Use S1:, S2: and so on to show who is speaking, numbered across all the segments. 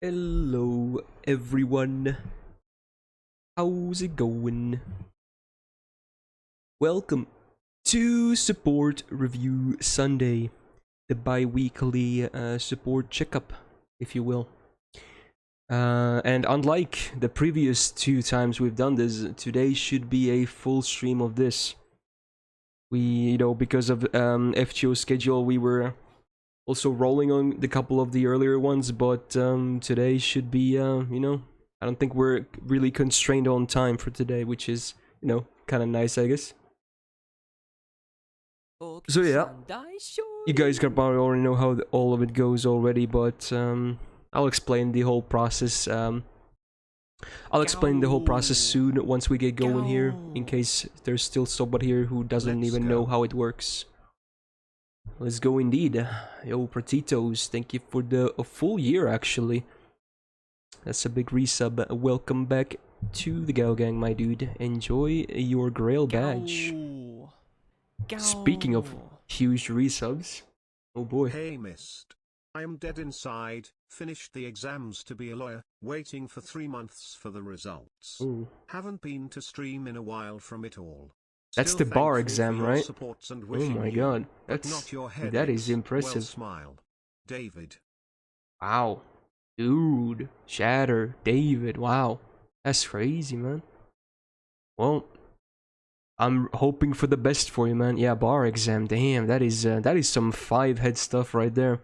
S1: Hello everyone, how's it going? Welcome to Support Review Sunday, the bi-weekly support checkup, if you will. And unlike the previous two times we've done this, today should be a full stream of this. Because of FGO schedule, we were also rolling on the couple of the earlier ones, but today should be, I don't think we're really constrained on time for today, which is, kind of nice, I guess. So yeah, you guys can probably already know how all of it goes already, but I'll explain the whole process. I'll explain the whole process soon once we get going here, in case there's still somebody here who doesn't even know how it works. Let's go indeed. Yo, Pratitos, thank you for a full year, actually. That's a big resub. Welcome back to the Gal Gang, my dude. Enjoy your Grail badge. Speaking of huge resubs, oh boy.
S2: Hey Myst. I am dead inside, finished the exams to be a lawyer, waiting for 3 months for the results.
S1: Ooh.
S2: Haven't been to stream in a while from it all.
S1: That's
S2: Still
S1: the bar
S2: thankful
S1: exam,
S2: for your
S1: right?
S2: supports and
S1: Oh
S2: wishing
S1: my
S2: you,
S1: god,
S2: but not your
S1: that is
S2: headaches.
S1: impressive.
S2: Well, smile. David.
S1: Wow. Dude. Shatter. David. Wow. That's crazy, man. Well, I'm hoping for the best for you, man. Yeah, bar exam. Damn, that is some 5-head stuff right there.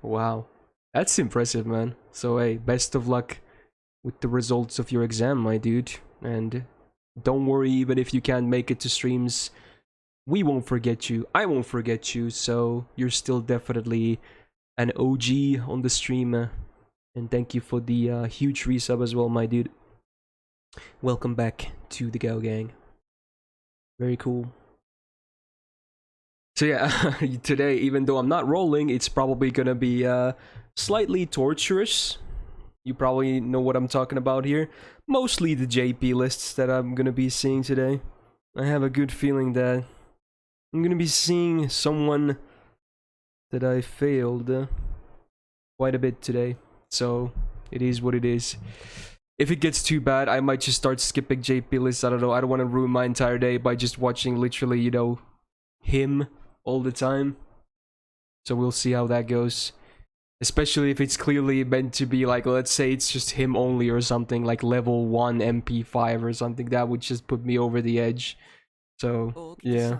S1: Wow. That's impressive, man. So, hey, best of luck with the results of your exam, my dude. And don't worry, even if you can't make it to streams, we won't forget you. I won't forget you. So you're still definitely an OG on the stream. And thank you for the huge resub as well, my dude. Welcome back to the Gal Gang. Very cool. So yeah, today, even though I'm not rolling, it's probably gonna be slightly torturous. You probably know what I'm talking about here. Mostly the JP lists that I'm gonna be seeing today. I have a good feeling that I'm gonna be seeing someone that I failed quite a bit today. So it is what it is. If it gets too bad, I might just start skipping JP lists. I don't know. I don't want to ruin my entire day by just watching literally, him all the time. So we'll see how that goes. Especially if it's clearly meant to be like, let's say it's just him only or something, like level 1 MP5 or something. That would just put me over the edge. So, yeah.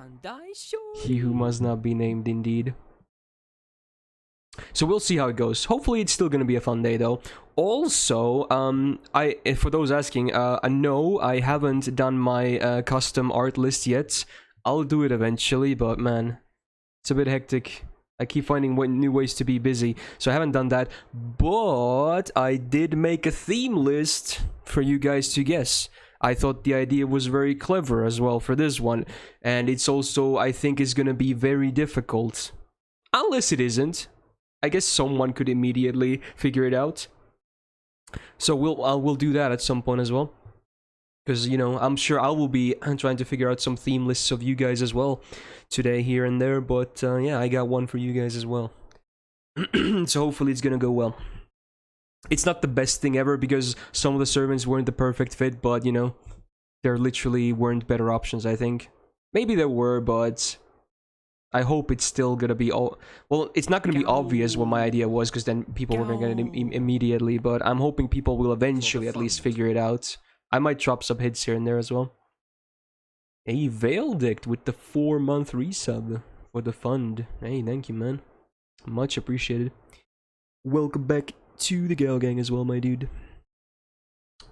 S1: He who must not be named, indeed. So we'll see how it goes. Hopefully it's still gonna be a fun day, though. Also, for those asking, no, I haven't done my custom art list yet. I'll do it eventually, but man, it's a bit hectic. I keep finding new ways to be busy, so I haven't done that. But I did make a theme list for you guys to guess. I thought the idea was very clever as well for this one, and it's also, I think, is gonna be very difficult. Unless it isn't. I guess someone could immediately figure it out. So we'll do that at some point as well. Because, I'm sure I will be trying to figure out some theme lists of you guys as well today, here and there. But yeah, I got one for you guys as well. So hopefully it's gonna go well. It's not the best thing ever because some of the servants weren't the perfect fit, but, there literally weren't better options, I think. Maybe there were, but I hope it's still gonna be all. Well, it's not gonna be obvious what my idea was, because then people were gonna get it immediately. But I'm hoping people will eventually at least figure it out. I might drop some hits here and there as well. Hey, Veildict with the 4-month resub for the fund. Hey, thank you, man. Much appreciated. Welcome back to the Gal Gang as well, my dude.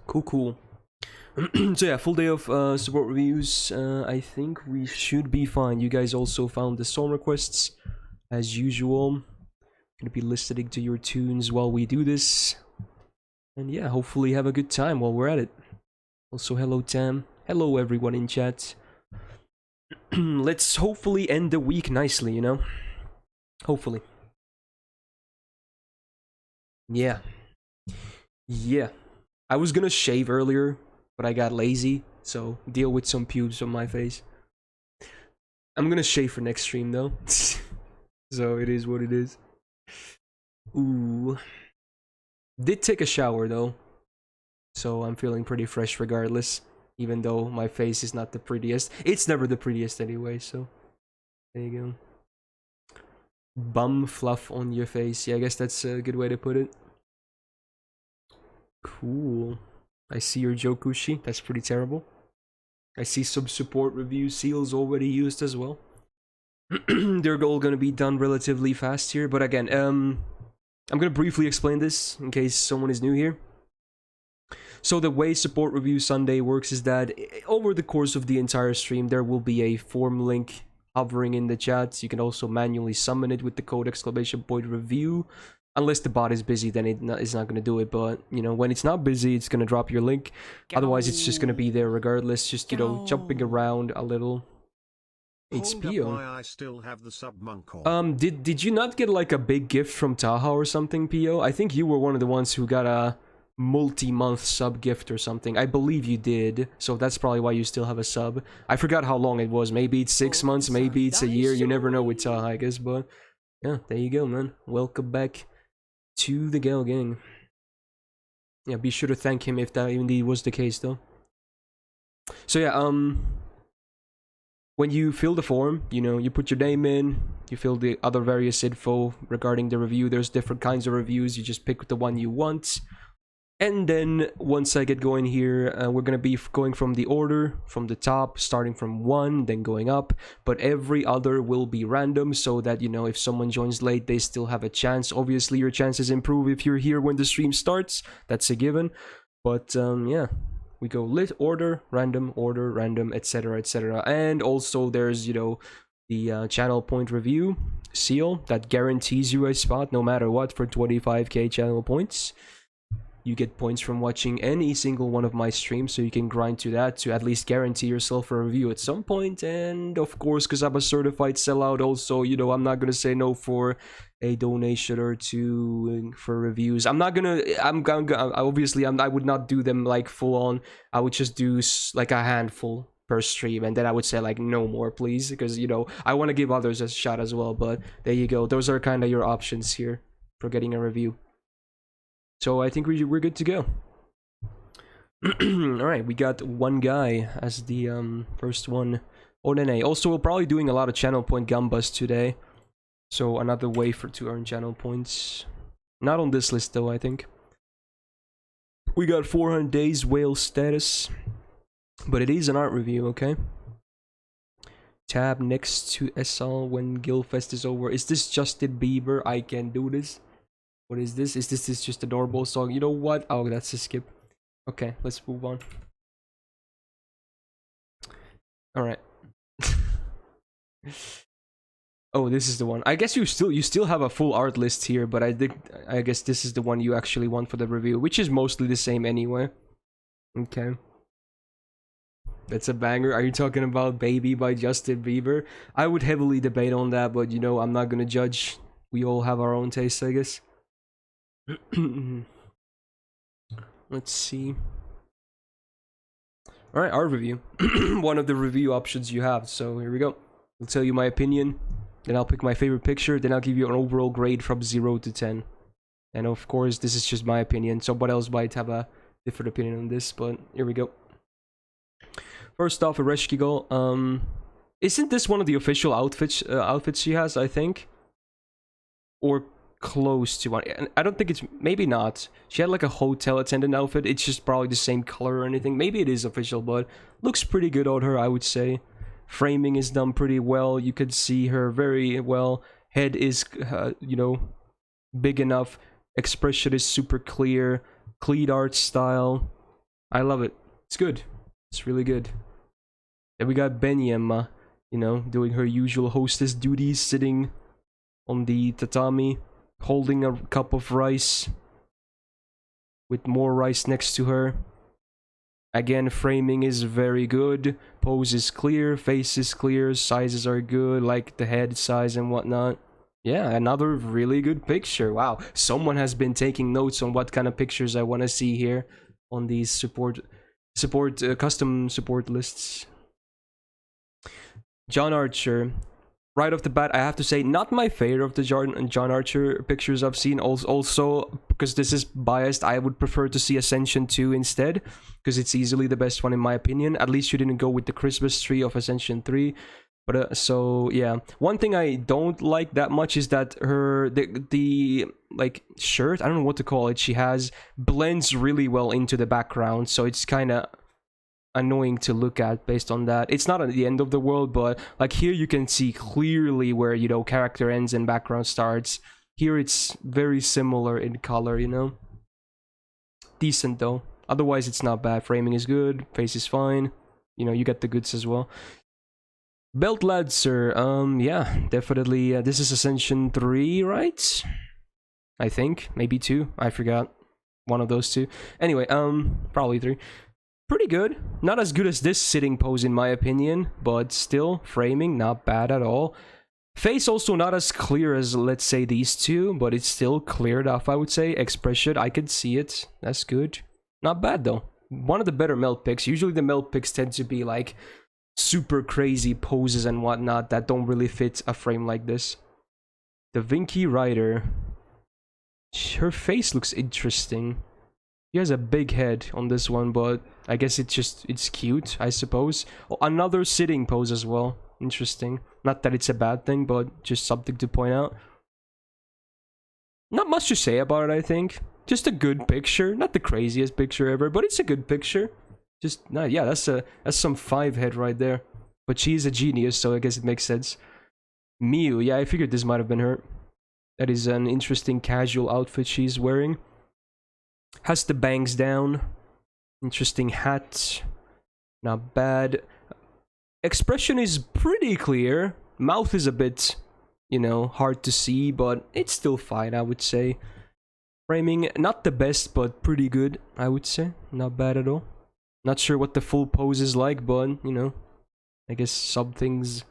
S1: Cool. So yeah, full day of support reviews. I think we should be fine. You guys also found the song requests, as usual. Gonna be listening to your tunes while we do this. And yeah, hopefully have a good time while we're at it. Also, hello Tam. Hello everyone in chat. Let's hopefully end the week nicely, Hopefully. Yeah. I was gonna shave earlier, but I got lazy, so deal with some pubes on my face. I'm gonna shave for next stream though. So it is what it is. Ooh. Did take a shower though, so I'm feeling pretty fresh regardless. Even though my face is not the prettiest, it's never the prettiest anyway. So there you go. Bum fluff on your face. Yeah, I guess that's a good way to put it. Cool. I see your Jokushi. That's pretty terrible. I see some support review seals already used as well. They're all gonna be done relatively fast here, but again, I'm gonna briefly explain this in case someone is new here. So the way Support Review Sunday works is that over the course of the entire stream, there will be a form link hovering in the chat. You can also manually summon it with the code !review. Unless the bot is busy, then it's not going to do it. But, you know, when it's not busy, it's going to drop your link. Otherwise, it's just going to be there regardless. Just, you know, jumping around a little. It's Pio.
S2: I still have the sub monk.
S1: Did you not get like a big gift from Taha or something, Pio? I think you were one of the ones who got a multi-month sub gift or something. I believe you did, so that's probably why you still have a sub. I forgot how long it was. Maybe it's 6 months, maybe it's a year. You never know with Taha, I guess. But yeah, there you go, man. Welcome back to the Gal Gang. Yeah, be sure to thank him if that indeed was the case, though. So yeah, when you fill the form, you know, you put your name in, you fill the other various info regarding the review. There's different kinds of reviews. You just pick the one you want. And then once I get going here, we're going to be going from the order, from the top, starting from 1, then going up. But every other will be random so that, you know, if someone joins late, they still have a chance. Obviously, your chances improve if you're here when the stream starts. That's a given. But, yeah, we go lit, order, random, etc., etc. And also there's, you know, the channel point review seal that guarantees you a spot no matter what for 25k channel points. You get points from watching any single one of my streams, so you can grind to that to at least guarantee yourself a review at some point. And of course, because I'm a certified sellout, also, you know, I'm not gonna say no for a donation or two for reviews. I would not do them like full on. I would just do like a handful per stream, and then I would say like no more, please, because, you know, I want to give others a shot as well. But there you go. Those are kind of your options here for getting a review. So I think we're good to go. Alright, we got one guy as the first one. Onene. Also, we're probably doing a lot of channel point gambas today. So another way to earn channel points. Not on this list though, I think. We got 400 days whale status. But it is an art review, okay? Tab next to SL when Guildfest is over. Is this Justin Bieber? I can do this. What is this? Is this just a adorable song? You know what? Oh, that's a skip. Okay, let's move on. Alright. Oh, this is the one. I guess you still have a full art list here, but I guess this is the one you actually want for the review, which is mostly the same anyway. Okay. That's a banger. Are you talking about Baby by Justin Bieber? I would heavily debate on that, but, you know, I'm not gonna judge. We all have our own tastes, I guess. Let's see. Alright, our review. One of the review options you have, so here we go. I'll tell you my opinion, then I'll pick my favorite picture, then I'll give you an overall grade from 0 to 10. And of course, this is just my opinion, somebody else might have a different opinion on this, but here we go. First off, Ereshkigal. Isn't this one of the official outfits she has, I think? Or close to one. I don't think it's, maybe not. She had like a hotel attendant outfit. It's just probably the same color or anything. Maybe it is official, but looks pretty good on her, I would say. Framing is done pretty well. You could see her very well. Head is, you know, big enough. Expression is super clear. Clean art style. I love it. It's good. It's really good. Then we got Benyema, you know, doing her usual hostess duties, sitting on the tatami, holding a cup of rice with more rice next to her. Again, framing is very good, pose is clear, face is clear, sizes are good, like the head size and whatnot. Yeah, another really good picture. Wow, someone has been taking notes on what kind of pictures I want to see here on these custom support lists. John Archer. right off the bat, I have to say, not my favorite of the John Archer pictures I've seen. Also, because this is biased, I would prefer to see Ascension 2 instead, because it's easily the best one in my opinion. At least you didn't go with the Christmas tree of Ascension 3. But so yeah, one thing I don't like that much is that the like shirt, I don't know what to call it, she has blends really well into the background, so it's kind of annoying to look at based on that. It's not at the end of the world, but like here you can see clearly where, you know, character ends and background starts. Here it's very similar in color, you know. Decent though. Otherwise it's not bad. Framing is good, face is fine. You know, you get the goods as well. Belt Lancer, yeah, definitely. This is Ascension 3, right? I think, maybe 2. I forgot. One of those two. Anyway, probably 3. Pretty good. Not as good as this sitting pose in my opinion, but still, framing, not bad at all. Face also not as clear as, let's say, these two, but it's still clear enough, I would say. Expression, I can see it. That's good. Not bad, though. One of the better melt picks. Usually the melt picks tend to be, like, super crazy poses and whatnot that don't really fit a frame like this. The Vinky Rider. Her face looks interesting. He has a big head on this one, but I guess it's cute, I suppose. Oh, another sitting pose as well. Interesting. Not that it's a bad thing, but just something to point out. Not much to say about it, I think. Just a good picture. Not the craziest picture ever, but it's a good picture. Just, yeah, that's some 5 head right there. But she's a genius, so I guess it makes sense. Mew, yeah, I figured this might have been her. That is an interesting casual outfit she's wearing. Has the bangs down. Interesting hat. Not bad. Expression is pretty clear. Mouth is a bit, you know, hard to see, but it's still fine, I would say. Framing, not the best, but pretty good, I would say. Not bad at all. Not sure what the full pose is like, but, you know, I guess some things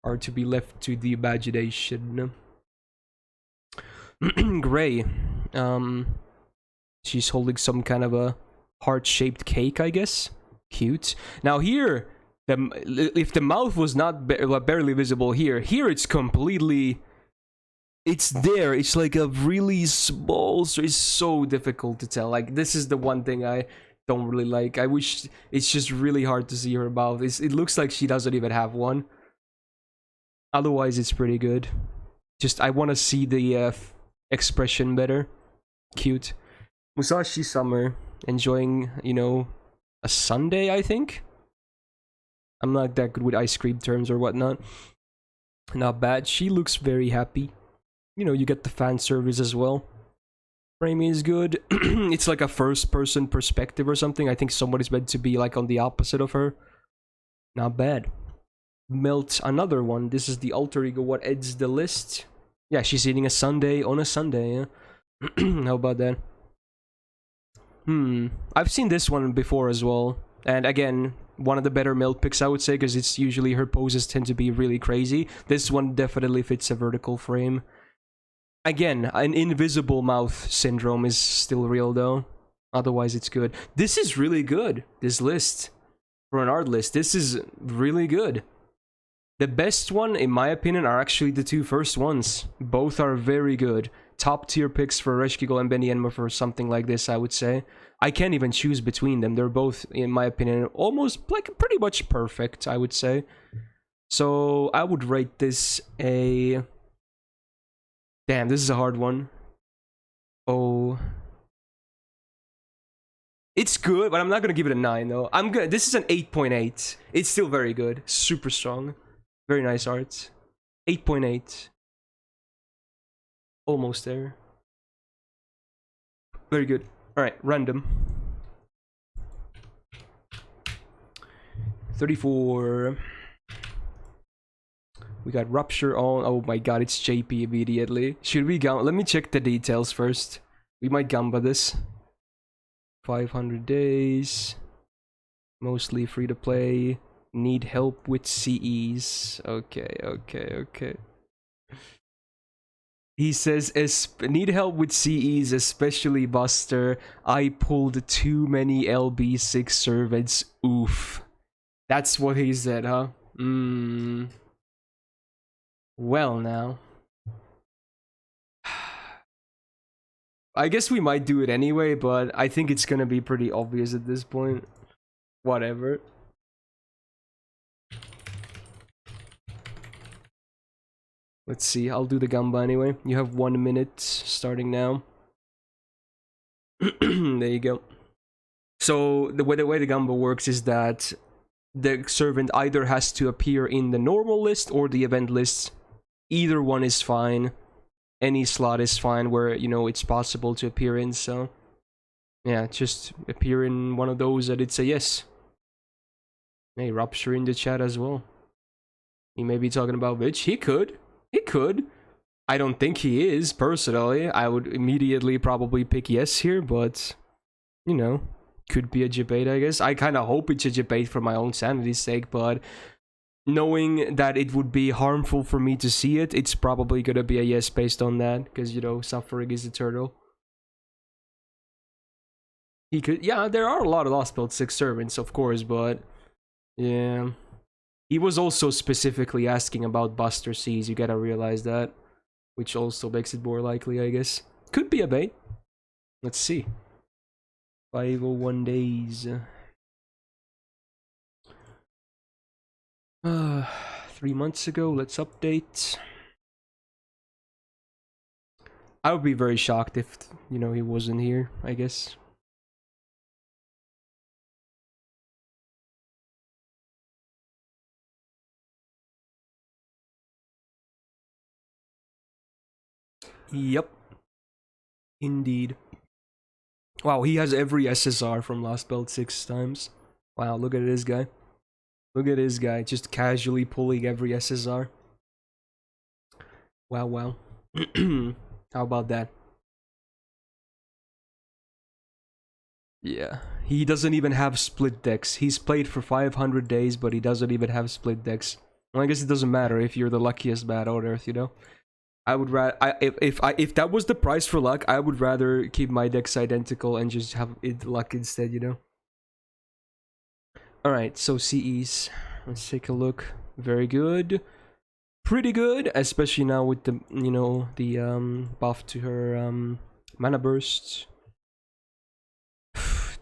S1: are to be left to the imagination. Gray. She's holding some kind of a heart-shaped cake, I guess. Cute. Now here, if the mouth was not barely visible here it's completely... It's there. It's like a really small... So it's so difficult to tell. Like, this is the one thing I don't really like. I wish... It's just really hard to see her mouth. It looks like she doesn't even have one. Otherwise, it's pretty good. Just, I want to see the expression better. Cute. Musashi Summer. Enjoying, you know, a sundae, I think? I'm not that good with ice cream terms or whatnot. Not bad. She looks very happy. You know, you get the fan service as well. Framing is good. It's like a first-person perspective or something. I think somebody's meant to be like on the opposite of her. Not bad. Melt, another one. This is the alter ego. What ends the list? Yeah, she's eating a sundae on a Sunday. Yeah. How about that? I've seen this one before as well. And again, one of the better melt picks, I would say, because it's usually her poses tend to be really crazy. This one definitely fits a vertical frame. Again, an invisible mouth syndrome is still real though. Otherwise, it's good. This is really good, this list. For an art list, this is really good. The best one, in my opinion, are actually the 2 first ones. Both are very good. Top tier picks for Reshkigal and Benny Enma for something like this, I would say. I can't even choose between them. They're both, in my opinion, almost like pretty much perfect, I would say. So I would rate this a... Damn, this is a hard one. Oh... It's good, but I'm not gonna give it a 9 though. This is an 8.8. It's still very good. Super strong. Very nice art. 8.8. Almost there. Very good. Alright, random. 34. We got Rupture on. Oh my god, it's JP immediately. Should we go? Let me check the details first. We might gamba this. 500 days. Mostly free to play. Need help with CEs. Okay. He says, need help with CEs, especially Buster. I pulled too many LB6 servants. Oof. That's what he said, huh? Well, now. I guess we might do it anyway, but I think it's gonna be pretty obvious at this point. Whatever. Let's see, I'll do the Gamba anyway. You have 1 minute starting now. There you go. So the way the Gamba works is that the servant either has to appear in the normal list or the event list. Either one is fine. Any slot is fine where, you know, it's possible to appear in, so... yeah, just appear in one of those that it's a yes. Hey, Rupture in the chat as well. He may be talking about Vitch. He could. He could. I don't think he is, personally. I would immediately probably pick yes here, but... you know, could be a debate, I guess. I kind of hope it's a debate for my own sanity's sake, but... knowing that it would be harmful for me to see it, it's probably gonna be a yes based on that, because, you know, suffering is eternal. He could... yeah, there are a lot of Lost Belt 6 servants, of course, but... yeah... he was also specifically asking about Buster C's, you gotta realize that. Which also makes it more likely, I guess. Could be a bait. Let's see. 501 days. 3 months ago, let's update. I would be very shocked if, you know, he wasn't here, I guess. Yep. Indeed. Wow, he has every SSR from Lost Belt 6 times. Wow, look at this guy. Look at this guy, just casually pulling every SSR. Wow, wow. How about that? Yeah, he doesn't even have split decks. He's played for 500 days, but he doesn't even have split decks. Well, I guess it doesn't matter if you're the luckiest bat on Earth, you know? I would rather... if that was the price for luck, I would rather keep my decks identical and just have it luck instead, you know? Alright, so CEs. Let's take a look. Very good. Pretty good, especially now with the, you know, the buff to her mana burst.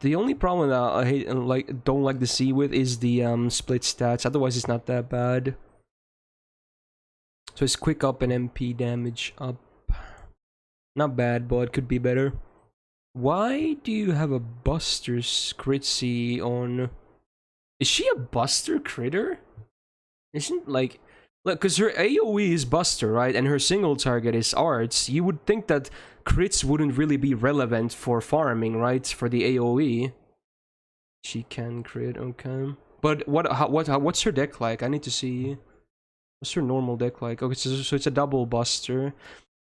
S1: The only problem that I hate and don't like to see with is the split stats. Otherwise, it's not that bad. So it's quick up and MP damage up. Not bad, but could be better. Why do you have a Buster Scritzy on? Is she a Buster critter? Isn't like... look, because her AoE is Buster, right? And her single target is Arts. You would think that crits wouldn't really be relevant for farming, right? For the AoE. She can crit, okay. But what's her deck like? I need to see. What's her normal deck like? Okay, so it's a double Buster.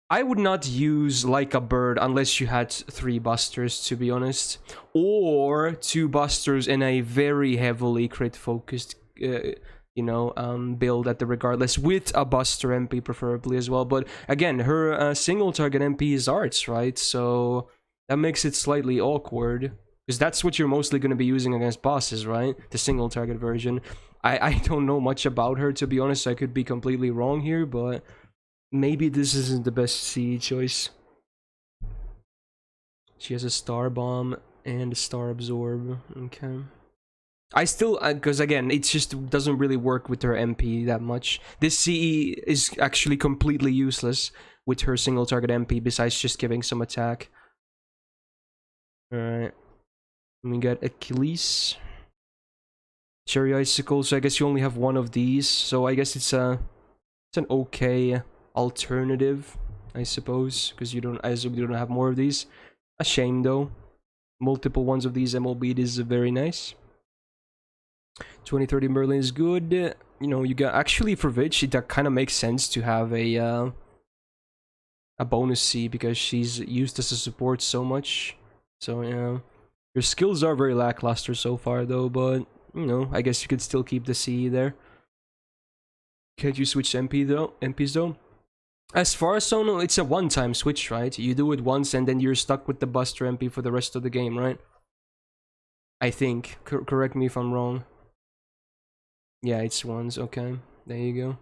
S1: I would not use Like a Bird unless you had 3 Busters, to be honest. Or 2 Busters in a very heavily crit-focused, you know, build at the regardless, with a Buster MP preferably as well. But again, her single target MP is Arts, right? So that makes it slightly awkward. Because that's what you're mostly going to be using against bosses, right? The single target version. I don't know much about her, to be honest. I could be completely wrong here, but maybe this isn't the best CE choice. She has a Star Bomb and a Star Absorb. Okay. I still, because again, it just doesn't really work with her MP that much. This CE is actually completely useless with her single target MP, besides just giving some attack. Alright. We got Achilles. Cherry Icicle, so I guess you only have one of these, so I guess it's an okay alternative, I suppose, because I assume you don't have more of these. A shame though. Multiple ones of these MLB is very nice. 2030 Merlin is good. You know, you got actually for Vitch, that kind of makes sense to have a bonus C because she's used as a support so much. So yeah, your skills are very lackluster so far though, but you know, I guess you could still keep the CE there. Can't you switch MPs though? As far as I know, it's a one-time switch, right? You do it once and then you're stuck with the Buster MP for the rest of the game, right? I think. Correct me if I'm wrong. Yeah, it's once. Okay, there you go.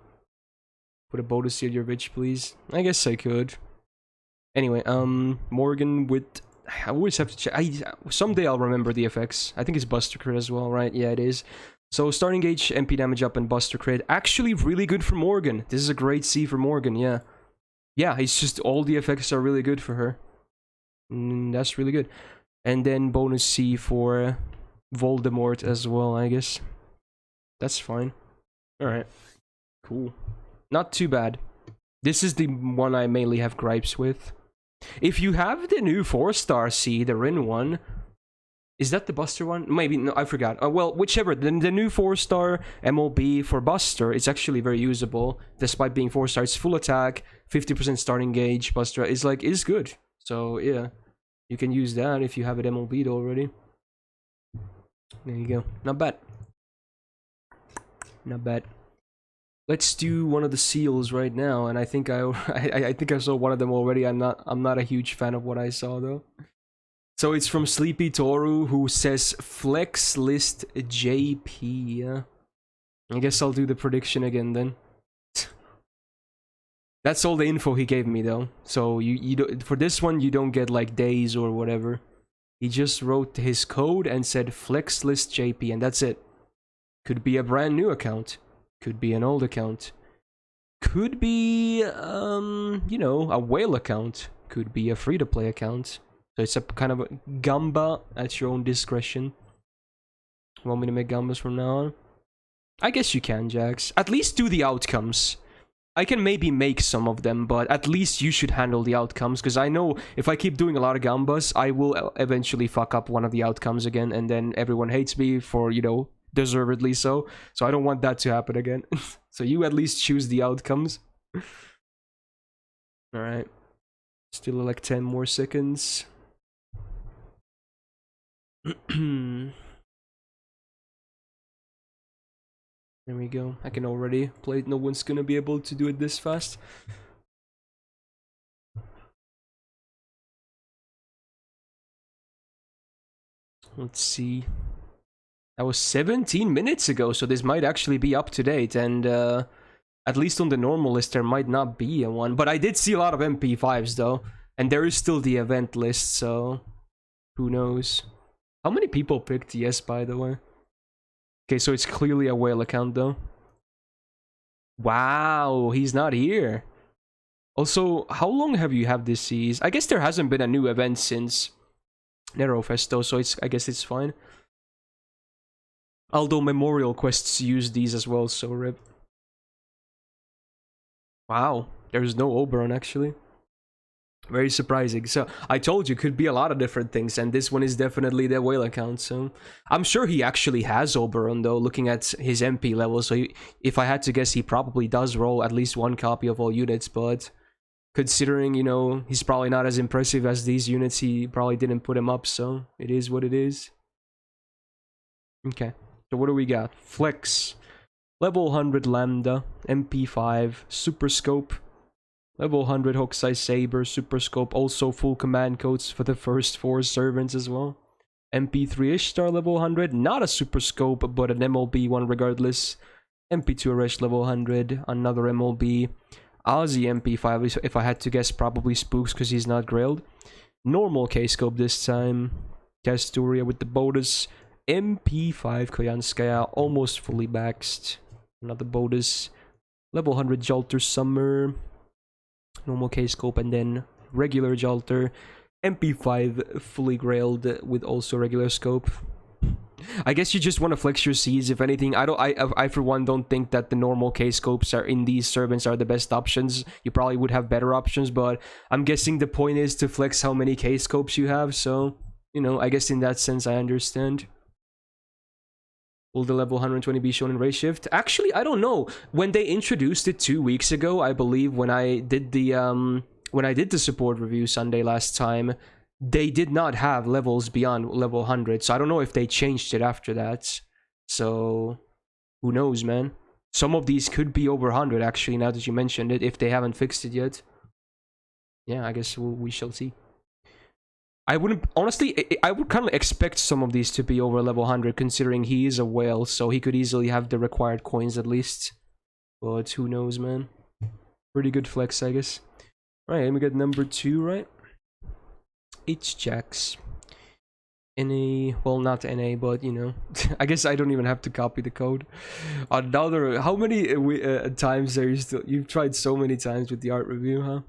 S1: Put a bonus seal, you're rich, please. I guess I could. Anyway, Morgan with... I always have to check. Someday I'll remember the effects. I think it's Buster Crit as well, right? Yeah, it is. So, starting gauge, MP damage up, and Buster Crit. Actually, really good for Morgan. This is a great C for Morgan, yeah. Yeah, it's just all the effects are really good for her. That's really good. And then bonus C for Voldemort as well, I guess. That's fine. Alright. Cool. Not too bad. This is the one I mainly have gripes with. If you have the new 4-star C, the Rin one... Is that the Buster one? Maybe, no, I forgot. Well, whichever. The new 4-star MLB for Buster is actually very usable. Despite being 4-star, it's full attack, 50% starting gauge. Buster is like, is good. So, yeah. You can use that if you have it MLB'd already. There you go. Not bad. Not bad. Let's do one of the seals right now, and I think I think I saw one of them already. I'm not a huge fan of what I saw though. So it's from Sleepy Toru, who says flex list JP. Yeah. I guess I'll do the prediction again then. That's all the info he gave me though. So you don't, for this one you don't get like days or whatever. He just wrote his code and said flex list JP, and that's it. Could be a brand new account. Could be an old account. Could be, you know, a whale account. Could be a free-to-play account. So it's a kind of a gamba at your own discretion. Want me to make gambas from now on? I guess you can, Jax. At least do the outcomes. I can maybe make some of them, but at least you should handle the outcomes, because I know if I keep doing a lot of gambas, I will eventually fuck up one of the outcomes again, and then everyone hates me for, you know, deservedly so. So I don't want that to happen again. So you at least choose the outcomes. Alright. Still like 10 more seconds. There we go. I can already play it. No one's gonna be able to do it this fast. Let's see. That was 17 minutes ago, so this might actually be up to date, and at least on the normal list there might not be a one, but I did see a lot of MP5s though, and there is still the event list, so who knows. How many people picked yes, by the way? Okay, so it's clearly a whale account though. Wow, he's not here. Also, how long have you had this series? I guess there hasn't been a new event since Nerofest though, so I guess it's fine. Although memorial quests use these as well, so rip. Wow, there's no Oberon actually. Very surprising. So I told you, could be a lot of different things, and this one is definitely the whale account. So I'm sure he actually has Oberon though, looking at his MP level. So if I had to guess, he probably does roll at least one copy of all units, but considering, you know, he's probably not as impressive as these units, he probably didn't put him up, so it is what it is. Okay. So what do we got? Flex, level 100 Lambda, MP5, Super Scope, level 100 Hokusai Saber, Super Scope, also full command codes for the first 4 servants as well. MP3 Ishtar level 100, not a Super Scope, but an MLB one regardless. MP2 Aresh level 100, another MLB. Ozzy MP5, if I had to guess, probably Spooks because he's not grailed. Normal K-Scope this time. Casturia with the bonus. MP5 Koyanskaya, almost fully baxed. Another bonus. Level 100 Jalter Summer. Normal K-Scope, and then regular Jalter. MP5 fully grailed with also regular scope. I guess you just want to flex your Cs, if anything. I for one don't think that the normal K-Scopes are in these servants are the best options. You probably would have better options, but I'm guessing the point is to flex how many K-Scopes you have, so, you know, I guess in that sense I understand. Will the level 120 be shown in Ray Shift? Actually, I don't know. When they introduced it 2 weeks ago, I believe, when I did the support review Sunday last time, they did not have levels beyond level 100. So I don't know if they changed it after that. So who knows, man? Some of these could be over 100 actually, now that you mentioned it, if they haven't fixed it yet. Yeah, I guess we shall see. I wouldn't, honestly, I would kind of expect some of these to be over level 100, considering he is a whale, so he could easily have the required coins at least. But who knows, man? Pretty good flex, I guess. Alright, and we got number 2, right? H jacks. NA, well, not NA, but you know, I guess I don't even have to copy the code. Another, how many times are you still? You've tried so many times with the art review, huh?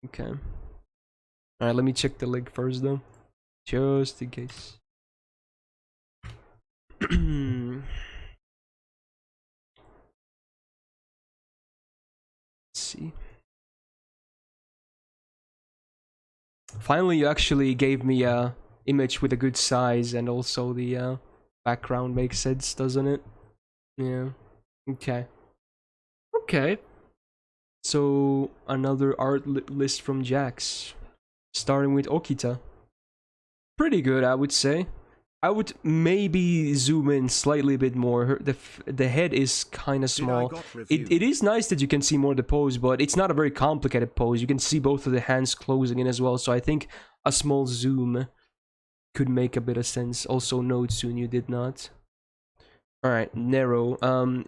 S1: Okay. Alright, let me check the link first, though, just in case. Let's see. Finally, you actually gave me a image with a good size, and also the background makes sense, doesn't it? Yeah. Okay. Okay. So another art list from Jax, starting with Okita. Pretty good, I would say. I would maybe zoom in slightly bit more. The head is kind of small. It is nice that you can see more of the pose, but it's not a very complicated pose. You can see both of the hands closing in as well, so I think a small zoom could make a bit of sense. Also, note soon you did not. Alright, Nero.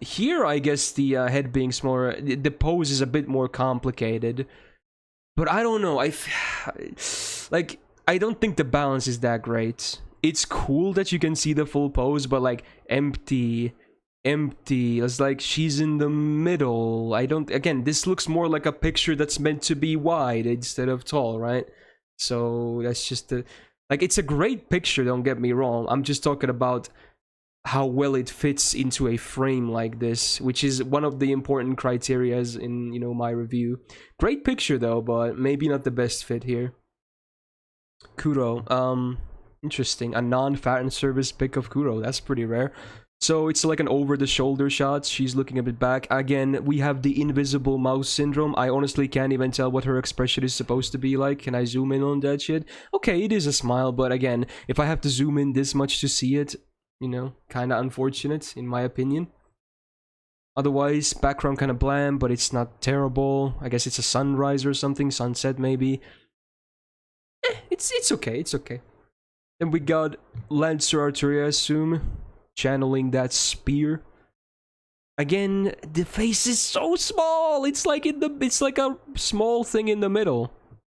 S1: Here I guess the head being smaller, the pose is a bit more complicated. But I don't know, like, I don't think the balance is that great. It's cool that you can see the full pose, but like, empty. It's like she's in the middle. Again, this looks more like a picture that's meant to be wide instead of tall, right? So that's just like, it's a great picture, don't get me wrong. I'm just talking about how well it fits into a frame like this, which is one of the important criterias in, you know, my review. Great picture though, but maybe not the best fit here. Kuro, interesting. A non-fan service pic of Kuro. That's pretty rare. So it's like an over-the-shoulder shot. She's looking a bit back. Again, we have the invisible mouse syndrome. I honestly can't even tell what her expression is supposed to be like. Can I zoom in on that shit? Okay, it is a smile, but again, if I have to zoom in this much to see it, you know, kind of unfortunate, in my opinion. Otherwise, background kind of bland, but it's not terrible. I guess it's a sunrise or something. Sunset, maybe. It's okay, it's okay. Then we got Lancer Arteria, I assume, channeling that spear. Again, the face is so small. It's like it's like a small thing in the middle.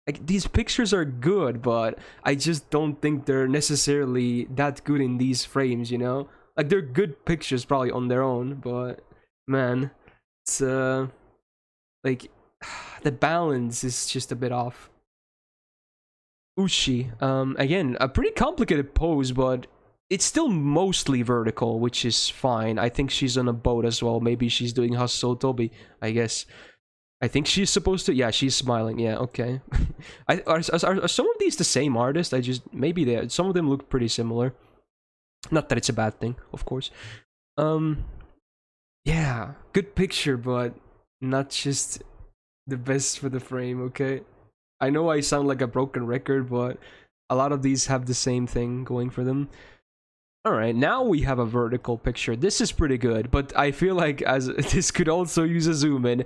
S1: Like, these pictures are good, but I just don't think they're necessarily that good in these frames, you know? Like, they're good pictures probably on their own, but man, it's like, the balance is just a bit off. Ushi, again, a pretty complicated pose, but it's still mostly vertical, which is fine. I think she's on a boat as well. Maybe she's doing Hustle Tobi, I guess. I think she's supposed to. Yeah, she's smiling. Yeah, okay. Are some of these the same artist? Maybe some of them look pretty similar. Not that it's a bad thing, of course. Yeah, good picture, but not just the best for the frame. Okay. I know I sound like a broken record, but a lot of these have the same thing going for them. Alright, now we have a vertical picture. This is pretty good, but I feel like this could also use a zoom in.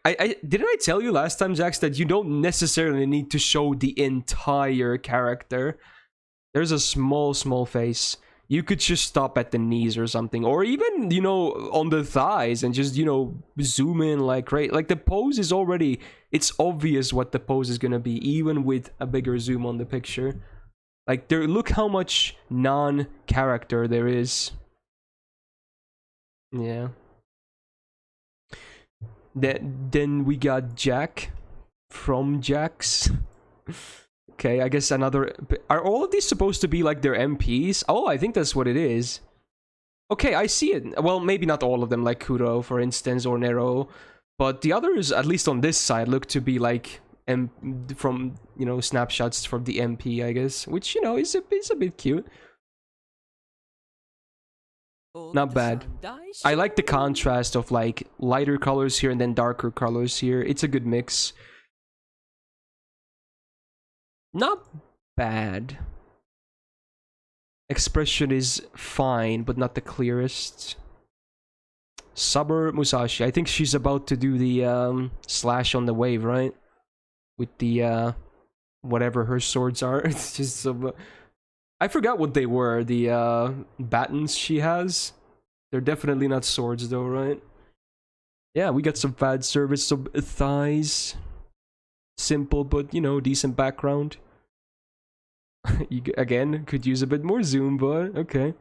S1: Didn't I tell you last time, Jax, that you don't necessarily need to show the entire character? There's a small face. You could just stop at the knees or something, or even, you know, on the thighs and just, you know, zoom in like right. Like, the pose is already, it's obvious what the pose is gonna be, even with a bigger zoom on the picture. Like, look how much non-character there is. Yeah. Then we got Jack from Jax. Okay, I guess another... Are all of these supposed to be like their MPs? Oh, I think that's what it is. Okay, I see it. Well, maybe not all of them, like Kuro, for instance, or Nero. But the others, at least on this side, look to be like... from, you know, snapshots from the MP, I guess, which, you know, is a bit cute. Not bad. I like the contrast of like lighter colors here and then darker colors here. It's a good mix. Not bad. Expression is fine, but not the clearest. Saber Musashi. I think she's about to do the slash on the wave, right? With the whatever her swords are. It's just some I forgot what they were. The batons she has. They're definitely not swords though, right? Yeah, we got some fan service, some thighs. Simple, but, you know, decent background. You, again, could use a bit more zoom, but okay.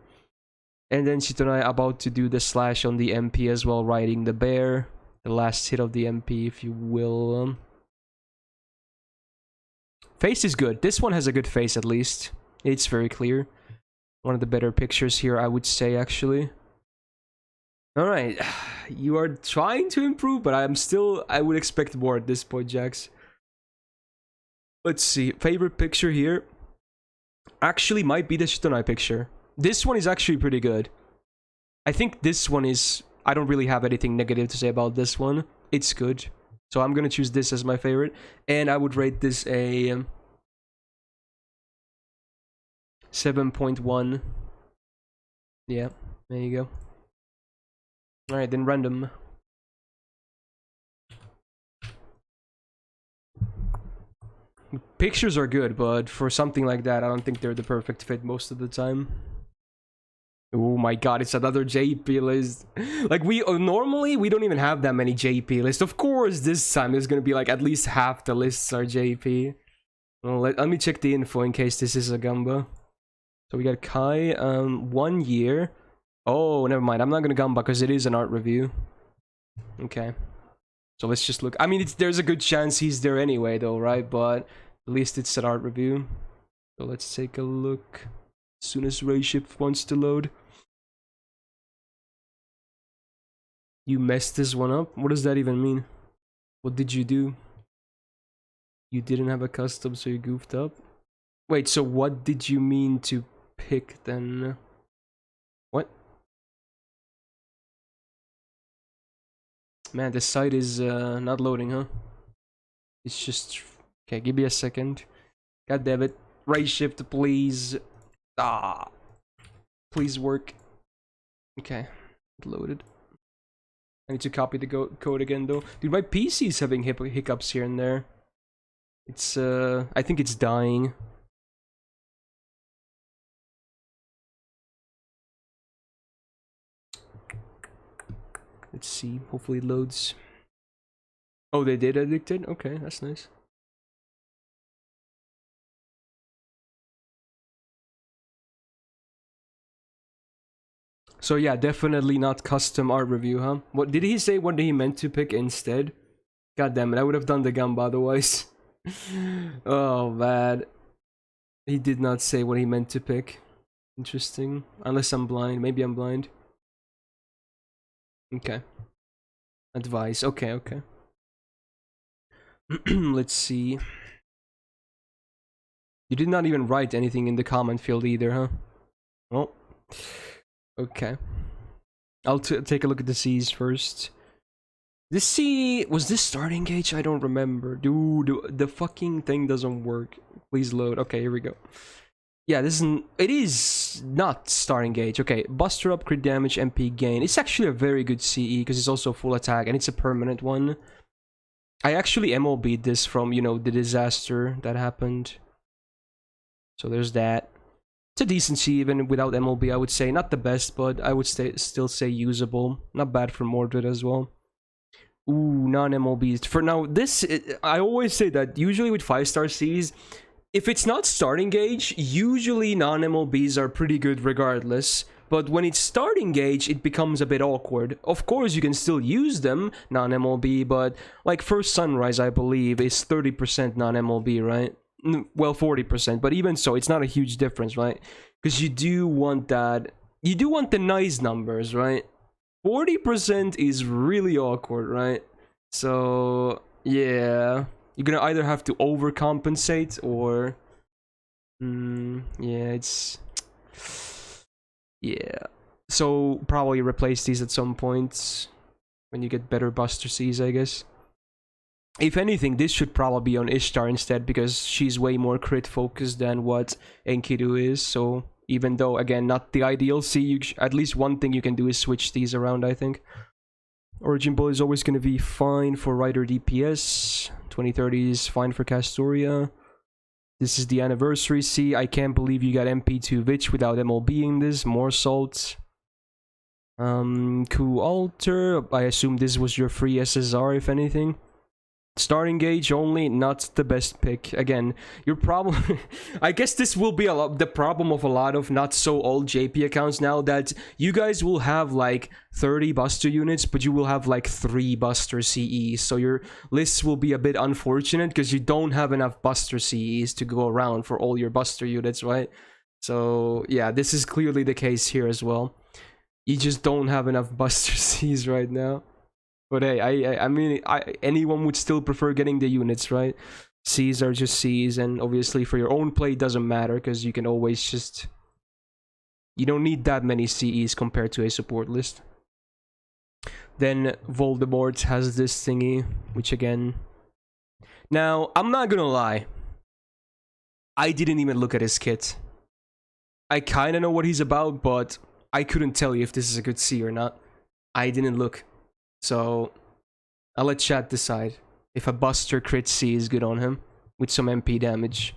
S1: And then Shitonai about to do the slash on the MP as well, riding the bear. The last hit of the MP, if you will. Face is good. This one has a good face, at least. It's very clear. One of the better pictures here, I would say, actually. Alright. You are trying to improve, but I would expect more at this point, Jax. Let's see. Favorite picture here actually might be the Shitonai picture. This one is actually pretty good. I think this one is... I don't really have anything negative to say about this one. It's good. So I'm gonna choose this as my favorite. And I would rate this a... 7.1. Yeah, there you go. Alright, then random. Pictures are good, but for something like that, I don't think they're the perfect fit most of the time. Oh my god, it's another JP list. Like, normally, we don't even have that many JP lists. Of course, this time there's gonna be like at least half the lists are JP. Well, let me check the info in case this is a Gamba. So we got Kai, 1 year. Oh, never mind. I'm not gonna Gamba because it is an art review. Okay. So let's just look. I mean, there's a good chance he's there anyway, though, right? But at least it's an art review. So let's take a look. As soon as Rayship wants to load. You messed this one up? What does that even mean? What did you do? You didn't have a custom, so you goofed up? Wait, so what did you mean to pick then? What? Man, the site is not loading, huh? It's just... Okay, give me a second. God damn it. Ray shift, please. Ah. Please work. Okay. Loaded. I need to copy the code again, though. Dude, my PC is having hiccups here and there. It's, I think it's dying. Let's see. Hopefully it loads. Oh, they did addicted? Okay, that's nice. So yeah, definitely not custom art review, huh? What did he say? What he meant to pick instead? God damn it, I would have done the Gamba otherwise. Oh man. He did not say what he meant to pick. Interesting. Unless I'm blind. Maybe I'm blind. Okay. Advice. Okay, okay. Let's see. You did not even write anything in the comment field either, huh? Oh. Okay. I'll take a look at the C's first. This C... Was this starting gauge? I don't remember. Dude, the fucking thing doesn't work. Please load. Okay, here we go. Yeah, this isn't... It is not starting gauge. Okay, Buster up, crit damage, MP gain. It's actually a very good CE because it's also full attack and it's a permanent one. I actually MLB'd this from, you know, the disaster that happened. So there's that. It's a decent C even without MLB, I would say. Not the best, but I would still say usable. Not bad for Mordred as well. Ooh, non-MLBs. For now, I always say that usually with 5-star Cs, if it's not starting gauge, usually non-MLBs are pretty good regardless. But when it's starting gauge, it becomes a bit awkward. Of course, you can still use them, non-MLB, but like First Sunrise, I believe, is 30% non-MLB, right? Well, 40%, but even so, it's not a huge difference, right? Because you do want that... You do want the nice numbers, right? 40% is really awkward, right? So, yeah. You're gonna either have to overcompensate or... yeah, it's... Yeah. So, probably replace these at some point. When you get better Buster Cs, I guess. If anything, this should probably be on Ishtar instead, because she's way more crit focused than what Enkidu is, so... Even though, again, not the ideal C, at least one thing you can do is switch these around, I think. Origin Bull is always going to be fine for Rider DPS. 2030 is fine for Castoria. This is the anniversary C. I can't believe you got MP2 Vitch without MLBing this. More salt. Cool altar. I assume this was your free SSR, if anything. Starting gauge only, not the best pick. Again, your problem... I guess this will be the problem of a lot of not so old JP accounts now, that you guys will have like 30 Buster units, but you will have like 3 Buster CEs. So your lists will be a bit unfortunate because you don't have enough Buster CEs to go around for all your Buster units, right? So yeah, this is clearly the case here as well. You just don't have enough Buster Cs right now. But hey, I mean, anyone would still prefer getting the units, right? Cs are just Cs, and obviously for your own play it doesn't matter, because you can always just... You don't need that many CEs compared to a support list. Then Voldemort has this thingy, which again... Now, I'm not gonna lie. I didn't even look at his kit. I kinda know what he's about, but I couldn't tell you if this is a good C or not. I didn't look. So, I'll let chat decide if a Buster crit C is good on him, with some MP damage.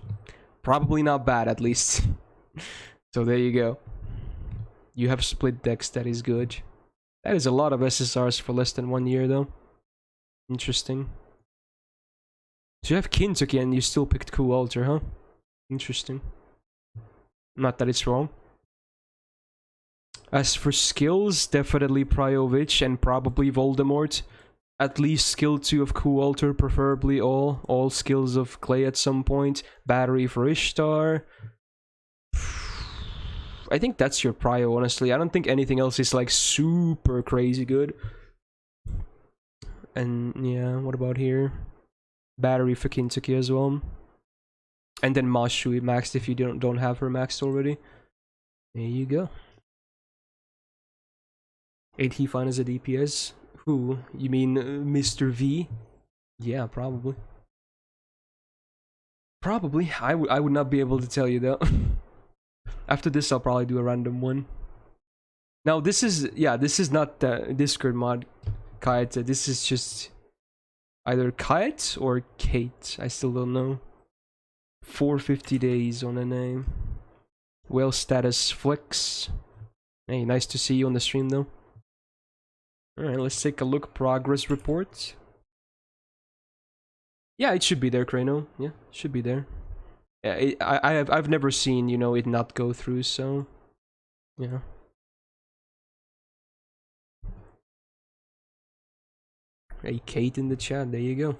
S1: Probably not bad, at least. So there you go. You have split decks, that is good. That is a lot of SSRs for less than 1 year, though. Interesting. So you have Kintuki and you still picked Cool Altar, huh? Interesting. Not that it's wrong. As for skills, definitely Priovic and probably Voldemort. At least skill 2 of Cool Altar, preferably all. All skills of Clay at some point. Battery for Ishtar. I think that's your Prio, honestly. I don't think anything else is like super crazy good. And yeah, what about here? Battery for Kintuki as well. And then Mashui maxed if you don't have her maxed already. There you go. 8 he fine as a DPS. Who? You mean Mr. V? Yeah, probably. Probably. I would not be able to tell you though. After this, I'll probably do a random one. Now this is, yeah, this is not the Discord mod, Kite. This is just either Kite or Kate. I still don't know. 450 days on a name. Well status flex. Hey, nice to see you on the stream though. Alright, let's take a look. Progress report. Yeah, it should be there, Krano. Yeah, it should be there. Yeah, I've never seen, you know, it not go through, so yeah. Hey, Kate in the chat, there you go.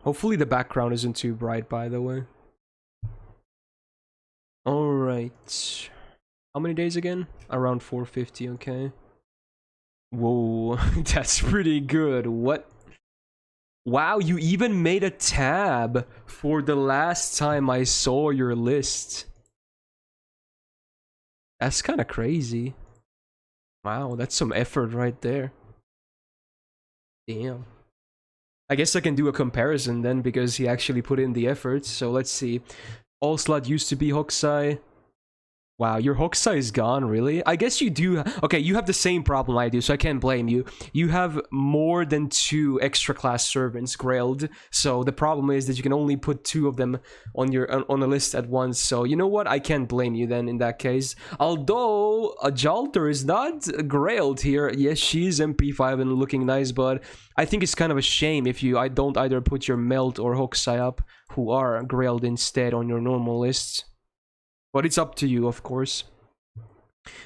S1: Hopefully the background isn't too bright, by the way. Alright. How many days again? Around 450, okay. Whoa, that's pretty good. What? Wow, you even made a tab for the last time I saw your list. That's kind of crazy. Wow, that's some effort right there. Damn. I guess I can do a comparison then, because he actually put in the effort. So let's see. All slot used to be Hokusai. Wow, your Hokusai is gone, really? I guess you do... Okay, you have the same problem I do, so I can't blame you. You have more than 2 extra class servants grailed, so the problem is that you can only put 2 of them on your on a list at once. So you know what? I can't blame you then in that case. Although a Jalter is not grailed here. Yes, she's MP5 and looking nice, but I think it's kind of a shame if you don't either put your Melt or Hokusai up, who are grailed instead on your normal lists. But it's up to you, of course.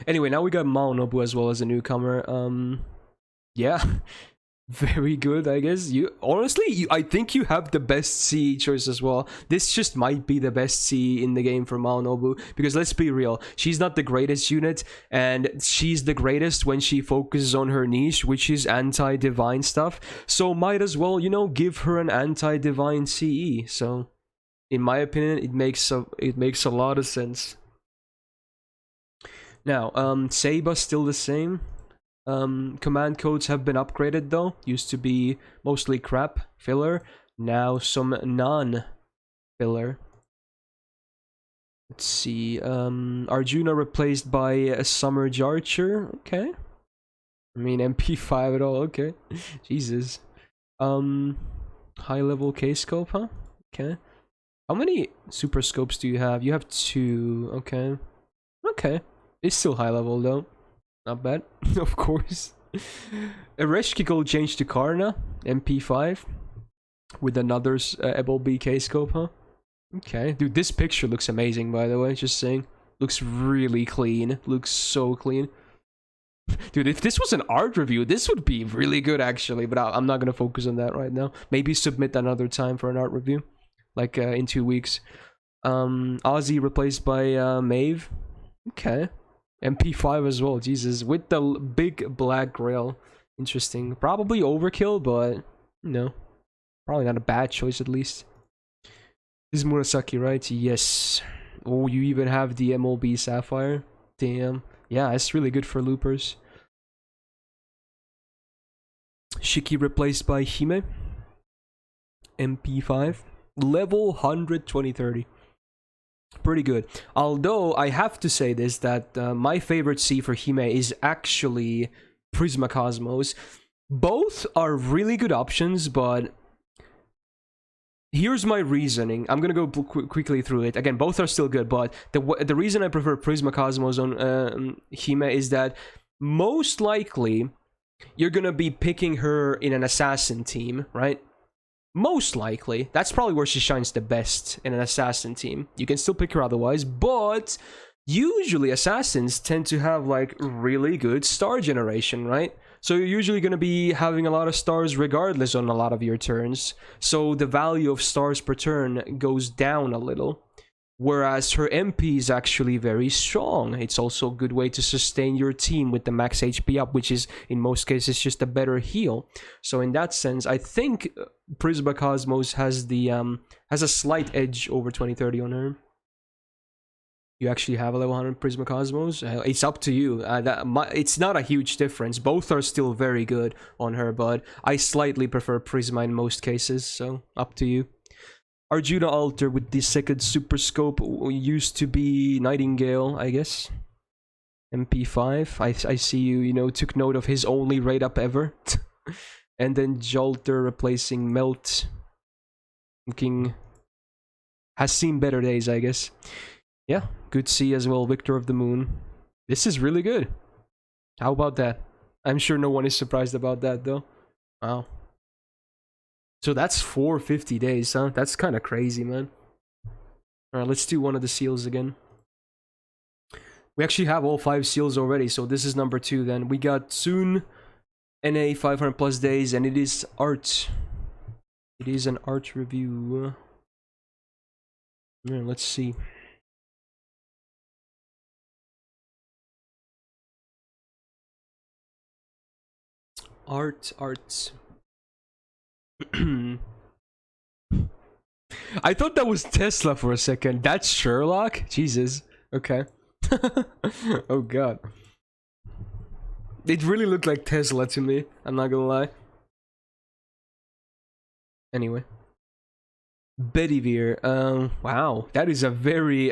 S1: Anyway, now we got Maonobu as well as a newcomer. Yeah. Very good, I guess. Honestly, I think you have the best C choice as well. This just might be the best C in the game for Maonobu. Because let's be real, she's not the greatest unit. And she's the greatest when she focuses on her niche, which is anti-divine stuff. So might as well, you know, give her an anti-divine CE. So... in my opinion, it makes a lot of sense. Now, Seiba's still the same. Command codes have been upgraded though. Used to be mostly crap filler. Now some non-filler. Let's see. Arjuna replaced by a Summer Jarcher. Okay. I mean MP5 at all. Okay. Jesus. High level K scope, huh? Okay. How many super scopes do you have? You have 2, okay. Okay. It's still high level though. Not bad, of course. Ereshkigal changed to Karna, MP5. With another Ebol BK scope, huh? Okay. Dude, this picture looks amazing, by the way. Just saying. Looks really clean. Looks so clean. Dude, if this was an art review, this would be really good, actually. But I'm not going to focus on that right now. Maybe submit another time for an art review. Like, in 2 weeks. Ozzy replaced by, Maeve. Okay. MP5 as well, Jesus. With the big black grill. Interesting. Probably overkill, but, no. Probably not a bad choice, at least. This is Murasaki, right? Yes. Oh, you even have the MLB Sapphire. Damn. Yeah, it's really good for loopers. Shiki replaced by Hime. MP5. Level 100, 2030. Pretty good. Although, I have to say this, that my favorite C for Hime is actually Prisma Cosmos. Both are really good options, but here's my reasoning. I'm gonna go quickly through it. Again, both are still good, but the reason I prefer Prisma Cosmos on Hime is that most likely you're gonna be picking her in an assassin team, right? Most likely. That's probably where she shines the best, in an assassin team. You can still pick her otherwise, but usually assassins tend to have like really good star generation, right? So you're usually going to be having a lot of stars regardless on a lot of your turns. So the value of stars per turn goes down a little. Whereas her MP is actually very strong. It's also a good way to sustain your team with the max HP up, which is in most cases just a better heal. So in that sense, I think Prisma Cosmos has the has a slight edge over 2030 on her. You actually have a level 100 Prisma Cosmos. It's up to you. It's not a huge difference. Both are still very good on her, but I slightly prefer Prisma in most cases, so up to you. Arjuna Alter with the second super scope used to be Nightingale, I guess. MP5. I see you took note of his only raid up ever. And then Jolter replacing Melt. Looking... has seen better days, I guess. Yeah, good C as well, Victor of the Moon. This is really good. How about that? I'm sure no one is surprised about that, though. Wow. So that's 450 days, huh? That's kind of crazy, man. Alright, let's do one of the seals again. We actually have all 5 seals already, so this is number 2 then. We got soon NA 500 plus days, and it is art. It is an art review. Yeah, let's see. Art. I thought that was Tesla for a second. That's Sherlock? Jesus. Okay. Oh god. It really looked like Tesla to me. I'm not gonna lie. Anyway. Bedivere. Wow. That is a very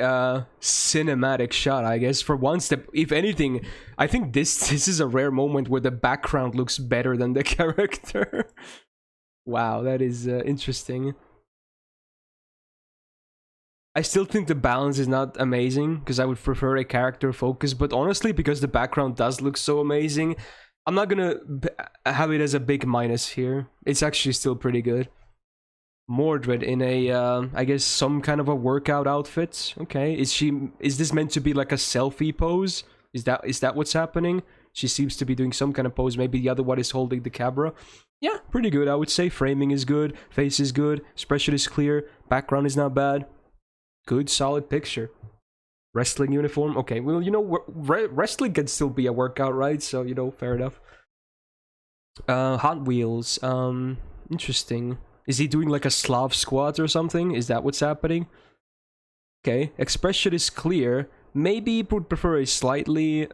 S1: cinematic shot, I guess. For once, if anything, I think this is a rare moment where the background looks better than the character. Wow, that is interesting. I still think the balance is not amazing, because I would prefer a character focus, but honestly, because the background does look so amazing, I'm not gonna have it as a big minus here. It's actually still pretty good. Mordred in a, I guess, some kind of a workout outfit. Okay, is this meant to be like a selfie pose? Is that what's happening? She seems to be doing some kind of pose. Maybe the other one is holding the camera. Yeah, pretty good, I would say. Framing is good, face is good, expression is clear, background is not bad. Good, solid picture. Wrestling uniform. Okay, well, wrestling can still be a workout, right? So, fair enough. Hot Wheels. Interesting. Is he doing like a Slav squat or something? Is that what's happening? Okay, expression is clear. Maybe would prefer a slightly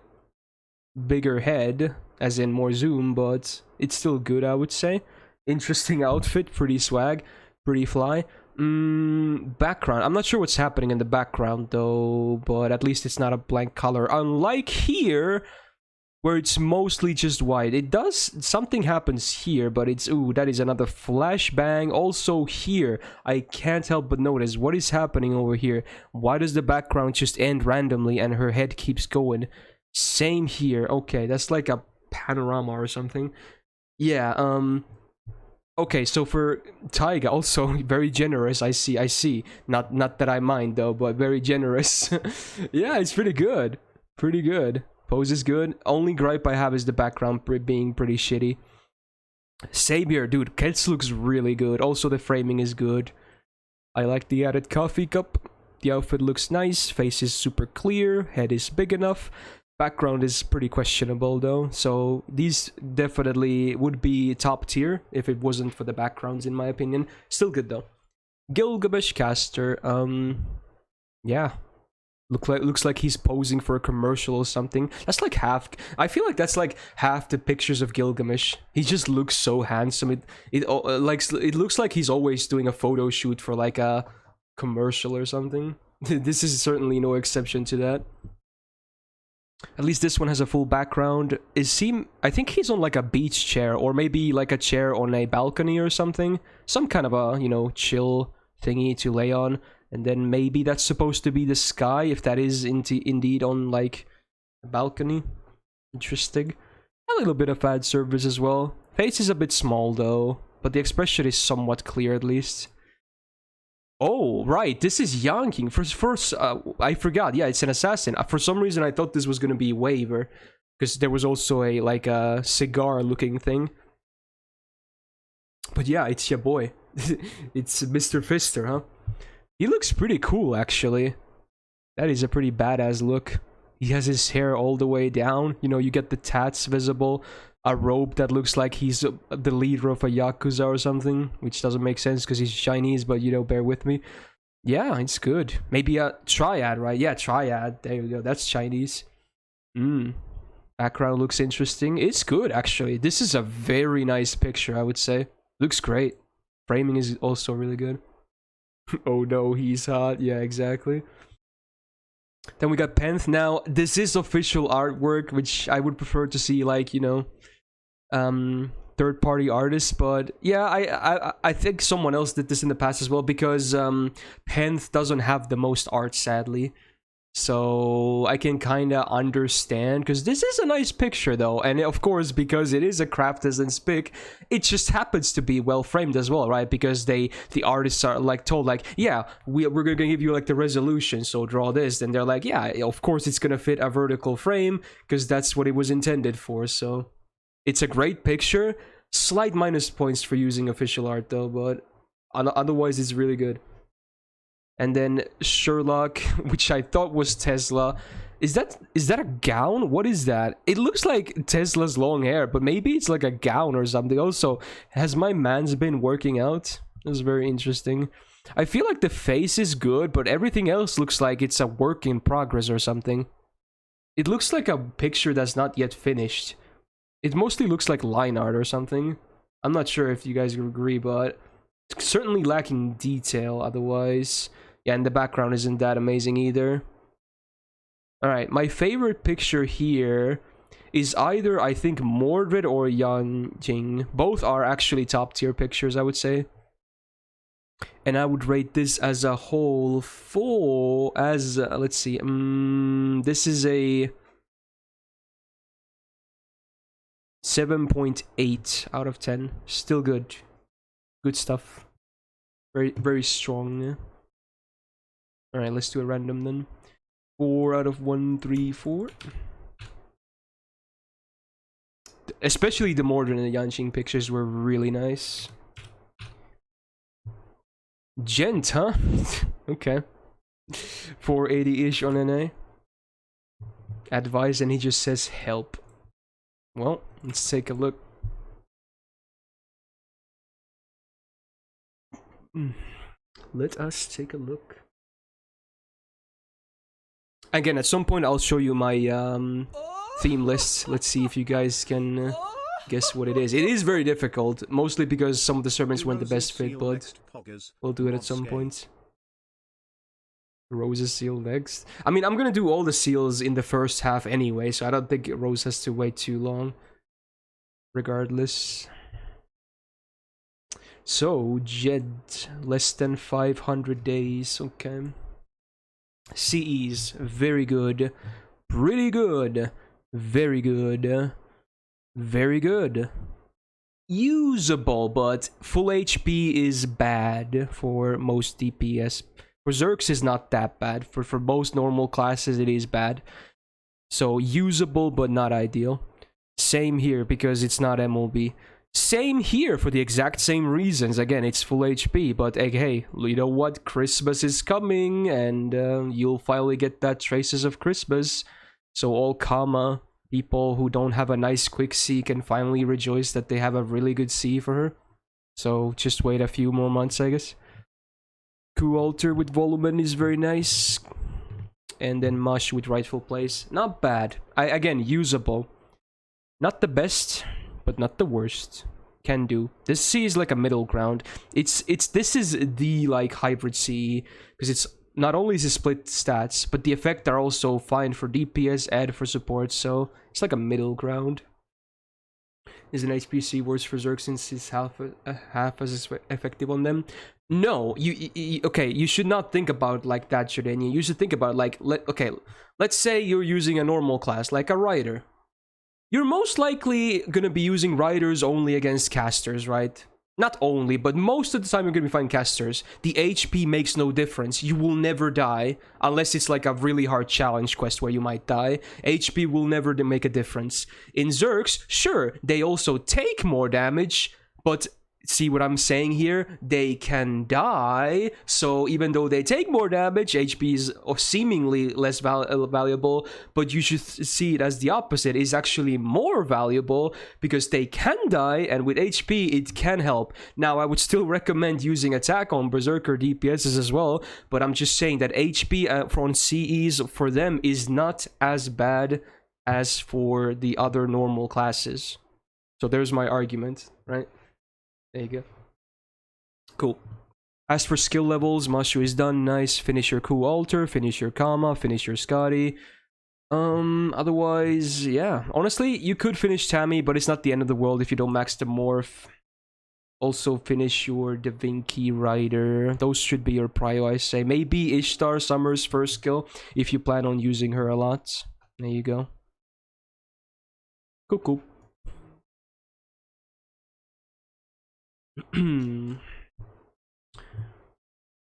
S1: bigger head, as in more zoom, but it's still good, I would say. Interesting outfit, pretty swag, pretty fly. Background. I'm not sure what's happening in the background though, but at least it's not a blank color. Unlike here, where it's mostly just white. It does, something happens here, but it's, ooh, that is another flashbang. Also here, I can't help but notice what is happening over here. Why does the background just end randomly and her head keeps going? Same here. Okay, that's like a panorama or something. Yeah, okay, so for Taiga, also very generous. I see. Not that I mind though, but very generous. Yeah, it's pretty good. Pretty good. Pose is good. Only gripe I have is the background being pretty shitty. Savior, dude, Ketz looks really good. Also, the framing is good. I like the added coffee cup. The outfit looks nice. Face is super clear. Head is big enough. Background is pretty questionable though. So these definitely would be top tier if it wasn't for the backgrounds, in my opinion. Still good though. Gilgamesh caster. Yeah. Looks like he's posing for a commercial or something. That's like half. I feel like that's like half the pictures of Gilgamesh. He just looks so handsome. It looks like he's always doing a photo shoot for like a commercial or something. This is certainly no exception to that. At least this one has a full background. I think he's on like a beach chair, or maybe like a chair on a balcony or something. Some kind of a, you know, chill thingy to lay on. And then maybe that's supposed to be the sky, if that is indeed on, like, a balcony. Interesting. A little bit of ad service as well. Face is a bit small, though. But the expression is somewhat clear, at least. Oh, right. This is Yanking. First, I forgot. Yeah, it's an assassin. For some reason, I thought this was going to be Waver. Because there was also a, like, a cigar-looking thing. But yeah, it's your boy. It's Mr. Fister, huh? He looks pretty cool, actually. That is a pretty badass look. He has his hair all the way down. You know, you get the tats visible. A robe that looks like he's the leader of a Yakuza or something. Which doesn't make sense because he's Chinese, but, you know, bear with me. Yeah, it's good. Maybe a triad, right? Yeah, triad. There you go. That's Chinese. Background looks interesting. It's good, actually. This is a very nice picture, I would say. Looks great. Framing is also really good. Oh no, he's hot. Yeah, exactly. Then we got Penth. Now, this is official artwork, which I would prefer to see, like, you know, third-party artists. But yeah, I think someone else did this in the past as well, because Penth doesn't have the most art, sadly. So I can kind of understand, because this is a nice picture though, and of course, because it is a Craftisans pick, it just happens to be well framed as well, right? Because the artists are like told, like, yeah, we're gonna give you like the resolution, so draw this, and they're like, yeah, of course it's gonna fit a vertical frame because that's what it was intended for. So it's a great picture. Slight minus points for using official art though, but otherwise it's really good. And then Sherlock, which I thought was Tesla. Is that a gown? What is that? It looks like Tesla's long hair, but maybe it's like a gown or something. Also, has my man's been working out? That's very interesting. I feel like the face is good, but everything else looks like it's a work in progress or something. It looks like a picture that's not yet finished. It mostly looks like line art or something. I'm not sure if you guys agree, but it's certainly lacking detail otherwise. Yeah, and the background isn't that amazing either. Alright, my favorite picture here is either, I think, Mordred or Yanjing. Both are actually top tier pictures, I would say. And I would rate this as a whole for, as, let's see, this is a 7.8 out of 10. Still good. Good stuff. Very, very strong, yeah. Alright, let's do a random then. 4 out of 1, 3, 4. Especially the Mordred and the Yanqing pictures were really nice. Gent, huh? Okay. 480-ish on NA. Advise, and he just says help. Well, let's take a look. Let us take a look. Again, at some point I'll show you my theme list. Let's see if you guys can guess what it is. It is very difficult, mostly because some of the servants weren't the best fit, but we'll do it at some point. Rose's seal next. I mean, I'm gonna do all the seals in the first half anyway, so I don't think Rose has to wait too long. Regardless. So, Jed, less than 500 days, okay. CEs, very good. Pretty good. Very good. Very good. Usable, but full HP is bad for most DPS. For Zerx is not that bad. For most normal classes, it is bad. So, usable, but not ideal. Same here, because it's not MLB. Same here for the exact same reasons. Again, it's full HP, but hey, you know what? Christmas is coming, and you'll finally get that Traces of Christmas. So all Kama people who don't have a nice quick C can finally rejoice that they have a really good C for her. So just wait a few more months, I guess. Coup Altar with Volumen is very nice. And then Mush with Rightful Place. Not bad. Again, usable. Not the best, but not the worst. Can do. This C is like a middle ground. This is the like hybrid C, because it's not only is it split stats, but the effects are also fine for DPS and for support, so it's like a middle ground. Is an HPC worse for Zerg since it's half as effective on them? No, okay, you should not think about like that, Jordania. You should think about like, let's say you're using a normal class, like a Rider. You're most likely gonna be using Riders only against casters, right? Not only, but most of the time you're gonna be fighting casters. The HP makes no difference. You will never die, unless it's like a really hard challenge quest where you might die. HP will never make a difference. In Zergs, sure, they also take more damage, but see what I'm saying here? They can die, so even though they take more damage, HP is seemingly less valuable, but you should see it as the opposite. It's actually more valuable because they can die, and with HP it can help. Now, I would still recommend using attack on Berserker DPSs as well, but I'm just saying that HP on CEs for them is not as bad as for the other normal classes. So there's my argument, right? There you go. Cool. As for skill levels, Mashu is done. Nice. Finish your Coup Altar, finish your Kama, finish your Scotty. Otherwise, yeah. Honestly, you could finish Tammy, but it's not the end of the world if you don't max the Morph. Also finish your Da Vinci Rider. Those should be your prio, I say. Maybe Ishtar Summer's first skill, if you plan on using her a lot. There you go. Cool, cool.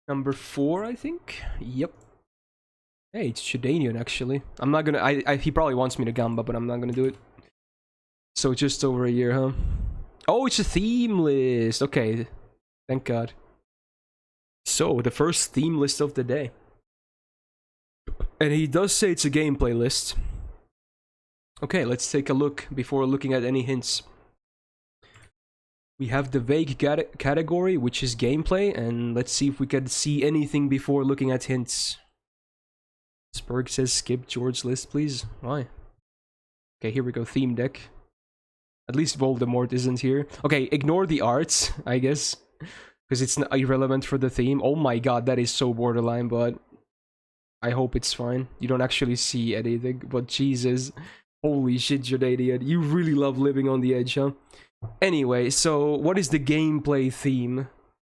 S1: Number 4, I think. Yep. Hey, it's Shadanian actually. I'm not gonna. He probably wants me to Gamba, but I'm not gonna do it. So just over a year, huh? Oh, it's a theme list. Okay, thank God. So the first theme list of the day, and he does say it's a gameplay list. Okay, let's take a look before looking at any hints. We have the vague category, which is gameplay, and let's see if we can see anything before looking at hints. Spurg says skip George's list, please. Why? Okay, here we go. Theme deck. At least Voldemort isn't here. Okay, ignore the arts, I guess, because it's irrelevant for the theme. Oh my god, that is so borderline, but I hope it's fine. You don't actually see anything, but Jesus. Holy shit, Jordanian. You really love living on the edge, huh? Anyway, so what is the gameplay theme?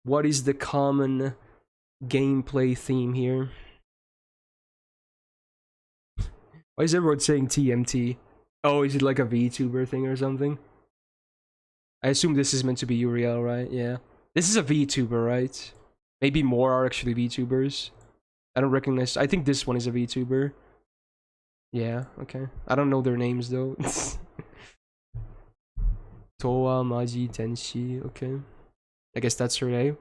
S1: What is the common gameplay theme here? Why is everyone saying TMT? Oh, is it like a VTuber thing or something? I assume this is meant to be Uriel, right? Yeah. This is a VTuber, right? Maybe more are actually VTubers. I don't recognize. I think this one is a VTuber. Yeah, okay. I don't know their names though. Toa Maji Tenshi, okay. I guess that's her name.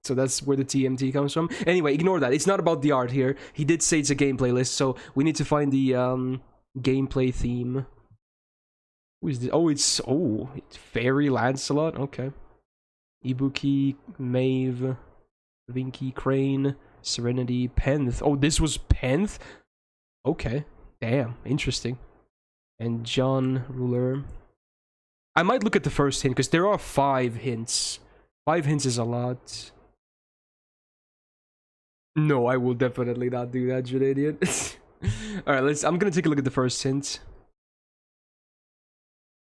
S1: So that's where the TMT comes from. Anyway, ignore that. It's not about the art here. He did say it's a gameplay list, so we need to find the gameplay theme. Who is this? Oh, it's Fairy Lancelot. Okay. Ibuki, Maeve, Vinky, Crane, Serenity, Penth. Oh, this was Penth? Okay. Damn, interesting. And John Ruler. I might look at the first hint, because there are 5 hints. 5 hints is a lot. No, I will definitely not do that, Jadadian. Alright, I'm gonna take a look at the first hint.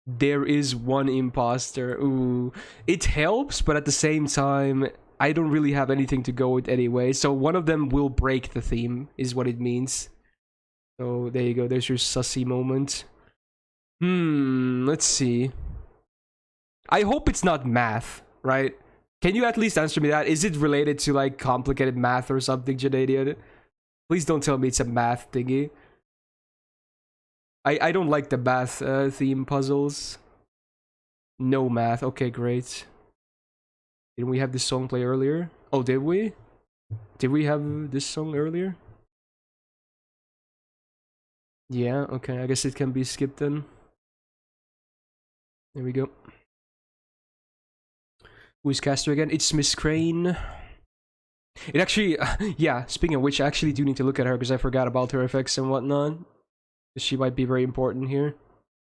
S1: There is one imposter. Ooh. It helps, but at the same time, I don't really have anything to go with anyway. So one of them will break the theme, is what it means. So there you go, there's your sussy moment. Let's see. I hope it's not math, right? Can you at least answer me that? Is it related to like complicated math or something, Jadadian? Please don't tell me it's a math thingy. I don't like the math theme puzzles. No math. Okay, great. Didn't we have this song play earlier? Oh, did we? Did we have this song earlier? Yeah, okay. I guess it can be skipped then. There we go. Who's caster again? It's Miss Crane. It actually, yeah, speaking of which, I actually do need to look at her because I forgot about her effects and whatnot. She might be very important here.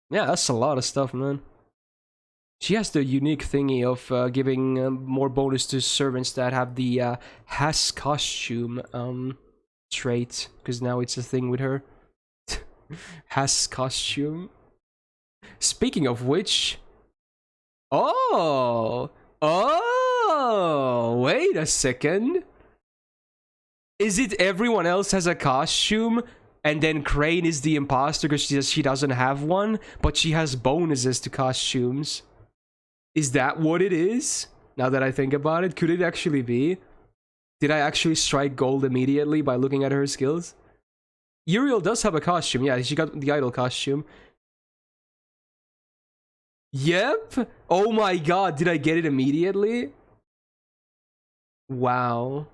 S1: Yeah, that's a lot of stuff, man. She has the unique thingy of giving more bonus to servants that have the has costume trait, because now it's a thing with her. Has costume. Speaking of which... Oh! Oh! Wait a second. Is it everyone else has a costume, and then Crane is the imposter because she doesn't have one, but she has bonuses to costumes? Is that what it is? Now that I think about it, could it actually be? Did I actually strike gold immediately by looking at her skills? Uriel does have a costume. Yeah, she got the idol costume. Yep. Oh my god, did I get it immediately? Wow.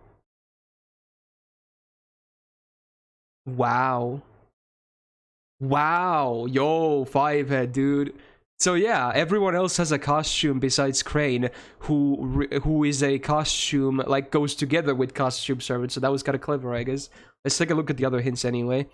S1: Wow. Wow. Yo, 5-head, dude. So yeah, everyone else has a costume besides Crane, who is a costume, like, goes together with costume servant, so that was kind of clever, I guess. Let's take a look at the other hints anyway.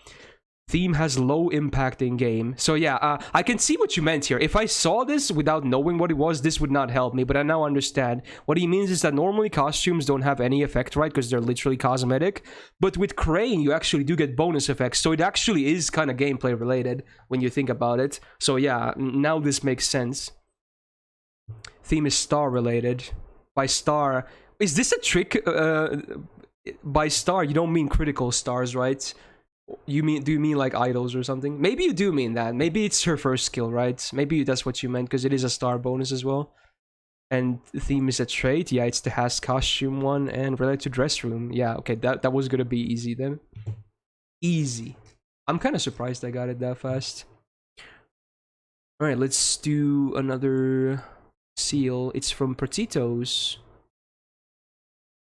S1: Theme has low impact in game. So yeah, I can see what you meant here. If I saw this without knowing what it was, this would not help me, but I now understand. What he means is that normally costumes don't have any effect, right? Because they're literally cosmetic. But with Crane, you actually do get bonus effects, so it actually is kind of gameplay related when you think about it. So yeah, now this makes sense. Theme is star related. By star... Is this a trick? By star, you don't mean critical stars, right? Do you mean like idols or something? Maybe you do mean that. Maybe it's her first skill, right? Maybe that's what you meant, because it is a star bonus as well. And the theme is a trait. Yeah, it's the has costume one, and related to dress room. Yeah, okay, that was gonna be easy then. Easy. I'm kind of surprised I got it that fast. Alright, let's do another seal. It's from Pertitos.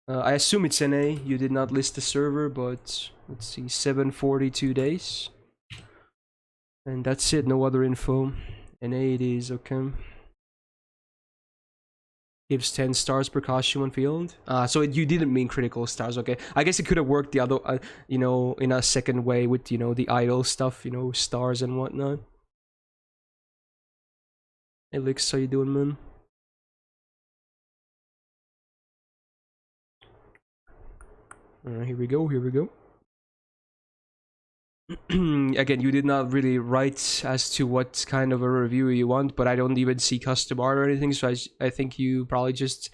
S1: I assume it's NA. You did not list the server, but let's see, 742 days. And that's it, no other info. NA it is, okay. Gives 10 stars per costume on field. So you didn't mean critical stars, okay. I guess it could have worked the other, you know, in a second way with, you know, the idol stuff, you know, stars and whatnot. Hey Lix, how you doing, man? Alright, here we go, here we go. Again, you did not really write as to what kind of a review you want, but I don't even see custom art or anything, so I think you probably just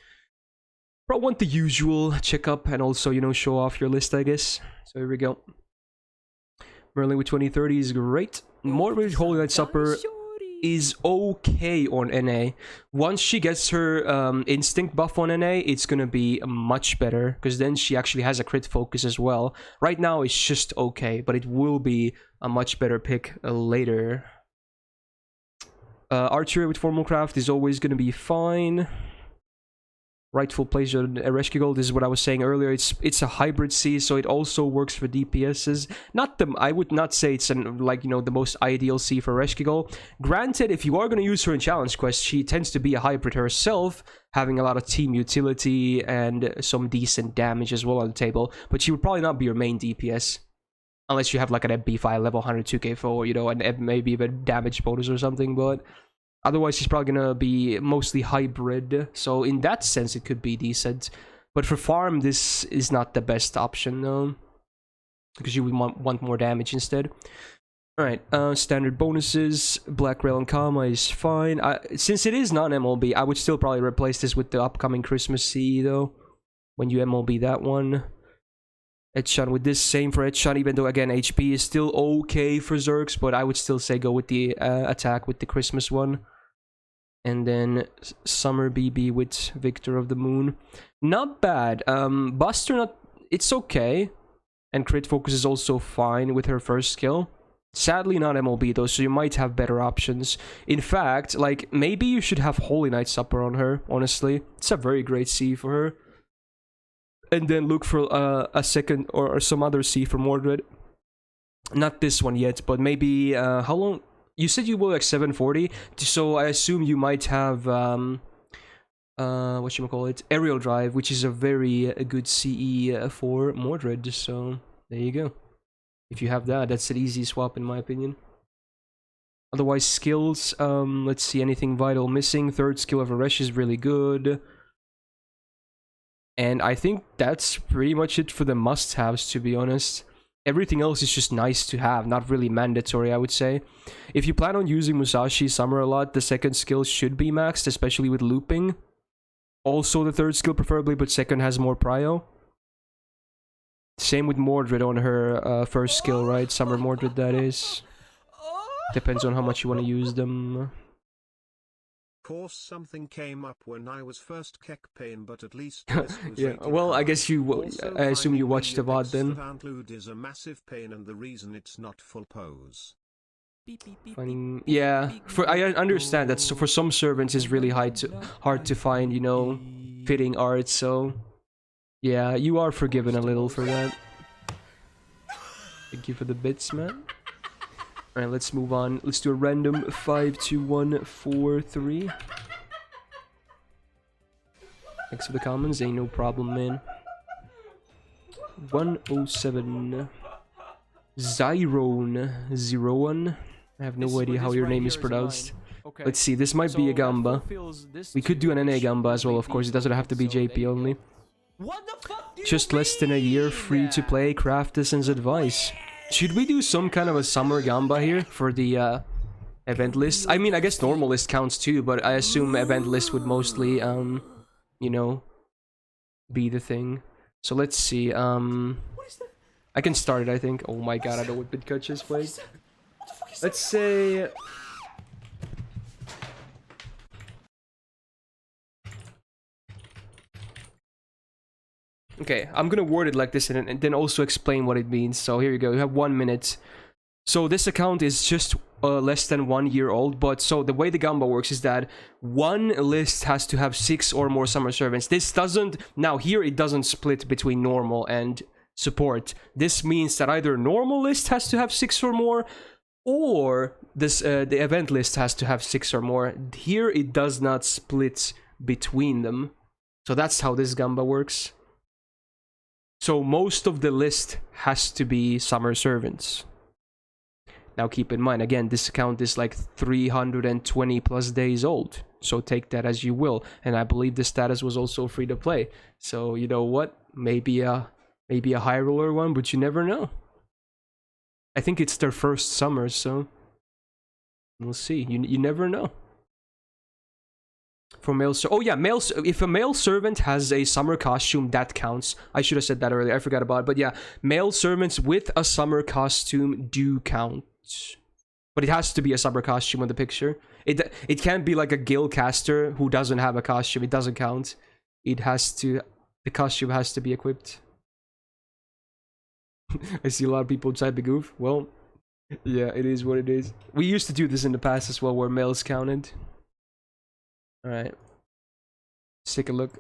S1: want the usual checkup and also, you know, show off your list, I guess. So here we go. Merlin with 2030 is great. Morbid Holy Night Supper is okay on NA. Once she gets her instinct buff on NA, it's gonna be much better, because then she actually has a crit focus as well. Right now it's just okay, but it will be a much better pick later. Archery with Formal Craft is always gonna be fine. Rightful place on Rescue Gold, this is what I was saying earlier. It's a hybrid C, so it also works for DPSs. I would not say it's like, you know, the most ideal C for Rescue Gold. Granted, if you are going to use her in challenge quests, she tends to be a hybrid herself, having a lot of team utility and some decent damage as well on the table. But she would probably not be your main DPS, unless you have like an MP5 level 102k for, you know, and maybe even damage bonus or something. But otherwise, she's probably gonna be mostly hybrid, so in that sense, it could be decent. But for farm, this is not the best option though, because you would want more damage instead. Alright, standard bonuses, Black Rail and Kama is fine. Since it is non-MLB, I would still probably replace this with the upcoming Christmas CE though, when you MLB that one. Headshot with this, same for Headshot, even though again HP is still okay for Zergs, but I would still say go with the attack with the Christmas one. And then Summer BB with Victor of the Moon. Not bad. Buster, it's okay. And Crit Focus is also fine with her first skill. Sadly not MLB though, so you might have better options. In fact, like, maybe you should have Holy Night Supper on her, honestly. It's a very great C for her. And then look for a second or some other C for Mordred. Not this one yet, but maybe, how long? You said you will like 740, so I assume you might have, whatchamacallit, Aerial Drive, which is a very good CE for Mordred, so there you go. If you have that, that's an easy swap in my opinion. Otherwise, skills, let's see, anything vital missing. Third skill of Aresh is really good. And I think that's pretty much it for the must-haves, to be honest. Everything else is just nice to have, not really mandatory, I would say. If you plan on using Musashi Summer a lot, the second skill should be maxed, especially with looping. Also the third skill preferably, but second has more prio. Same with Mordred on her first skill, right? Summer Mordred, that is. Depends on how much you want to use them.
S2: Course something came up when I was first Keck Pain, but at least this was
S1: yeah, well, I guess you I assume you watched the VOD then.
S2: Antlude is a massive pain, and the reason it's not full pose.
S1: Finding, yeah, I understand that. So for some servants it's really hard to find, you know, fitting art, so yeah, you are forgiven a little for that. Thank you for the bits, man. Alright, let's move on. Let's do a random 5, 2, 1, 4, 3. Thanks for the comments, ain't no problem, man. 107. Zeron. I have no idea how your name is pronounced. Okay. Let's see, this might be a Gamba. We could do an NA Gamba as well, of course. It doesn't have to be JP only. Just less than a year, free to play, craft distance advice. Should we do some kind of a summer Gamba here for the event list? I mean, I guess normal list counts too, but I assume event list would mostly, you know, be the thing. So let's see, I can start it, I think. Oh my god, I know what Bitcoach is playing. Let's say... Okay, I'm gonna word it like this and then also explain what it means. So here you go, you have 1 minute. So this account is just less than 1 year old, but so the way the Gamba works is that one list has to have 6 or more summer servants. This doesn't, now here it doesn't split between normal and support. This means that either normal list has to have 6 or more, or this the event list has to have 6 or more. Here it does not split between them. So that's how this Gamba works. So most of the list has to be summer servants. Now keep in mind, again, this account is like 320 plus days old. So take that as you will. And I believe the status was also free to play. So you know what? Maybe a high roller one, but you never know. I think it's their first summer, so we'll see. You never know. For male, oh yeah, if a male servant has a summer costume, that counts. I should have said that earlier, I forgot about it, but yeah, male servants with a summer costume do count. But it has to be a summer costume in the picture. It can't be like a guild caster who doesn't have a costume, it doesn't count. It has to, the costume has to be equipped. I see a lot of people inside the goof. Well, yeah, it is what it is. We used to do this in the past as well, where males counted. Alright, let's take a look.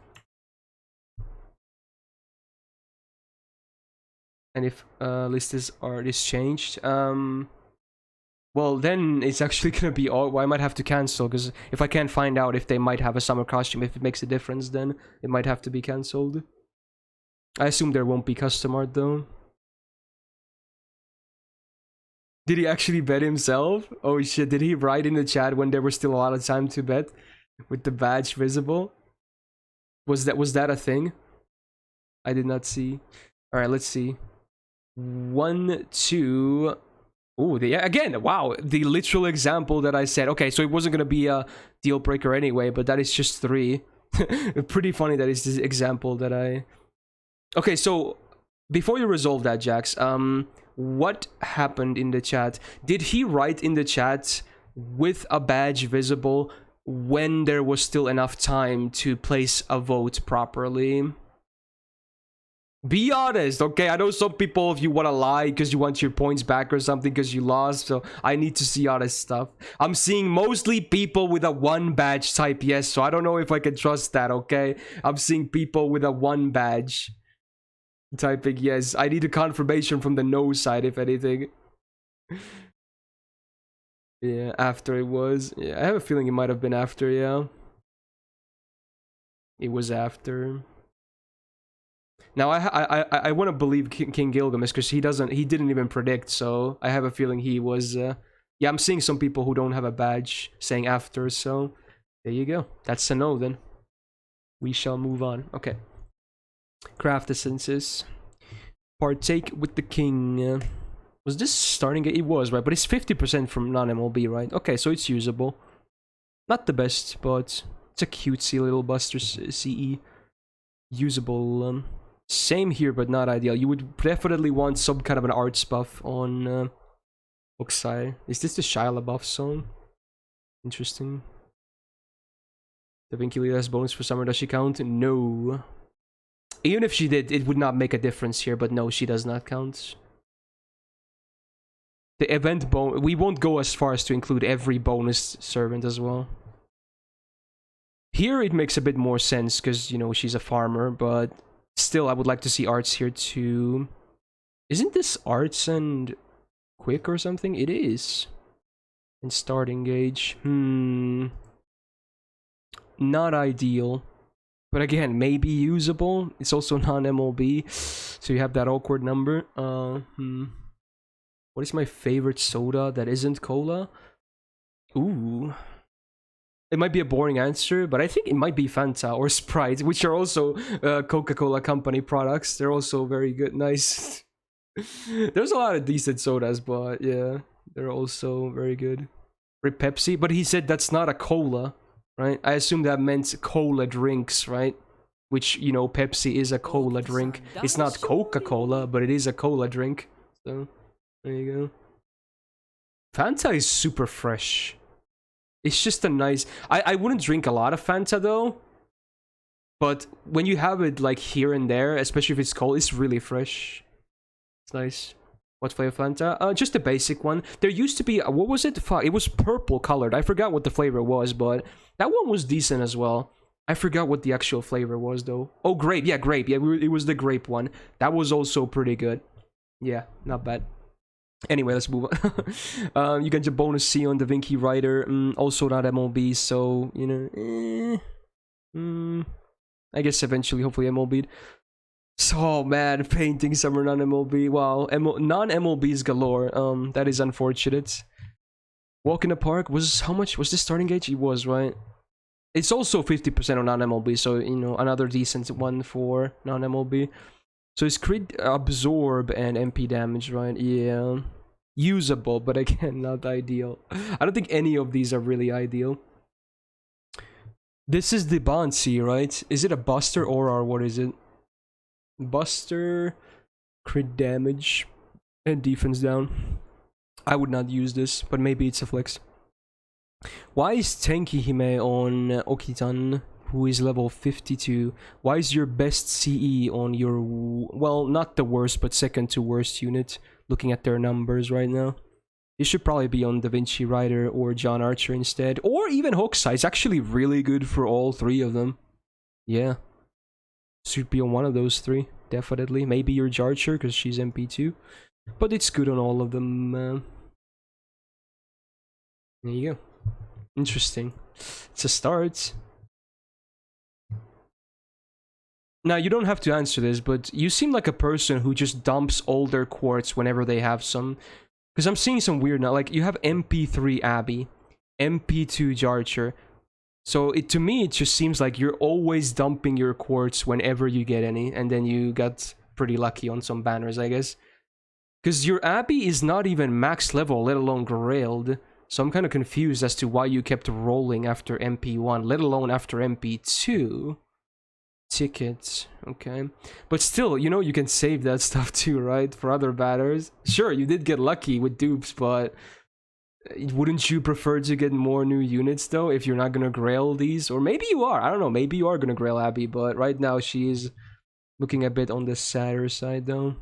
S1: And if list is changed, well then it's actually gonna be all. Well, I might have to cancel, because if I can't find out if they might have a summer costume, if it makes a difference, then it might have to be cancelled. I assume there won't be custom art though. Did he actually bet himself? Oh shit, did he write in the chat when there was still a lot of time to bet? With the badge visible? Was that a thing? I did not see. All right, let's see. 1, 2. Oh, again, wow, the literal example that I said. Okay, so it wasn't gonna be a deal breaker anyway, but that is just 3. Pretty funny that is this example that I. Okay, so before you resolve that, Jax, what happened in the chat? Did he write in the chat with a badge visible when there was still enough time to place a vote properly? Be honest, okay? I know some people, if you want to lie because you want your points back or something because you lost, so I need to see honest stuff. I'm seeing mostly people with a 1 badge type yes, so I don't know if I can trust that, okay? I'm seeing people with a 1 badge typing yes. I need a confirmation from the no side, if anything. Yeah, after it was. Yeah, I have a feeling it might have been after, yeah. It was after. Now I want to believe King Gilgamesh because he didn't even predict, so I have a feeling he was. Yeah, I'm seeing some people who don't have a badge saying after, so there you go. That's a no then. We shall move on. Okay. Craft essences. Partake with the king. Was this starting? It was, right? But it's 50% from non-MLB, right? Okay, so it's usable. Not the best, but it's a cutesy little Buster CE. Usable. Same here, but not ideal. You would definitely want some kind of an arts buff on Oxai. Is this the Shia LaBeouf song? Interesting. The Vinculator has bonus for summer. Does she count? No. Even if she did, it would not make a difference here, but no, she does not count. The event bonus... We won't go as far as to include every bonus servant as well. Here it makes a bit more sense, because, you know, she's a farmer, but... Still, I would like to see arts here too. Isn't this arts and quick or something? It is. And starting gauge. Not ideal. But again, maybe usable. It's also non-MLB. So you have that awkward number. What is my favorite soda that isn't cola? Ooh. It might be a boring answer, but I think it might be Fanta or Sprite, which are also Coca-Cola company products. They're also very good. Nice. There's a lot of decent sodas, but yeah, they're also very good. Or Pepsi, but he said that's not a cola, right? I assume that meant cola drinks, right? Which, you know, Pepsi is a cola drink. It's not Coca-Cola, but it is a cola drink. So, there you go. Fanta is super fresh. It's just a nice... I wouldn't drink a lot of Fanta though. But when you have it like here and there, especially if it's cold, it's really fresh. It's nice. What flavor Fanta? Just the basic one. There used to be... What was it? It was purple colored. I forgot what the flavor was, but that one was decent as well. I forgot what the actual flavor was though. Oh, grape. Yeah, grape. Yeah, it was the grape one. That was also pretty good. Yeah, not bad. Anyway, let's move on. You get your bonus C on the Vinci Rider. Also not MLB, so, you know... I guess eventually, hopefully MLB. So, man, painting summer non-MLB. Wow, non-MLBs galore. That is unfortunate. Walk in the park was... How much was this starting gauge? It was, right? It's also 50% on non-MLB, so, you know, another decent one for non-MLB. So it's crit, absorb, and MP damage, right? Yeah. Usable, but again, not ideal. I don't think any of these are really ideal. This is the Bouncy, right? Is it a Buster or what is it? Buster, crit damage, and defense down. I would not use this, but maybe it's a flex. Why is Tenki Hime on Okitan, who is level 52? Why is your best CE on your... Well, not the worst, but second to worst unit, looking at their numbers right now? It should probably be on Da Vinci Rider or John Archer instead. Or even Hokusai. It's actually really good for all three of them. Yeah. Should be on one of those three, definitely. Maybe your Jarcher, because she's MP2. But it's good on all of them. There you go. Interesting. It's a start. Now, you don't have to answer this, but you seem like a person who just dumps all their quartz whenever they have some. Because I'm seeing some weird now. Like, you have MP3 Abby, MP2 Jarcher, So to me, it just seems like you're always dumping your quartz whenever you get any, and then you got pretty lucky on some banners, I guess. Because your Abbey is not even max level, let alone grailed. So I'm kind of confused as to why you kept rolling after MP1, let alone after MP2. Tickets, okay. But still, you know, you can save that stuff too, right? For other banners. Sure, you did get lucky with dupes, but wouldn't you prefer to get more new units though if you're not gonna grail these? Or maybe you are, I don't know, maybe you are gonna grail Abby, but right now she is looking a bit on the sadder side though.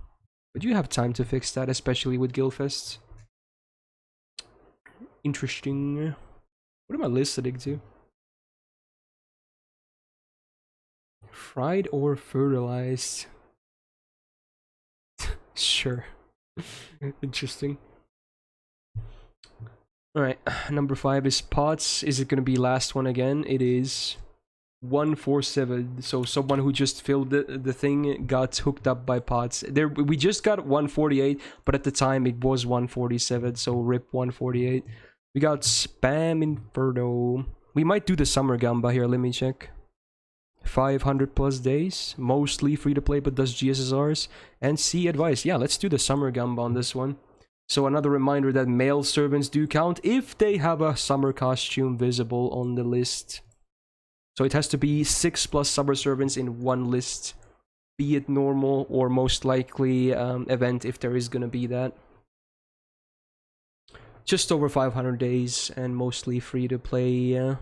S1: But you have time to fix that, especially with Guildfest. Interesting. What am I listening to? Fried or fertilized? Sure. Interesting. Alright, number 5 is pots. Is it gonna be last one again? It is 147. So someone who just filled the thing got hooked up by pots. There, we just got 148, but at the time it was 147, so rip 148. We got Spam Inferno. We might do the Summer Gamba here, let me check. 500 plus days, mostly free to play but does GSSRs, and C advice. Yeah, let's do the Summer Gamba on this one. So another reminder that male servants do count if they have a summer costume visible on the list. So it has to be 6 plus summer servants in one list, be it normal or most likely event if there is gonna be that. Just over 500 days and mostly free to play.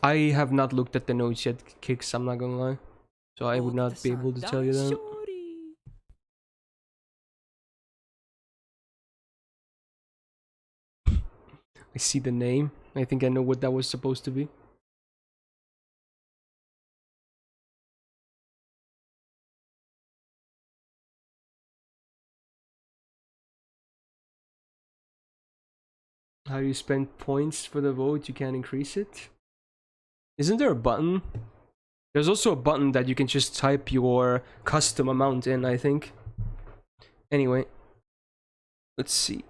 S1: I have not looked at the notes yet, Kicks, I'm not gonna lie. So I would not be able to tell you that. I see the name. I think I know what that was supposed to be. How do you spend points for the vote? You can't increase it? Isn't there a button? There's also a button that you can just type your custom amount in, I think. Anyway. Let's see.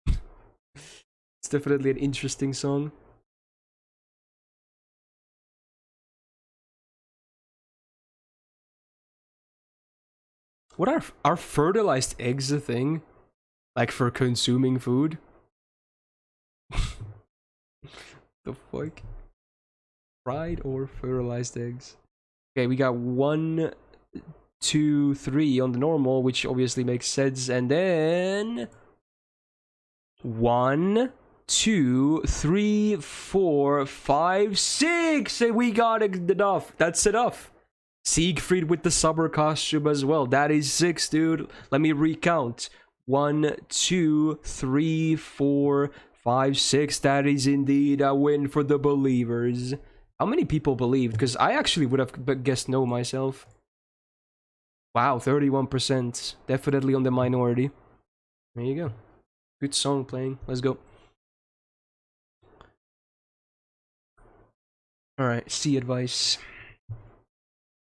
S1: It's definitely an interesting song. What are fertilized eggs a thing? Like for consuming food? The fuck? Fried or fertilized eggs? Okay, we got 1, 2, 3 on the normal, which obviously makes sense, and then 1, 2, 3, 4, 5, 6, and we got enough. That's enough. Siegfried with the summer costume as well. That is 6, dude. Let me recount. 1, 2, 3, 4, 5, 6. That is indeed a win for the believers. How many people believed? Because I actually would have guessed no myself. Wow, 31%. Definitely on the minority. There you go. Good song playing. Let's go. Alright, C advice.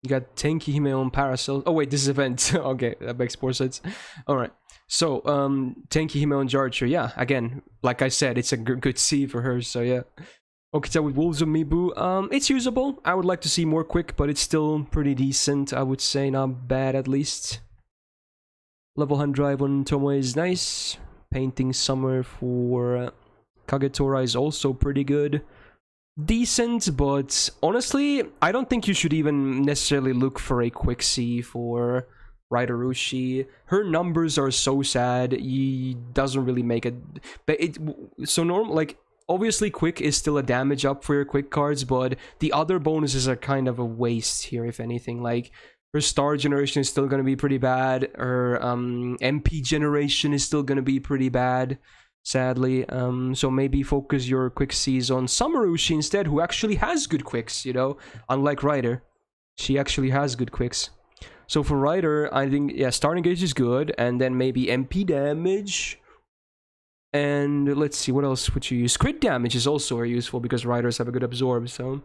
S1: You got Tenki Himeon Parasol. Oh wait, this is event. Okay, that makes more sense. Alright. So, Tenki Himeon Jarcher. Yeah, again, like I said, it's a good C for her, so yeah. Okita with Wolves of Mibu. It's usable. I would like to see more quick, but it's still pretty decent, I would say. Not bad, at least. Level 100 drive on Tomoe is nice. Painting Summer for Kagetora is also pretty good. Decent, but honestly, I don't think you should even necessarily look for a quick C for Raidarushi. Her numbers are so sad. He doesn't really make it. But so normal, like, obviously quick is still a damage up for your quick cards, but the other bonuses are kind of a waste here, if anything. Like, her star generation is still going to be pretty bad. Her MP generation is still going to be pretty bad, sadly. So maybe focus your quick C's on Samarushi instead, who actually has good quicks, you know? Unlike Ryder. She actually has good quicks. So for Ryder, I think, yeah, Star Engage is good, and then maybe MP damage. And let's see, what else would you use? Crit damage is also very useful because riders have a good absorb, so...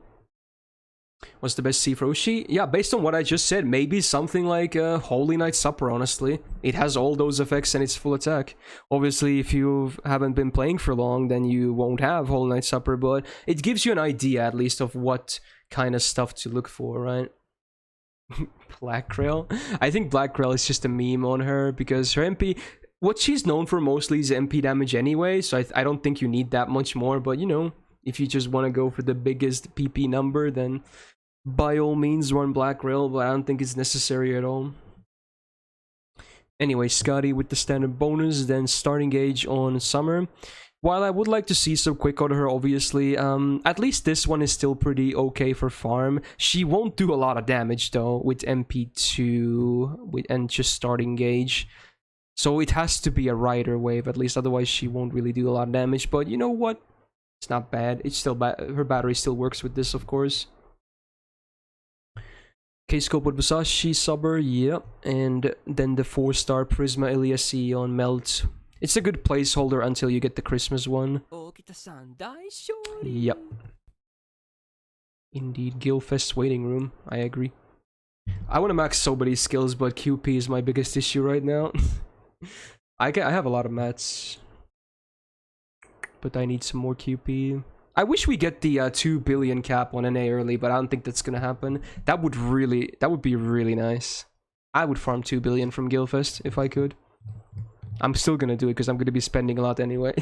S1: What's the best C for Ushi? Yeah, based on what I just said, maybe something like Holy Night Supper, honestly. It has all those effects and it's full attack. Obviously, if you haven't been playing for long, then you won't have Holy Night Supper, but it gives you an idea, at least, of what kind of stuff to look for, right? Black Grail? I think Black Grail is just a meme on her, because her MP... What she's known for mostly is MP damage anyway, so I don't think you need that much more, but, you know, if you just want to go for the biggest PP number, then... by all means run Black Rail, but I don't think it's necessary at all. Anyway, Scotty with the standard bonus, then starting gauge on Summer. While I would like to see some quick out of her, obviously, at least this one is still pretty okay for farm. She won't do a lot of damage though with MP2 and just starting gauge. So it has to be a rider wave at least, otherwise she won't really do a lot of damage. But you know what? It's not bad. It's still her battery still works with this, of course. K-Scope with Musashi, Subber, yep. And then the 4-star Prisma Iliasi on Melt. It's a good placeholder until you get the Christmas one. Yep. Indeed, Gilfest waiting room. I agree. I want to max so many skills, but QP is my biggest issue right now. I have a lot of mats. But I need some more QP. I wish we get the 2 billion cap on NA early, but I don't think that's gonna happen. That would be really nice. I would farm 2 billion from Gilfest if I could. I'm still gonna do it because I'm gonna be spending a lot anyway.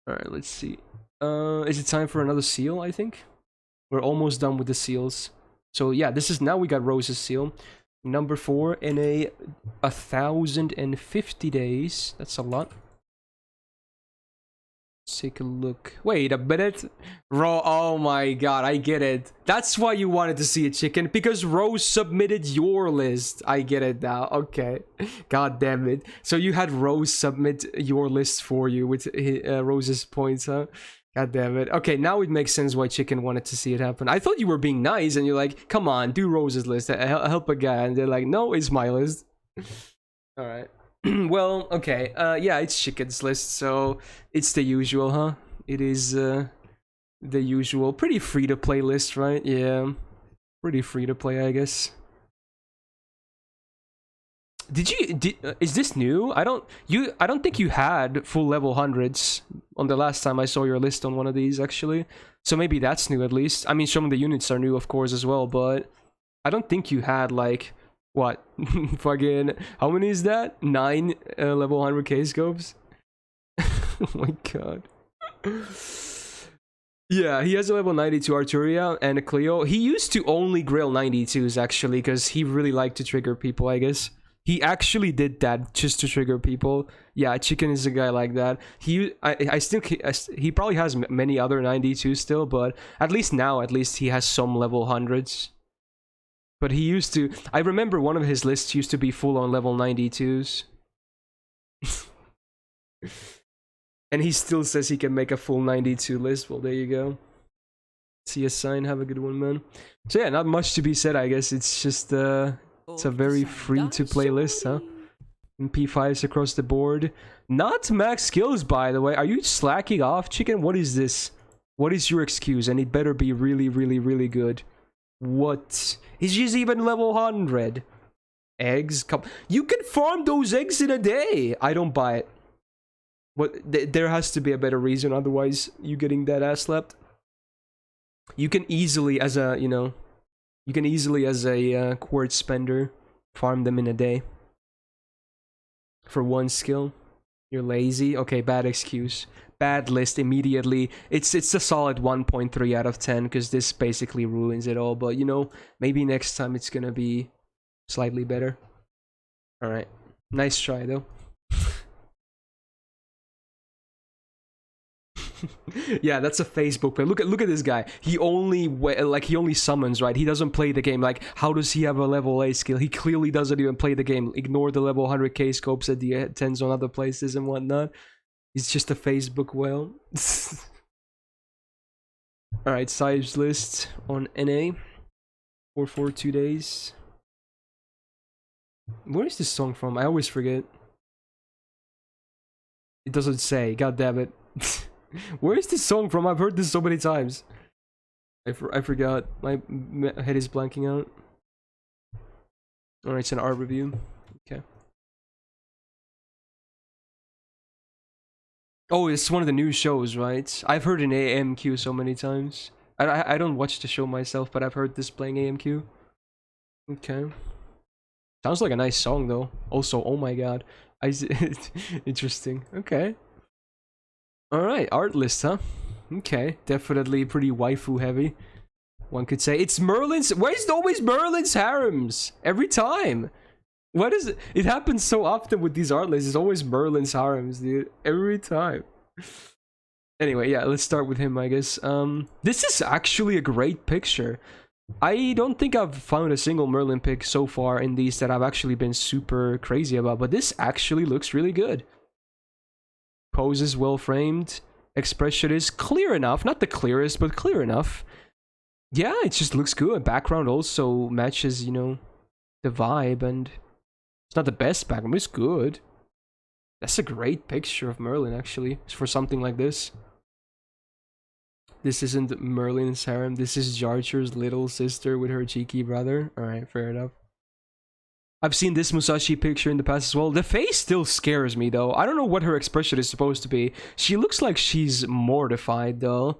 S1: Alright, let's see. Is it time for another seal, I think? We're almost done with the seals. So yeah, this is now we got Rose's seal. Number 4 in 1,050 days. That's a lot. Take a look. Wait a minute. Oh my god, I get it. That's why you wanted to see a chicken, because Rose submitted your list. I get it now. Okay. God damn it. So you had Rose submit your list for you with Rose's points, huh? God damn it. Okay, now it makes sense why Chicken wanted to see it happen. I thought you were being nice and you're like, come on, do Rose's list. Help a guy. And they're like, no, it's my list. Alright. Well, okay, yeah, it's Chicken's list, so it's the usual, huh? It is, the usual. Pretty free-to-play list, right? Yeah, pretty free-to-play, I guess. Is this new? I don't think you had full level 100s on the last time I saw your list on one of these, actually. So maybe that's new, at least. I mean, some of the units are new, of course, as well, but I don't think you had, like... What? Fucking... How many is that? 9 level 100k scopes? Oh my god. Yeah, he has a level 92 Arturia and a Cleo. He used to only grill 92s, actually, because he really liked to trigger people, I guess. He actually did that just to trigger people. Yeah, Chicken is a guy like that. He probably has many other 92s still, but at least now, he has some level 100s. But he used to... I remember one of his lists used to be full on level 92s. And he still says he can make a full 92 list. Well, there you go. See a sign. Have a good one, man. So yeah, not much to be said, I guess. It's just... it's a very free-to-play list, huh? And P5s across the board. Not max skills, by the way. Are you slacking off, Chicken? What is this? What is your excuse? And it better be really, really, really good. What? Is she's even level 100? Eggs? Come. You can farm those eggs in a day! I don't buy it. What? There has to be a better reason, otherwise you getting that ass slapped. You can easily, as a, you know... You can easily, as a Quartz spender, farm them in a day. For one skill. You're lazy? Okay, bad excuse. Bad list immediately. It's a solid 1.3 out of 10, because this basically ruins it all. But, you know, maybe next time it's gonna be slightly better. Alright. Nice try, though. Yeah, that's a Facebook play. Look at this guy. He only summons, right? He doesn't play the game. Like, how does he have a level A skill? He clearly doesn't even play the game. Ignore the level 100k scopes at the 10s on other places and whatnot. He's just a Facebook whale. Alright, Sibes list on NA for 2 days. Where is this song from? I always forget. It doesn't say. God damn it. Where is this song from? I've heard this so many times. I forgot. My head is blanking out. Alright, it's an art review. Okay. Oh, it's one of the new shows, right? I've heard an AMQ so many times. I don't watch the show myself, but I've heard this playing AMQ. Okay. Sounds like a nice song, though. Also, oh my god. Interesting. Okay. Alright, art list, huh? Okay. Definitely pretty waifu heavy. One could say. It's Merlin's. Why is it always Merlin's harems? Every time. What is it? It happens so often with these art lists. It's always Merlin's harems, dude. Every time. Anyway, yeah, let's start with him, I guess. This is actually a great picture. I don't think I've found a single Merlin pic so far in these that I've actually been super crazy about, but this actually looks really good. Pose is well framed. Expression is clear enough. Not the clearest, but clear enough. Yeah, it just looks good. Background also matches, you know, the vibe, and it's not the best background, but it's good. That's a great picture of Merlin, actually, for something like this. This isn't Merlin's harem. This is Jar Jar's little sister with her cheeky brother. Alright, fair enough. I've seen this Musashi picture in the past as well. The face still scares me, though. I don't know what her expression is supposed to be. She looks like she's mortified, though.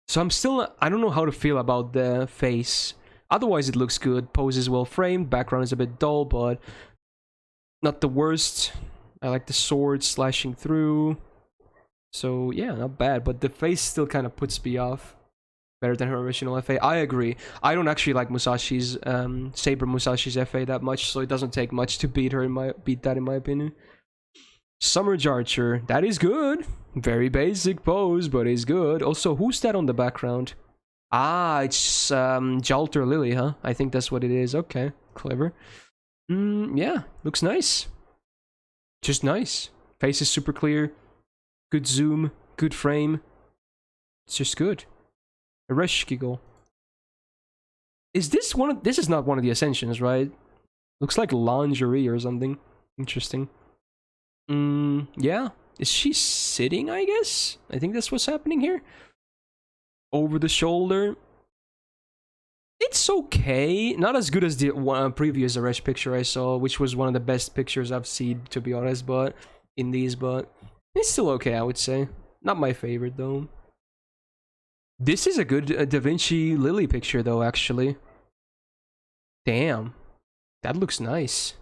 S1: So I'm still... I don't know how to feel about the face. Otherwise, it looks good. Pose is well framed. Background is a bit dull, but not the worst. I like the sword slashing through. So, yeah, not bad. But the face still kind of puts me off. Better than her original FA. I agree. I don't actually like Musashi's, Saber Musashi's FA that much, so it doesn't take much to beat that in my opinion. Summer Archer. That is good. Very basic pose, but is good. Also, who's that on the background? Ah, it's Jalter Lily, huh? I think that's what it is. Okay, clever. Yeah, looks nice. Just nice. Face is super clear. Good zoom, good frame. It's just good. Ereshkigal. Is this one of... This is not one of the Ascensions, right? Looks like lingerie or something. Interesting. Yeah. Is she sitting, I guess? I think that's what's happening here. Over the shoulder. It's okay. Not as good as the previous Aresh picture I saw, which was one of the best pictures I've seen, to be honest, but... in these, but... it's still okay, I would say. Not my favorite, though. This is a good Da Vinci Lily picture, though, actually. Damn. That looks nice.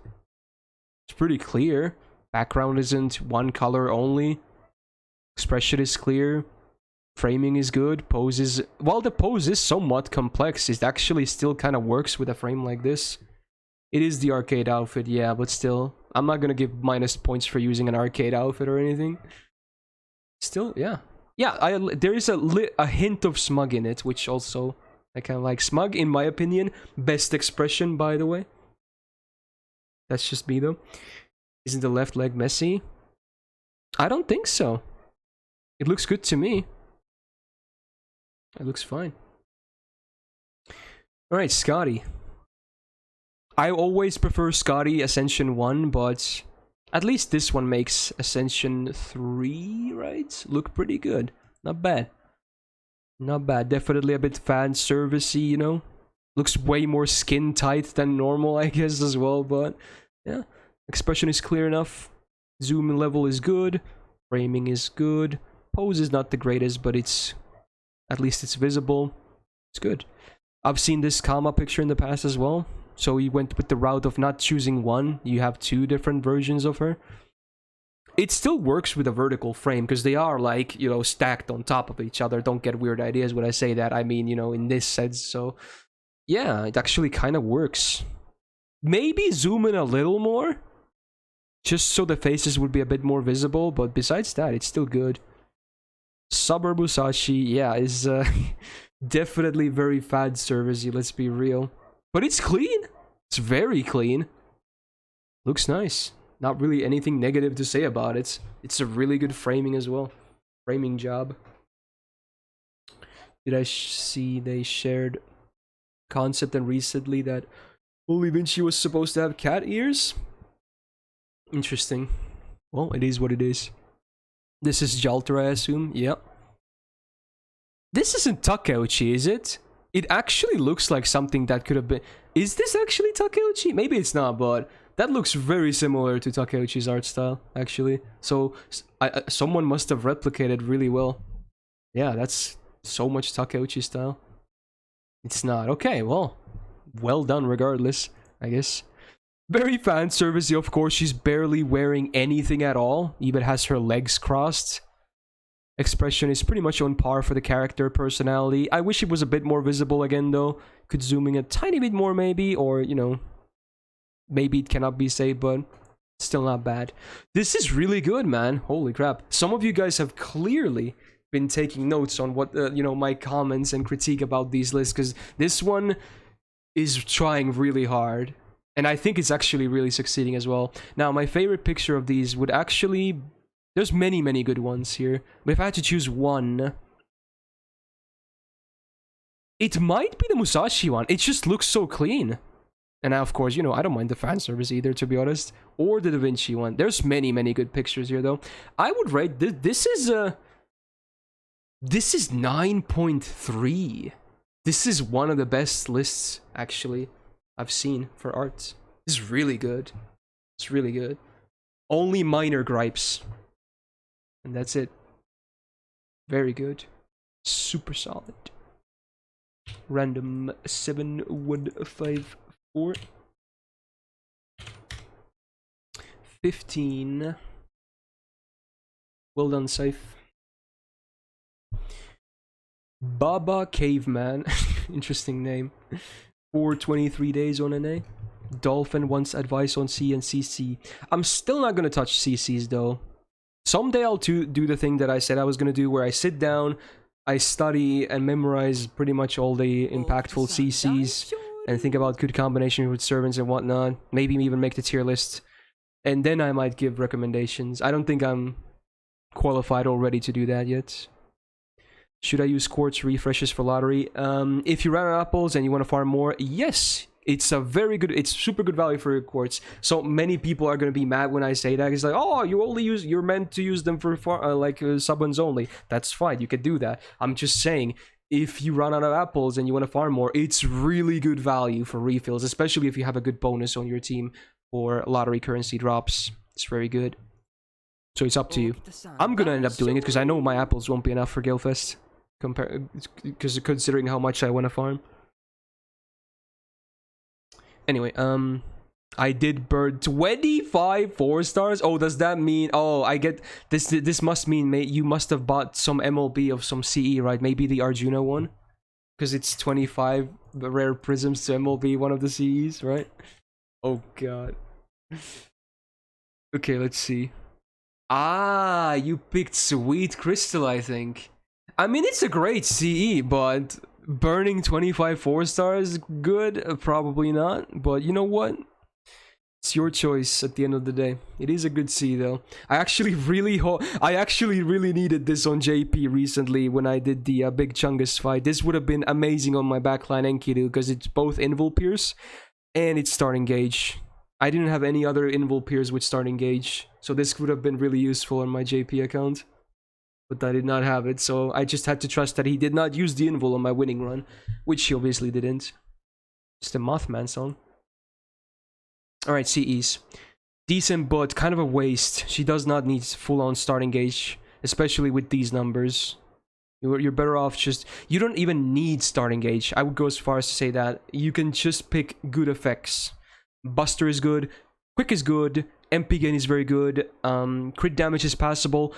S1: It's pretty clear. Background isn't one color only. Expression is clear. Framing is good. Pose is... while the pose is somewhat complex, it actually still kind of works with a frame like this. It is the arcade outfit, yeah, but still... I'm not gonna give minus points for using an arcade outfit or anything. Still, yeah. Yeah, there is a hint of smug in it, which also I kind of like. Smug, in my opinion, best expression, by the way. That's just me, though. Isn't the left leg messy? I don't think so. It looks good to me. It looks fine. Alright, Scotty. I always prefer Scotty Ascension 1, but at least this one makes Ascension 3, right? Look pretty good. Not bad. Not bad. Definitely a bit fan servicey, you know? Looks way more skin tight than normal, I guess, as well, but yeah. Expression is clear enough. Zoom level is good. Framing is good. Pose is not the greatest, but it's... at least it's visible. It's good. I've seen this Kama picture in the past as well. So he went with the route of not choosing one. You have two different versions of her. It still works with a vertical frame, because they are, like, you know, stacked on top of each other. Don't get weird ideas when I say that. I mean, you know, in this sense. So, yeah, it actually kind of works. Maybe zoom in a little more, just so the faces would be a bit more visible. But besides that, it's still good. Summer Musashi, yeah, is definitely very fan servicey, let's be real. But it's clean. It's very clean. Looks nice. Not really anything negative to say about it. It's a really good framing as well. Framing job. Did I see they shared concept and recently that Holy Vinci was supposed to have cat ears? Interesting. Well, it is what it is. This is Jalter, I assume. Yep. This isn't Takeuchi, is it? It actually looks like something that could have been... Is this actually Takeuchi? Maybe it's not, but that looks very similar to Takeuchi's art style, actually. So, someone must have replicated really well. Yeah, that's so much Takeuchi style. It's not. Okay, well done regardless, I guess. Very fan servicey, of course. She's barely wearing anything at all. Even has her legs crossed. Expression is pretty much on par for the character personality. I wish it was a bit more visible again, though. Could zoom in a tiny bit more, maybe, or, you know, maybe it cannot be saved, but still not bad. This is really good, man. Holy crap. Some of you guys have clearly been taking notes on what, you know, my comments and critique about these lists, because this one is trying really hard. And I think it's actually really succeeding as well. Now, my favorite picture of these would actually... There's many, many good ones here. But if I had to choose one... It might be the Musashi one. It just looks so clean. And now, of course, you know, I don't mind the fan service either, to be honest. Or the Da Vinci one. There's many, many good pictures here, though. I would rate this... This is 9.3. This is one of the best lists, actually, I've seen for art. This is really good. It's really good. Only minor gripes. And that's it. Very good. Super solid. Random 7-1-5-4. 15. Well done, Safe. Baba Caveman. Interesting name. For 23 days on NA. Dolphin wants advice on C and CC. I'm still not gonna touch CCs though. Someday I'll do the thing that I said I was gonna do, where I sit down, I study and memorize pretty much all the impactful CCs and think about good combinations with servants and whatnot. Maybe even make the tier list. And then I might give recommendations. I don't think I'm qualified or ready to do that yet. Should I use Quartz refreshes for lottery? If you run out of apples and you want to farm more, yes. It's a very good, it's super good value for Quartz. So many people are going to be mad when I say that. It's like, oh, you're meant to use them for summons only. That's fine, you can do that. I'm just saying, if you run out of apples and you want to farm more, it's really good value for refills, especially if you have a good bonus on your team or lottery currency drops. It's very good. So it's up to you. I'm going to end up doing it because I know my apples won't be enough for Guildfest, considering how much I want to farm. Anyway, I did burn 25 4-stars. Oh, does that mean... Oh, I get... This must mean you must have bought some MLB of some CE, right? Maybe the Arjuna one? Because it's 25 rare prisms to MLB, one of the CEs, right? Oh, God. Okay, let's see. Ah, you picked Sweet Crystal, I think. I mean, it's a great CE, but... Burning 25 4-stars, good? Probably not, but you know what? It's your choice at the end of the day. It is a good C though. I actually really needed this on JP recently when I did the Big Chungus fight. This would have been amazing on my backline Enkidu because it's both Invul Pierce and it's Start Engage. I didn't have any other Invul Pierce with Start Engage, so this would have been really useful on my JP account. But I did not have it, so I just had to trust that he did not use the invul on my winning run, which he obviously didn't. Just a Mothman song. Alright, CEs. Decent, but kind of a waste. She does not need full-on Start Engage, especially with these numbers. You're better off just... You don't even need Start Engage. I would go as far as to say that. You can just pick good effects. Buster is good, Quick is good, MP gain is very good, crit damage is passable,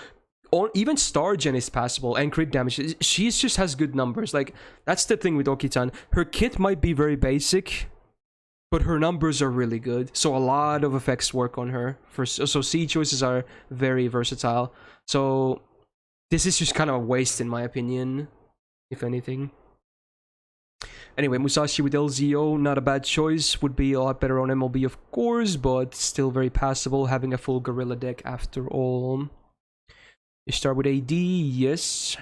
S1: or even Star Gen is passable, and crit damage. She just has good numbers. Like, that's the thing with Okitan. Her kit might be very basic, but her numbers are really good. So a lot of effects work on her. So C choices are very versatile. So this is just kind of a waste in my opinion, if anything. Anyway, Musashi with LZO, not a bad choice. Would be a lot better on MLB, of course, but still very passable, having a full Gorilla deck after all. You start with AD, yes.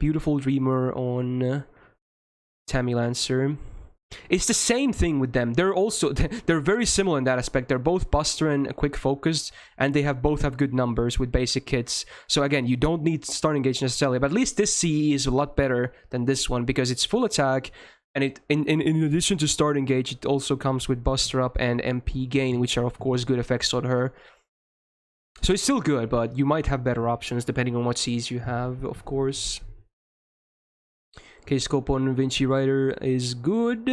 S1: Beautiful Dreamer on Tammy Lancer. It's the same thing with them. They're also they're very similar in that aspect. They're both Buster and Quick Focused, and they both have good numbers with basic kits. So again, you don't need Start Engage necessarily, but at least this CE is a lot better than this one because it's full attack, and it in addition to Start Engage, it also comes with Buster Up and MP Gain, which are of course good effects on her. So it's still good, but you might have better options depending on what Cs you have, of course. Okay, scope on Vinci Rider is good.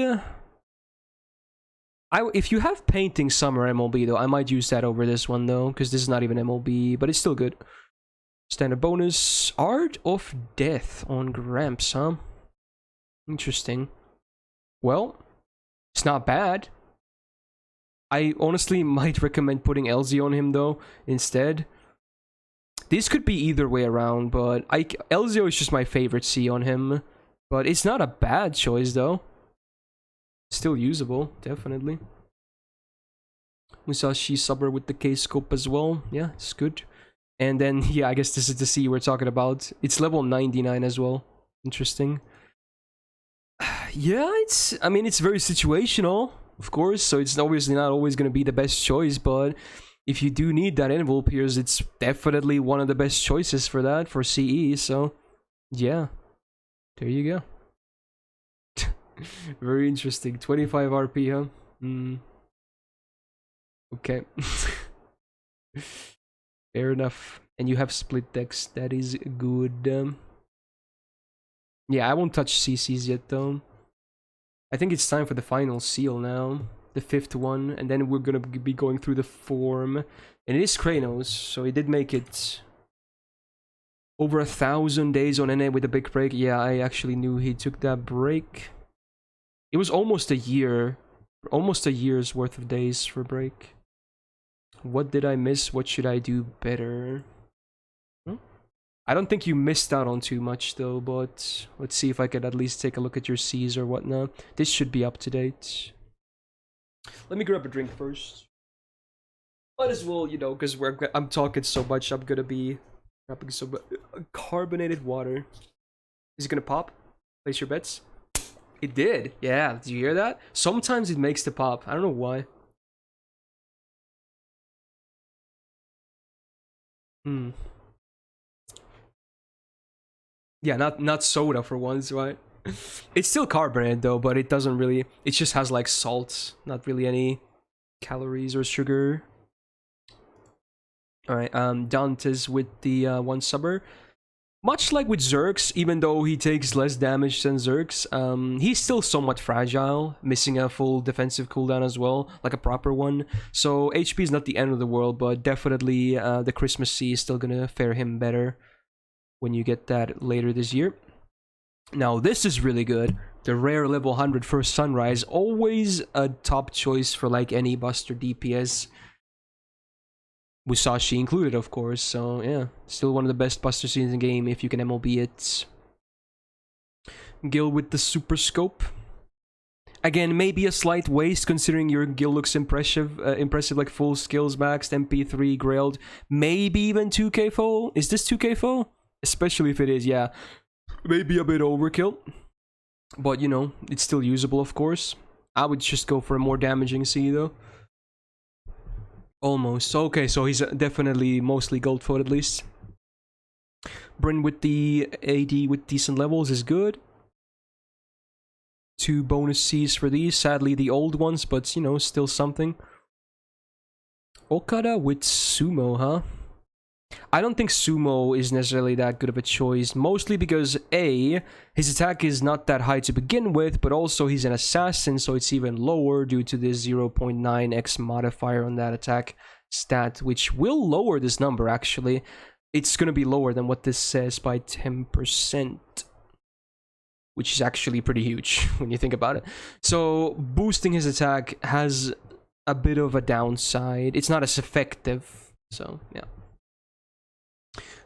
S1: If you have Painting Summer MLB though, I might use that over this one though, because this is not even MLB, but it's still good. Standard bonus, Art of Death on Gramps, huh? Interesting. Well, it's not bad. I honestly might recommend putting Elsie on him though, instead. This could be either way around, but Elzio is just my favorite C on him. But it's not a bad choice, though. Still usable, definitely. Musashi Subber with the K-Scope as well. Yeah, it's good. And then, yeah, I guess this is the C we're talking about. It's level 99 as well. Interesting. Yeah, I mean, it's very situational, of course. So it's obviously not always going to be the best choice. But if you do need that envelope here, it's definitely one of the best choices for that, for CE. So, yeah. There you go. Very interesting. 25 RP, huh? Okay. Fair enough. And you have split decks. That is good. Yeah, I won't touch CCs yet, though. I think it's time for the final seal now. The 5th one. And then we're gonna be going through the form. And it is Kranos, so he did make it over 1,000 days on NA with a big break. Yeah, I actually knew he took that break. It was almost a year. Almost a year's worth of days for break. What did I miss? What should I do better? I don't think you missed out on too much though, but let's see if I could at least take a look at your Cs or whatnot. This should be up to date. Let me grab a drink first. Might as well, you know, because I'm talking so much, I'm gonna be grabbing some carbonated water. Is it gonna pop? Place your bets. It did. Yeah, did you hear that? Sometimes it makes the pop. I don't know why. Yeah, not soda for once, right? It's still carbonated though, but it doesn't really. It just has like salt, not really any calories or sugar. All right, Dante's with the one subber. Much like with Zerx, even though he takes less damage than Zerx, he's still somewhat fragile, missing a full defensive cooldown as well, like a proper one. So HP is not the end of the world, but definitely the Christmas C is still gonna fare him better when you get that later this year. Now this is really good. The rare level 100 First Sunrise, always a top choice for like any Buster DPS. Musashi included, of course, so yeah, still one of the best Buster scenes in the game if you can MLB it. Gil with the Super Scope. Again, maybe a slight waste considering your Gil looks impressive like full skills maxed, MP3 grailed, maybe even 2k full. Is this 2k full? Especially if it is, yeah. Maybe a bit overkill. But, you know, it's still usable, of course. I would just go for a more damaging C, though. Almost. Okay, so he's definitely mostly gold foot at least. Bryn with the AD with decent levels is good. 2 bonus Cs for these. Sadly, the old ones, but, you know, still something. Okada with Sumo, huh? I don't think Sumo is necessarily that good of a choice, mostly because A, his attack is not that high to begin with, but also he's an assassin, so it's even lower due to the 0.9x modifier on that attack stat, which will lower this number actually. It's gonna be lower than what this says by 10%, which is actually pretty huge when you think about it. So boosting his attack has a bit of a downside. It's not as effective, so yeah.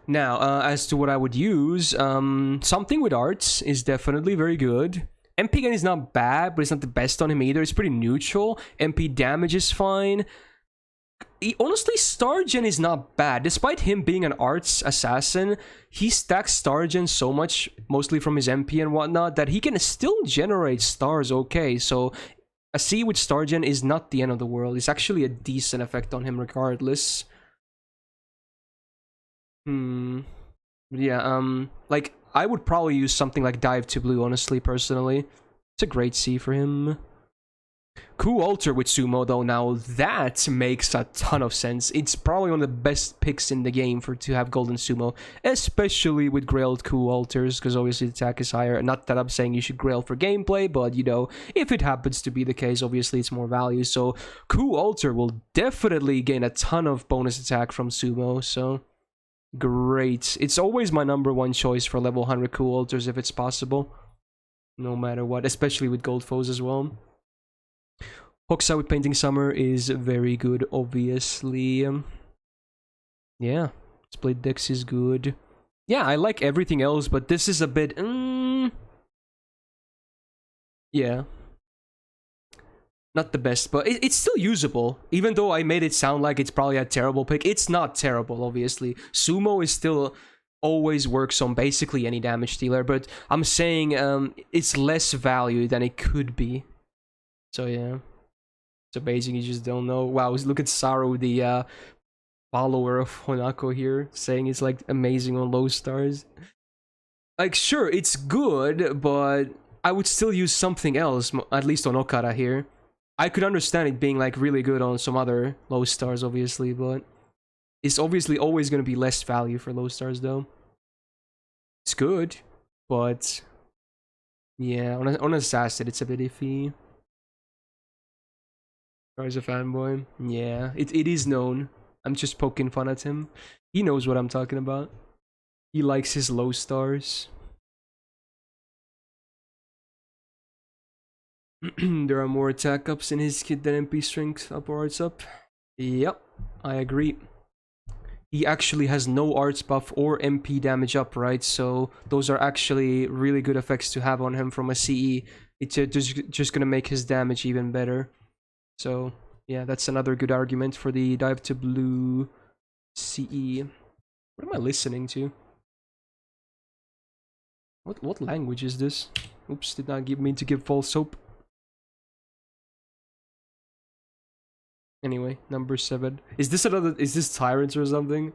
S1: Now, as to what I would use, something with arts is definitely very good. MP gun is not bad, but it's not the best on him either. It's pretty neutral. MP damage is fine. honestly, Stargen is not bad. Despite him being an arts assassin, he stacks Stargen so much, mostly from his MP and whatnot, that he can still generate stars okay. So a C with Stargen is not the end of the world. It's actually a decent effect on him regardless. Yeah, like, I would probably use something like Dive to Blue, honestly, personally. It's a great C for him. Cool Altar with Sumo, though, now that makes a ton of sense. It's probably one of the best picks in the game to have Golden Sumo, especially with Grailed Cool Altars, because obviously the attack is higher. Not that I'm saying you should Grail for gameplay, but, you know, if it happens to be the case, obviously it's more value. So Cool Altar will definitely gain a ton of bonus attack from Sumo, so great. It's always my #1 choice for level 100 Cool Altars if it's possible, no matter what, especially with gold foes as well. Hokusai with Painting Summer is very good, obviously. Yeah, Split Dex is good. Yeah, I like everything else, but this is a bit... yeah. Not the best, but it's still usable. Even though I made it sound like it's probably a terrible pick, it's not terrible, obviously. Sumo is still always works on basically any damage dealer, but I'm saying it's less value than it could be. So yeah. So basically, you just don't know. Wow, look at Saru, the follower of Honako here, saying it's like amazing on low stars. Like, sure, it's good, but I would still use something else, at least on Okada here. I could understand it being like really good on some other low stars, obviously, but it's obviously always going to be less value for low stars, though. It's good, but yeah, on Assassin, it's a bit iffy. Guy's a fanboy. Yeah, it is known. I'm just poking fun at him. He knows what I'm talking about. He likes his low stars. There are more attack ups in his kit than MP strength up or arts up. Yep, I agree. He actually has no arts buff or MP damage up, right? So those are actually really good effects to have on him from a CE. It's just gonna make his damage even better. So yeah, that's another good argument for the Dive to Blue CE. What am I listening to? What language is this? Oops, did not mean to give false hope. Anyway, #7. Is this Tyrants or something?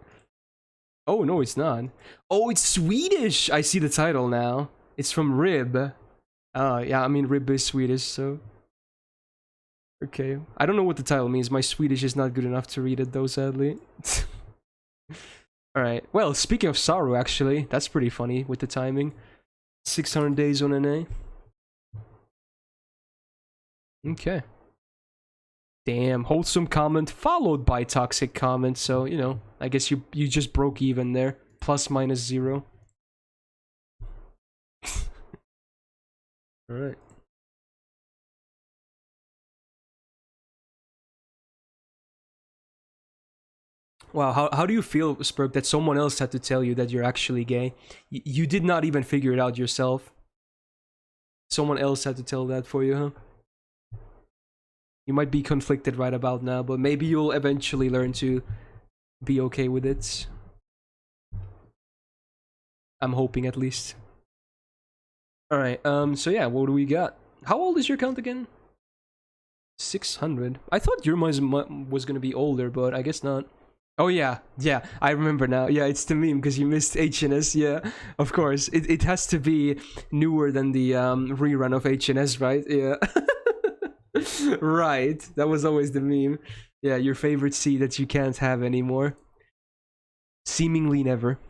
S1: Oh no, it's not. Oh, it's Swedish! I see the title now. It's from Rib. Yeah, I mean Rib is Swedish, so okay. I don't know what the title means. My Swedish is not good enough to read it, though, sadly. Alright. Well, speaking of Saru, actually, that's pretty funny with the timing. 600 days on an A. Okay. Damn. Wholesome comment followed by toxic comment. So, you know, I guess you just broke even there. ±0. Alright. Wow, how do you feel, Spurk, that someone else had to tell you that you're actually gay? You did not even figure it out yourself. Someone else had to tell that for you, huh? You might be conflicted right about now, but maybe you'll eventually learn to be okay with it. I'm hoping, at least. Alright, so yeah, what do we got? How old is your count again? 600. I thought your was gonna be older, but I guess not. Oh yeah, I remember now. Yeah, it's the meme because you missed HNS. Yeah, of course. It has to be newer than the rerun of HNS, right? Yeah. Right. That was always the meme. Yeah, your favorite C that you can't have anymore. Seemingly never.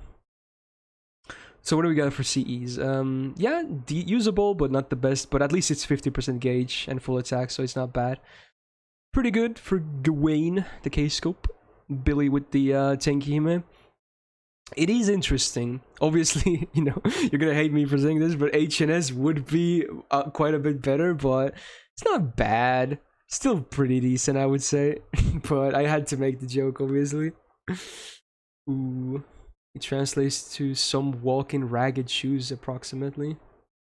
S1: So what do we got for CEs? Yeah, usable, but not the best. But at least it's 50% gauge and full attack, so it's not bad. Pretty good for Gawain, the K-Scope. Billy with the Tenkihime. It is interesting. Obviously, you know, you're gonna hate me for saying this, but HNS would be quite a bit better, but it's not bad. Still pretty decent, I would say. But I had to make the joke, obviously. Ooh. It translates to some walk in ragged shoes, approximately.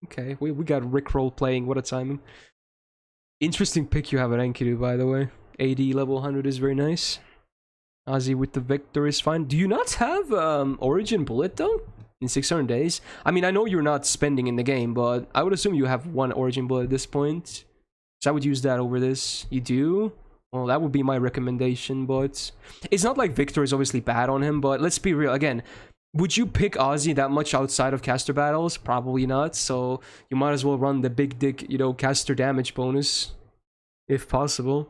S1: Okay, we got Rickroll playing. What a timing. Interesting pick you have at Enkidu, by the way. AD level 100 is very nice. Ozzy with the Victor is fine. Do you not have Origin Bullet though? In 600 days? I mean, I know you're not spending in the game, but I would assume you have one Origin Bullet at this point. So I would use that over this. You do? Well, that would be my recommendation, but... It's not like Victor is obviously bad on him, but let's be real. Again, would you pick Ozzy that much outside of caster battles? Probably not, so you might as well run the big dick, you know, caster damage bonus. If possible.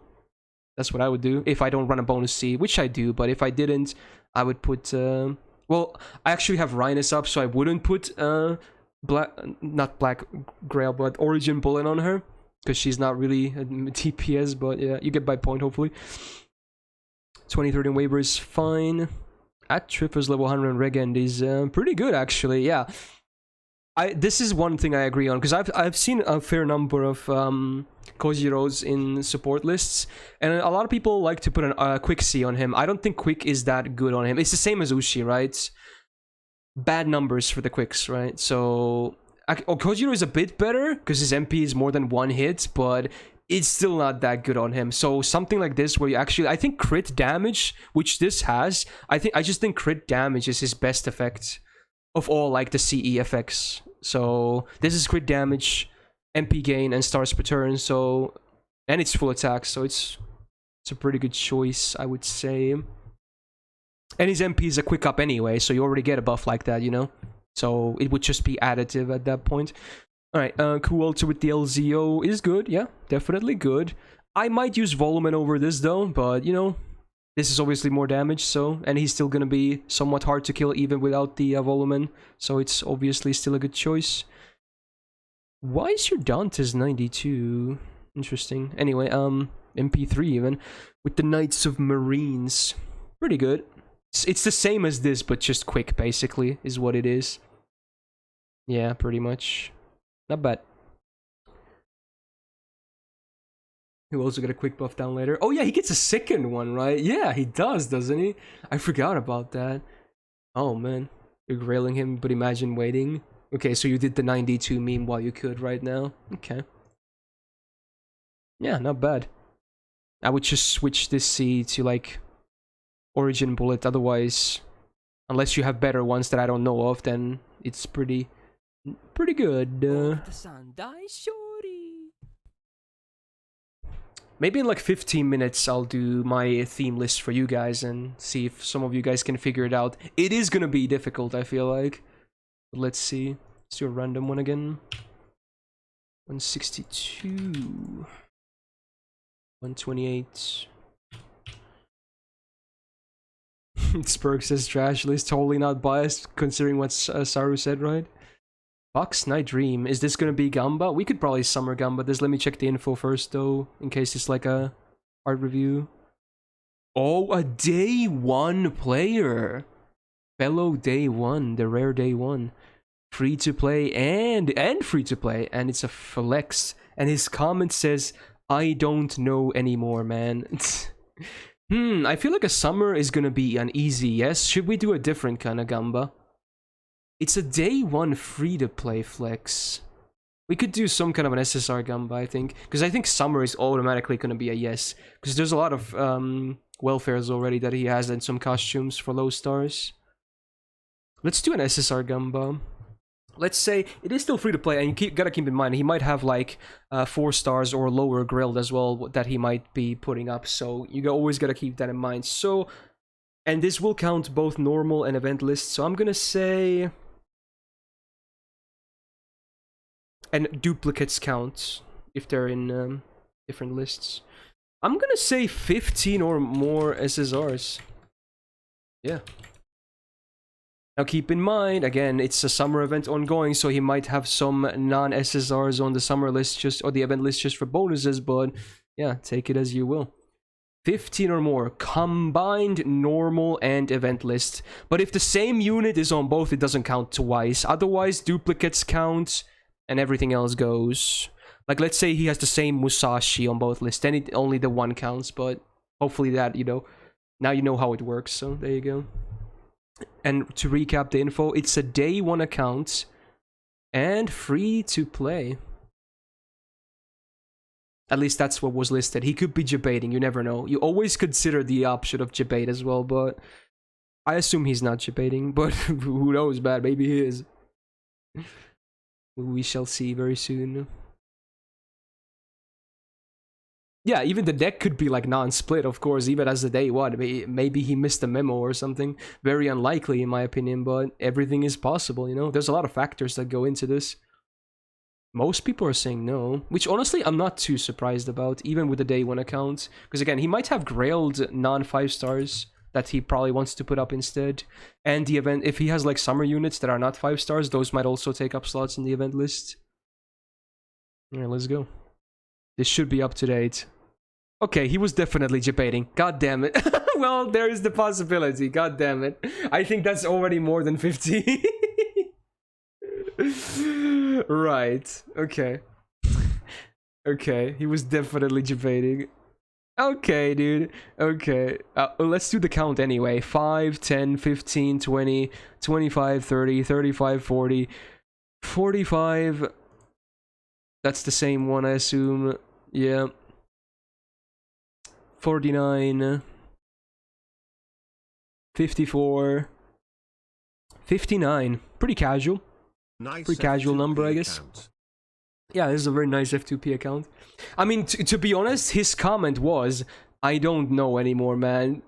S1: That's what I would do. If I don't run a bonus C, which I do, but if I didn't, I would put... Well, I actually have Rhinus up, so I wouldn't put not Black Grail, but Origin Bullet on her, because she's not really a DPS, but yeah, you get my point, hopefully. 2030 Waver is fine. At Tripper's level 100 and Regend is pretty good, actually, yeah. This is one thing I agree on, because I've seen a fair number of Kojiros in support lists, and a lot of people like to put a Quick C on him. I don't think Quick is that good on him. It's the same as Ushi, right? Bad numbers for the Quicks, right? So Kojiro is a bit better, because his MP is more than one hit, but it's still not that good on him. So something like this, where you actually, I think crit damage, which this has, I just think crit damage is his best effect of all, like, the CE effects. So this is crit damage, MP gain, and stars per turn, so... And it's full attack, so it's a pretty good choice, I would say. And his MP is a quick up anyway, so you already get a buff like that, you know? So it would just be additive at that point. Alright, Kualter with the LZO is good, yeah, definitely good. I might use Volumen over this though, but, you know, this is obviously more damage, so... And he's still gonna be somewhat hard to kill even without the Volumen, so it's obviously still a good choice. Why is your Dante's 92? Interesting. Anyway, MP3 even, with the Knights of Marines. Pretty good. It's the same as this, but just quick, basically, is what it is. Yeah, pretty much. Not bad. Who also got a quick buff down later? Oh yeah, he gets a second one, right? Yeah, he does, doesn't he? I forgot about that. Oh man, you're grailing him, but imagine waiting. Okay, so you did the 92 meme while you could right now. Okay. Yeah, not bad. I would just switch this C to, like, Origin Bullet, otherwise, unless you have better ones that I don't know of, then it's pretty good. Maybe in like 15 minutes I'll do my theme list for you guys and see if some of you guys can figure it out. It is gonna be difficult, I feel like. But let's see. Let's do a random one again. 162. 128. Spurk says trash list, totally not biased considering what Saru said, right? Fox Night Dream. Is this gonna be Gamba? We could probably summer Gamba this. Let me check the info first though, in case it's like a art review. Oh, a day one player. Fellow day one, the rare day one. Free to play and free to play, and it's a flex. And his comment says, I don't know anymore, man. I feel like a summer is gonna be an easy yes. Should we do a different kind of Gamba? It's a day one free-to-play flex. We could do some kind of an SSR Gamba, I think. Because I think summer is automatically going to be a yes. Because there's a lot of welfares already that he has and some costumes for low stars. Let's do an SSR Gamba. Let's say it is still free-to-play, and you gotta keep in mind, he might have like 4 stars or lower grilled as well that he might be putting up. So you always gotta keep that in mind. So, and this will count both normal and event lists. So I'm gonna say... And duplicates count if they're in different lists. I'm gonna say 15 or more SSRs. Yeah. Now keep in mind, again, it's a summer event ongoing, so he might have some non-SSRs on the summer list just or the event list just for bonuses, but yeah, take it as you will. 15 or more combined normal and event list. But if the same unit is on both, it doesn't count twice. Otherwise, duplicates count. And everything else goes. Like, let's say he has the same Musashi on both lists, then only the one counts, but hopefully that, you know, now you know how it works, so there you go. And to recap the info, it's a day one account and free to play. At least that's what was listed. He could be debating, you never know. You always consider the option of debate as well, but I assume he's not debating, but who knows, man, maybe he is. We shall see very soon. Yeah, even the deck could be like non-split, of course, even as the day one. Maybe he missed a memo or something. Very unlikely in my opinion, but everything is possible, you know? There's a lot of factors that go into this. Most people are saying no, which honestly I'm not too surprised about, even with the day one account. Because again, he might have grailed non-5 stars that he probably wants to put up instead. And the event, if he has like summer units that are not 5 stars, those might also take up slots in the event list. Alright, let's go. This should be up to date. Okay, he was definitely debating. God damn it. Well, there is the possibility. God damn it. I think that's already more than 50. Right. Okay. Okay, he was definitely debating. Okay, dude. Okay. Let's do the count anyway. 5, 10, 15, 20, 25, 30, 35, 40, 45. That's the same one, I assume. Yeah. 49. 54. 59. Pretty casual.
S2: Nice
S1: Pretty casual number, I guess.
S2: Account.
S1: Yeah, this is a very nice F2P account. I mean, to be honest, his comment was, I don't know anymore, man.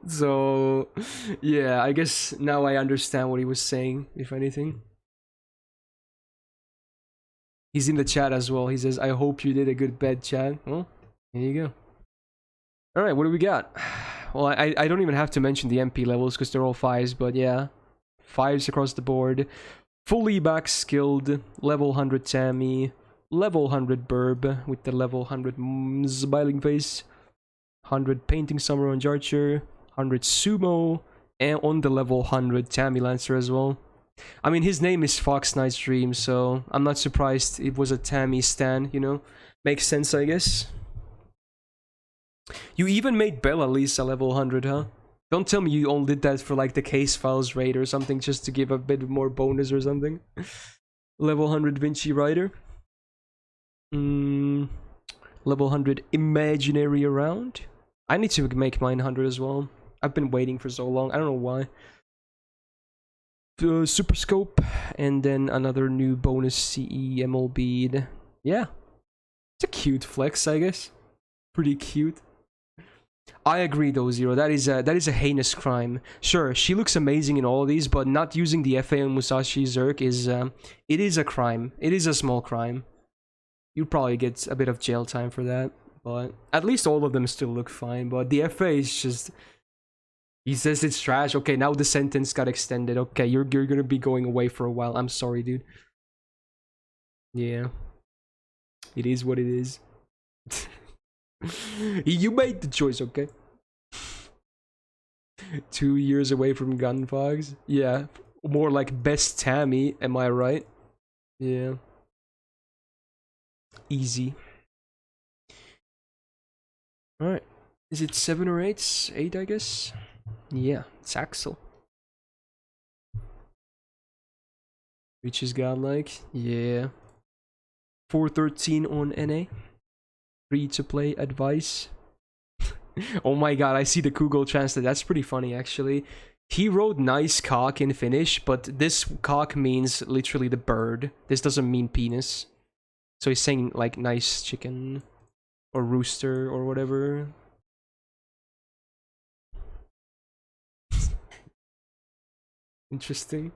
S1: So, yeah, I guess now I understand what he was saying, if anything. He's in the chat as well. He says, I hope you did a good bed, chat. Well, there you go. Alright, what do we got? Well, I don't even have to mention the MP levels because they're all 5s, but yeah. 5s across the board. Fully back skilled, level 100 Tammy, level 100 Burb with the level 100 smiling face, 100 Painting Summer on Jarcher, 100 Sumo, and on the level 100 Tammy Lancer as well. I mean, his name is Fox Knight's Dream, so I'm not surprised it was a Tammy stan, you know? Makes sense, I guess. You even made Bella Lisa level 100, huh? Don't tell me you only did that for like the case files raid or something just to give a bit more bonus or something. Level 100 Vinci Rider. Level 100 Imaginary Around. I need to make mine 100 as well. I've been waiting for so long. I don't know why. Super Scope. And then another new bonus CE Emerald Bead. Yeah. It's a cute flex, I guess. Pretty cute. I agree though, Zero. That is a heinous crime. Sure, she looks amazing in all of these, but not using the FA on Musashi Zerk is it is a crime. It is a small crime. You'd probably get a bit of jail time for that, but at least all of them still look fine. But the FA is just, he says it's trash. Okay, now the sentence got extended. Okay, you're gonna be going away for a while. I'm sorry, dude. Yeah, it is what it is. You made the choice, okay? 2 years away from gun fogs. Yeah, more like best Tammy, am I right? Yeah. Easy. Alright. Is it 7 or 8? 8, I guess? Yeah, it's Axel. Which is godlike. Yeah. 413 on NA. Free to play advice. Oh my god, I see the Google Translate. That's pretty funny, actually. He wrote nice cock in Finnish, but this cock means literally the bird. This doesn't mean penis. So he's saying like nice chicken or rooster or whatever. Interesting.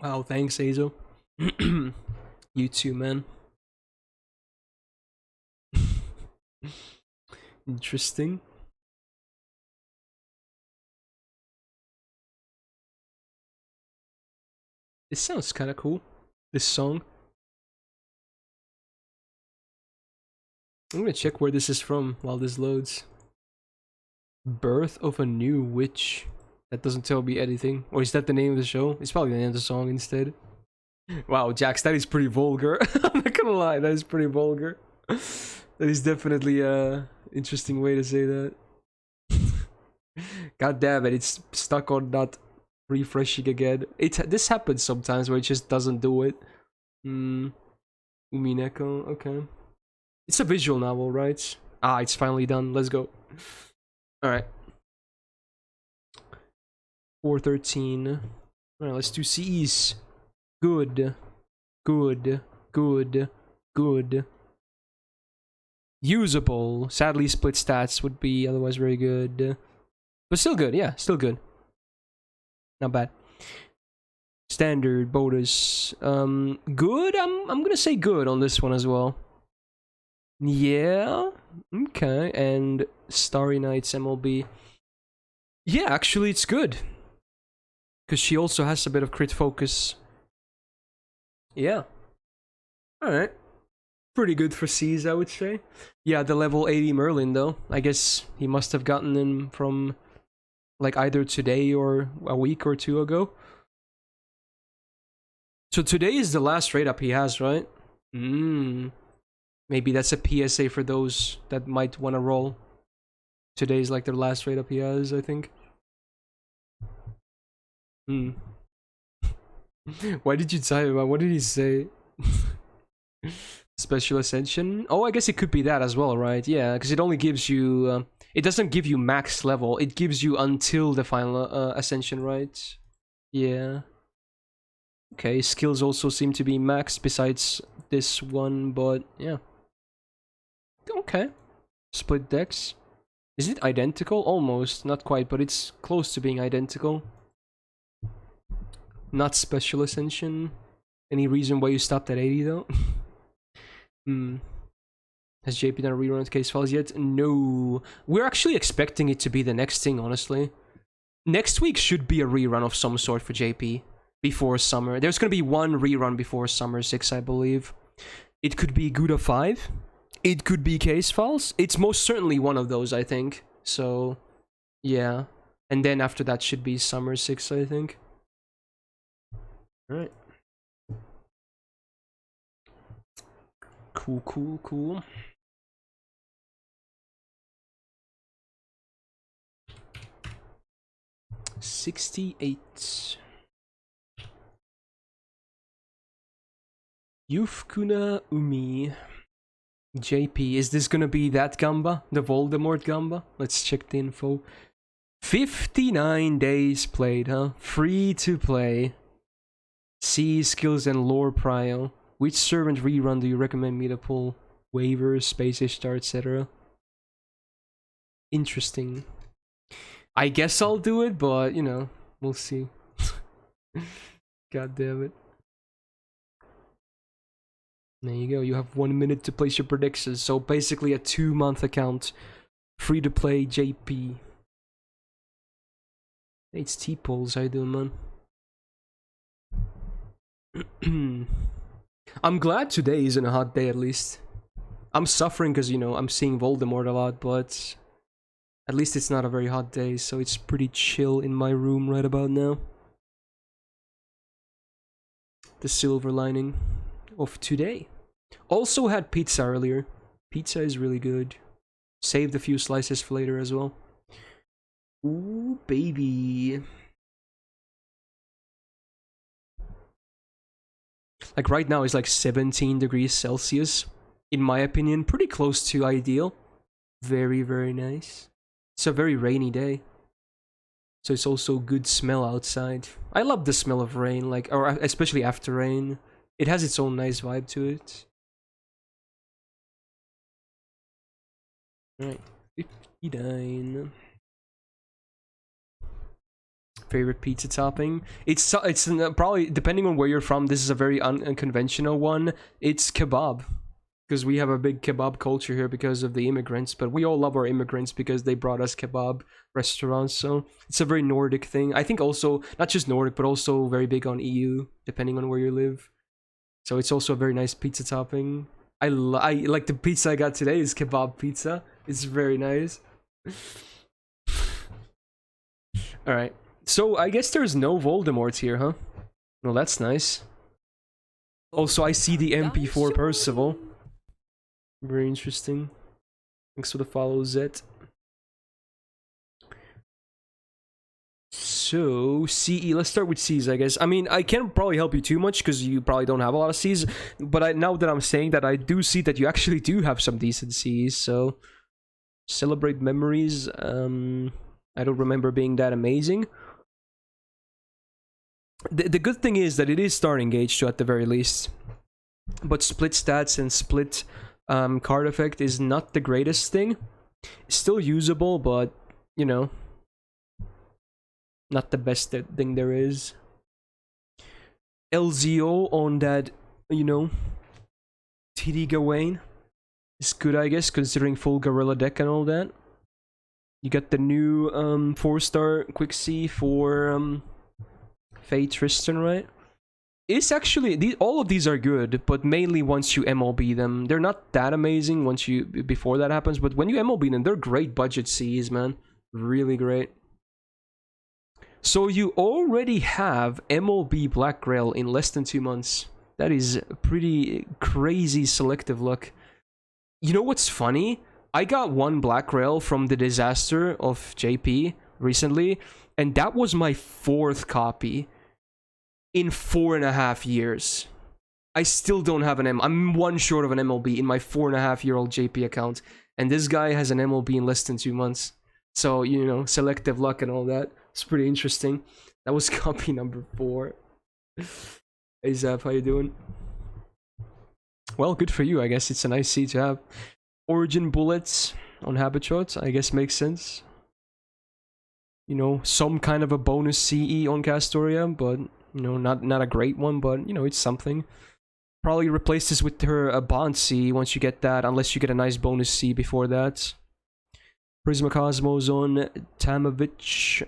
S1: Wow, thanks, Azo. You too, man. Interesting. This sounds kind of cool. This song. I'm gonna check where this is from while this loads. Birth of a New Witch. That doesn't tell me anything. Or is that the name of the show? It's probably the name of the song instead. Wow, Jax, that is pretty vulgar. I'm not gonna lie, that is pretty vulgar. That is definitely a interesting way to say that. God damn it, it's stuck on not refreshing again. This happens sometimes where it just doesn't do it. Umineko, okay. It's a visual novel, right? Ah, it's finally done. Let's go. Alright. 413. Alright, let's do C's. Good. Good. Good. Good. Usable. Sadly, split stats would be otherwise very good. But still good, yeah, still good. Not bad. Standard, bonus. Good? I'm gonna say good on this one as well. Yeah. Okay, and Starry Nights MLB. Yeah, actually it's good. Because she also has a bit of crit focus. Yeah. Alright. Pretty good for C's, I would say. Yeah, the level 80 Merlin, though. I guess he must have gotten him from, like, either today or a week or two ago. So today is the last rate up he has, right? Maybe that's a PSA for those that might want to roll. Today's like their last rate up he has, I think. Why did you type about? What did he say? Special Ascension? Oh, I guess it could be that as well, right? Yeah, because it only gives you... it doesn't give you max level. It gives you until the final Ascension, right? Yeah. Okay, skills also seem to be maxed besides this one, but yeah. Okay. Split decks. Is it identical? Almost. Not quite, but it's close to being identical. Not Special Ascension. Any reason why you stopped at 80 though? Has JP done a rerun of Case Files yet? No. We're actually expecting it to be the next thing, honestly. Next week should be a rerun of some sort for JP. Before summer. There's gonna be one rerun before summer 6, I believe. It could be Gouda 5. It could be Case Files. It's most certainly one of those, I think. So, yeah. And then after that should be summer 6, I think. Alright. Cool, cool, cool. $68. Yufkuna Umi. JP, is this gonna be that Gamba? The Voldemort Gamba? Let's check the info. 59 days played, huh? Free to play. C skills and lore prio. Which servant rerun do you recommend me to pull? Waivers, Space Ishtar, etc. Interesting. I guess I'll do it, but, you know, we'll see. God damn it. There you go, you have 1 minute to place your predictions, so basically a 2-month account. Free to play JP. It's T-Polls, how you doing, man? I'm glad today isn't a hot day, at least. I'm suffering because, you know, I'm seeing Voldemort a lot, but at least it's not a very hot day, so it's pretty chill in my room right about now. The silver lining of today. Also had pizza earlier. Pizza is really good. Saved a few slices for later as well. Ooh, baby. Like right now it's like 17 degrees Celsius. In my opinion, pretty close to ideal. Very, very nice. It's a very rainy day. So it's also good smell outside. I love the smell of rain, like, or especially after rain. It has its own nice vibe to it. Alright, 59. Favorite pizza topping? It's probably, depending on where you're from, this is a very unconventional one. It's kebab. Because we have a big kebab culture here because of the immigrants, but we all love our immigrants because they brought us kebab restaurants, so it's a very Nordic thing. I think also, not just Nordic, but also very big on EU, depending on where you live. So it's also a very nice pizza topping. I like the pizza I got today is kebab pizza. It's very nice. Alright, so I guess there's no Voldemort here, huh? Well, that's nice. Also, I see the MP4 Percival. Very interesting. Thanks for the follow, Zet. So, CE, let's start with Cs, I guess. I mean, I can't probably help you too much because you probably don't have a lot of Cs, but now that I'm saying that, I do see that you actually do have some decent Cs, so... Celebrate memories, I don't remember being that amazing. The good thing is that it is starting gauge too, at the very least. But split stats and split card effect is not the greatest thing. It's still usable, but, you know... Not the best thing there is. LZO on that, you know, TD Gawain is good, I guess, considering full Gorilla deck and all that. You got the new 4-star Quick C for Faye Tristan, right? It's actually, all of these are good, but mainly once you MLB them. They're not that amazing once you, before that happens, but when you MLB them, they're great budget Cs, man. Really great. So you already have MLB Black Grail in less than 2 months. That is pretty crazy selective luck. You know what's funny? I got one Black Grail from the disaster of JP recently, and that was my 4th copy in 4.5 years. I still don't have an I'm one short of an MLB in my 4.5-year-old JP account, and this guy has an MLB in less than 2 months. So, you know, selective luck and all that. It's pretty interesting. That was copy number 4. Hey Zap, how you doing? Well, good for you, I guess. It's a nice C to have. Origin Bullets on Habitat, I guess makes sense. You know, some kind of a bonus CE on Castoria, but, you know, not a great one, but, you know, it's something. Probably replace this with her Bond C once you get that, unless you get a nice bonus C before that. Prismacosmos on Tamovich,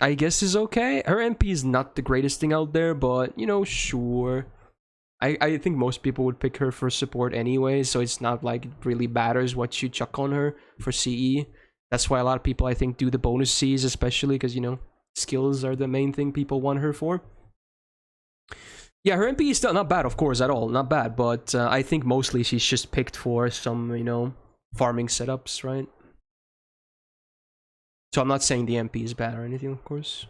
S1: I guess is okay. Her MP is not the greatest thing out there, but, you know, sure. I think most people would pick her for support anyway, so it's not like it really matters what you chuck on her for CE. That's why a lot of people, I think, do the bonus Cs, especially because, you know, skills are the main thing people want her for. Yeah, her MP is still not bad, of course, at all. Not bad, but I think mostly she's just picked for some, you know, farming setups, right? So I'm not saying the MP is bad or anything, of course.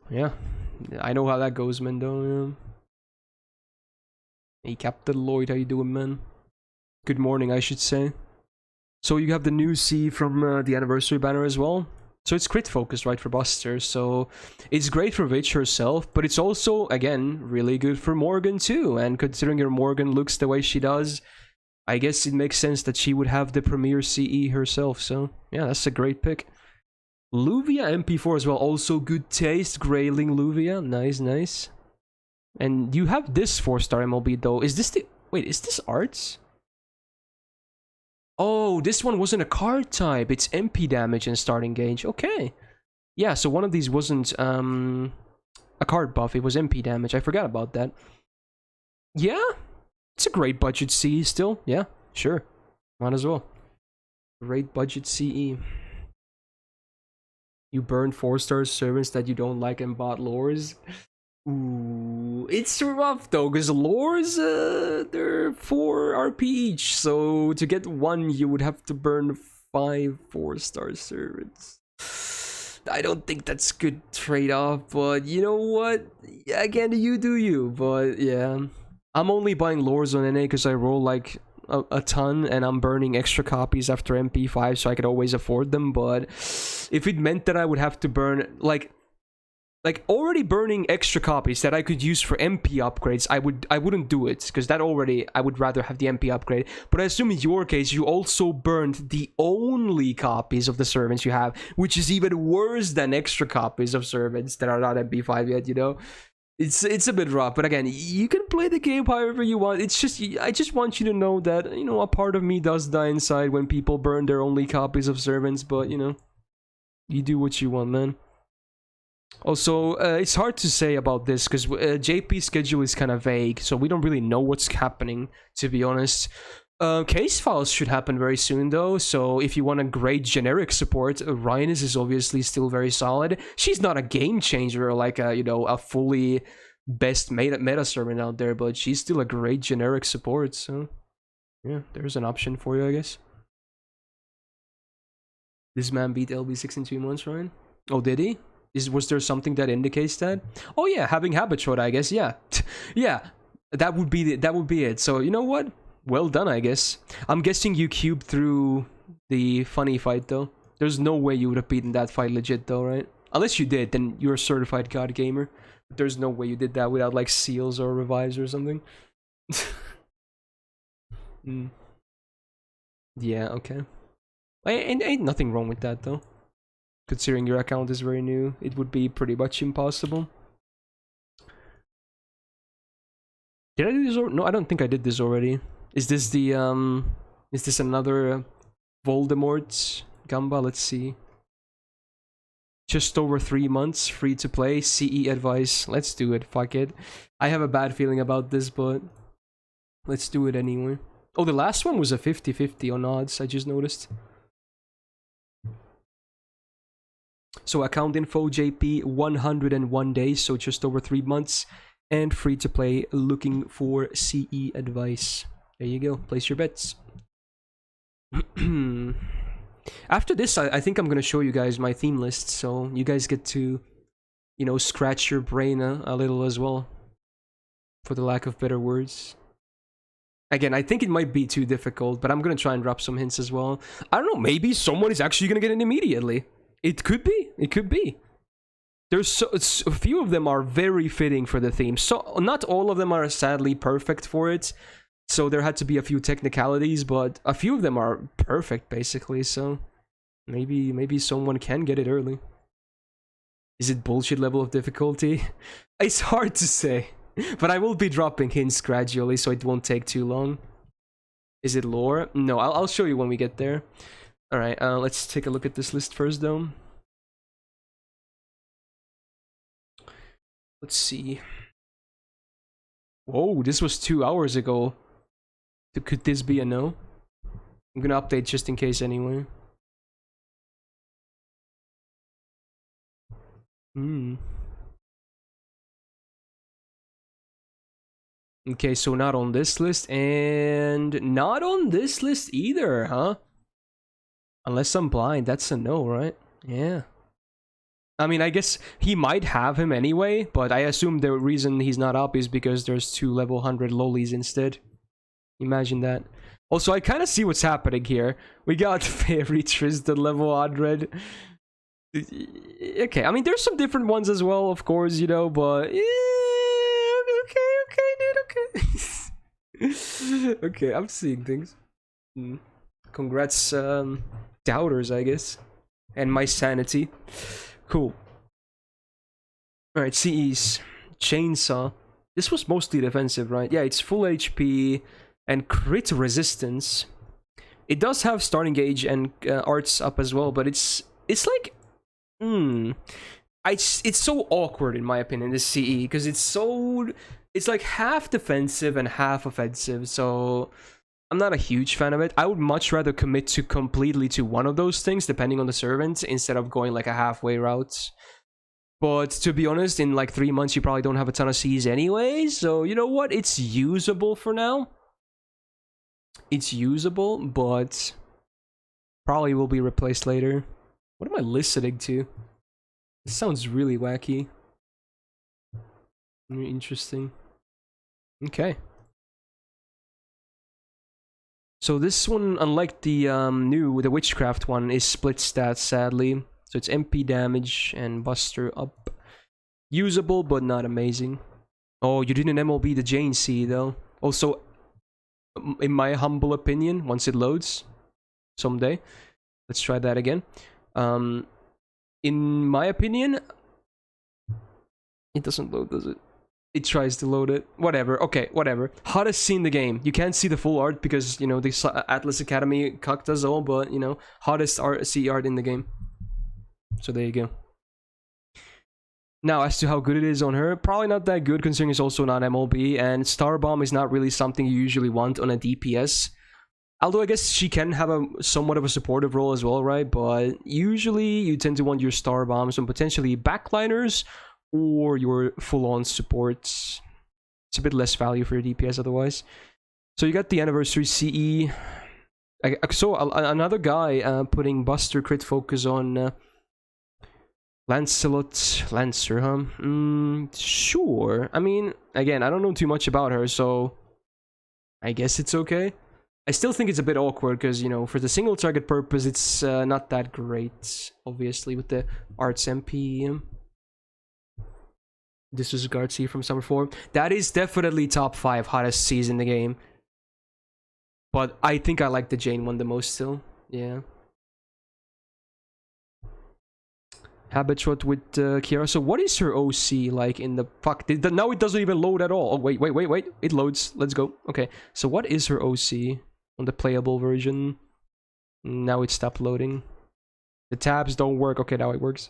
S1: Yeah, I know how that goes, man, though. Hey, Captain Lloyd, how you doing, man? Good morning, I should say. So you have the new C from the anniversary banner as well. So it's crit focused, right, for Buster. So it's great for Witch herself, but it's also, again, really good for Morgan too. And considering your Morgan looks the way she does, I guess it makes sense that she would have the premier CE herself, so yeah, that's a great pick. Luvia MP4 as well, also good taste, Grayling Luvia, nice, nice. And you have this 4-star MLB though, is this the... Wait, is this Arts? Oh, this one wasn't a card type, it's MP damage and starting gauge, okay. Yeah, so one of these wasn't a card buff, it was MP damage, I forgot about that. Yeah? It's a great budget CE still. Yeah, sure. Might as well. Great budget CE. You burned 4-star servants that you don't like and bought lores. Ooh, it's rough though, because lores, they're 4 RP each. So to get 1, you would have to burn 5 4-star servants. I don't think that's good trade-off, but you know what? Again, you do you, but yeah. I'm only buying lores on NA because I roll like a ton and I'm burning extra copies after MP5 so I could always afford them, but if it meant that I would have to burn like already burning extra copies that I could use for MP upgrades, I wouldn't do it because that already I would rather have the MP upgrade. But I assume in your case you also burned the only copies of the servants you have, which is even worse than extra copies of servants that are not MP5 yet, you know. It's a bit rough, but again, you can play the game however you want. It's just, I just want you to know that, you know, a part of me does die inside when people burn their only copies of servants, but, you know, you do what you want, man. Also, it's hard to say about this, because JP's schedule is kind of vague, so we don't really know what's happening, to be honest. Case files should happen very soon though, so if you want a great generic support, Rhinus is obviously still very solid. She's not a game changer like a, you know, a fully best meta servant out there, but she's still a great generic support, so yeah, there's an option for you, I guess. This man beat LB6 in 2 months, right? Oh, did he? Was there something that indicates that? Oh yeah, having habitude, I guess. Yeah, yeah. That would be it. So you know what? Well done, I guess. I'm guessing you cubed through the funny fight though. There's no way you would have beaten that fight legit though, right? Unless you did, then you're a certified god gamer. But there's no way you did that without like seals or revives or something. Mm. Yeah, okay. Ain't nothing wrong with that though. Considering your account is very new, it would be pretty much impossible. Did I do this no, I don't think I did this already. Is this the is this another Voldemort Gamba? Let's see. Just over 3 months, free to play, CE advice. Let's do it, fuck it. I have a bad feeling about this, but let's do it anyway. Oh, the last one was a 50-50 on odds, I just noticed. So account info JP 101 days, so just over 3 months, and free to play, looking for CE advice. There you go, place your bets. After this, I think I'm gonna show you guys my theme list, so you guys get to, you know, scratch your brain a little as well, for the lack of better words. Again, I think it might be too difficult, but I'm gonna try and drop some hints as well. I don't know, maybe someone is actually gonna get it immediately. It could be. It could be. There's a few of them are very fitting for the theme. So not all of them are sadly perfect for it. So there had to be a few technicalities, but a few of them are perfect basically. So maybe someone can get it early. Is it bullshit level of difficulty? It's hard to say, but I will be dropping hints gradually, so it won't take too long. Is it lore? No, I'll show you when we get there. Alright, let's take a look at this list first, though. Let's see. Whoa, this was 2 hours ago. Could this be a no? I'm gonna update just in case anyway. Okay, so not on this list, and not on this list either, huh? Unless I'm blind, that's a no, right? Yeah. I mean, I guess he might have him anyway, but I assume the reason he's not up is because there's 2 level 100 lolis instead. Imagine that. Also, I kind of see what's happening here. We got Fairy Tristan level 100. Okay, I mean, there's some different ones as well, of course, you know, but... okay, dude, okay. Okay, I'm seeing things. Congrats, doubters, I guess. And my sanity. Cool. Alright, CEs. Chainsaw. This was mostly defensive, right? Yeah, it's full HP and crit resistance. It does have starting gauge and arts up as well, but it's like... It's so awkward, in my opinion, this CE, because it's like half defensive and half offensive, so... I'm not a huge fan of it. I would much rather commit to completely to one of those things, depending on the servant, instead of going like a halfway route. But to be honest, in like 3 months, you probably don't have a ton of Cs anyway, so you know what? It's usable for now. It's usable, but probably will be replaced later. What am I listening to? This sounds really wacky. Interesting. Okay. So this one, unlike the the Witchcraft one, is split stats, sadly. So it's MP damage and Buster up. Usable, but not amazing. Oh, you didn't MLB the Jane C, though. Also, in my humble opinion, once it loads, someday, let's try that again. In my opinion, it doesn't load, does it? It tries to load it. Whatever. Okay, whatever. Hottest scene in the game. You can't see the full art because, you know, the Atlas Academy cucked us all, but, you know, hottest CE art in the game. So there you go. Now, as to how good it is on her, probably not that good considering it's also not MLB, and Star Bomb is not really something you usually want on a DPS. Although I guess she can have a somewhat of a supportive role as well, right? But usually you tend to want your Star Bombs and potentially backliners, or your full-on supports. It's a bit less value for your DPS otherwise. So you got the Anniversary CE. So another guy putting Buster crit focus on Lancer, huh? Sure. I mean, again, I don't know too much about her, so I guess it's okay. I still think it's a bit awkward because, you know, for the single target purpose, it's not that great, obviously, with the Arts MP. This was Guardsy from Summer 4. That is definitely top 5 hottest Cs in the game. But I think I like the Jane one the most still. Yeah. Habituate with Kiara. So what is her OC like in the... Fuck, now it doesn't even load at all. Oh, wait. It loads. Let's go. Okay, so what is her OC on the playable version? Now it stopped loading. The tabs don't work. Okay, now it works.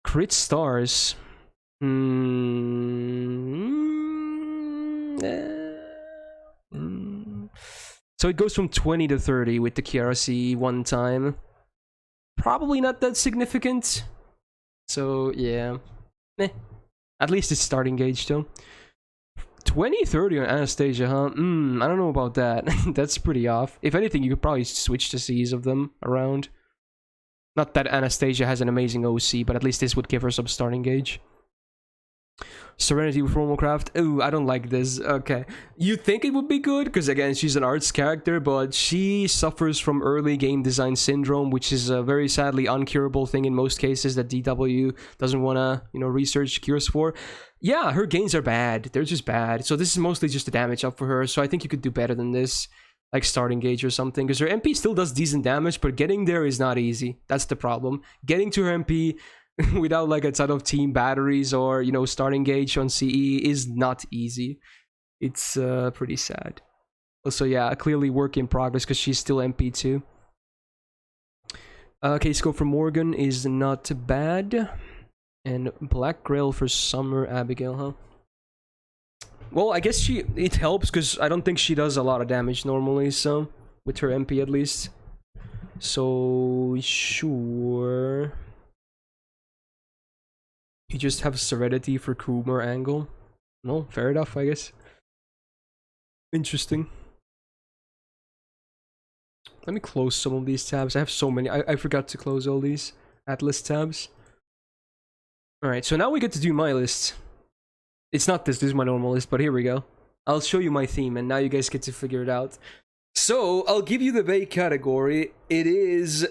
S1: Crit stars. So it goes from 20 to 30 with the Kiara C one time. Probably not that significant. So, yeah. At least it's starting gauge, though. 20-30 on Anastasia, huh? I don't know about that. That's pretty off. If anything, you could probably switch the Cs of them around. Not that Anastasia has an amazing OC, but at least this would give her some starting gauge. Serenity with Romocraft. Ooh, I don't like this. Okay. You'd think it would be good, because again, she's an arts character, but she suffers from early game design syndrome, which is a very sadly uncurable thing in most cases that DW doesn't want to, you know, research cures for. Yeah, her gains are bad. They're just bad. So this is mostly just a damage up for her, so I think you could do better than this. Like starting gauge or something, because her MP still does decent damage, but getting there is not easy. That's the problem. Getting to her MP without like a ton of team batteries or, you know, starting gauge on CE is not easy. It's pretty sad. Also, yeah, clearly work in progress because she's still MP too. Okay, scope for Morgan is not bad. And Black Grail for Summer Abigail, huh? Well, I guess it helps because I don't think she does a lot of damage normally, so with her MP at least. So sure. You just have Serenity for Kumar angle. No, fair enough, I guess. Interesting. Let me close some of these tabs. I have so many. I forgot to close all these Atlas tabs. Alright, so now we get to do my list. It's not this is my normal list, but here we go. I'll show you my theme, and now you guys get to figure it out. So, I'll give you the vague category. It is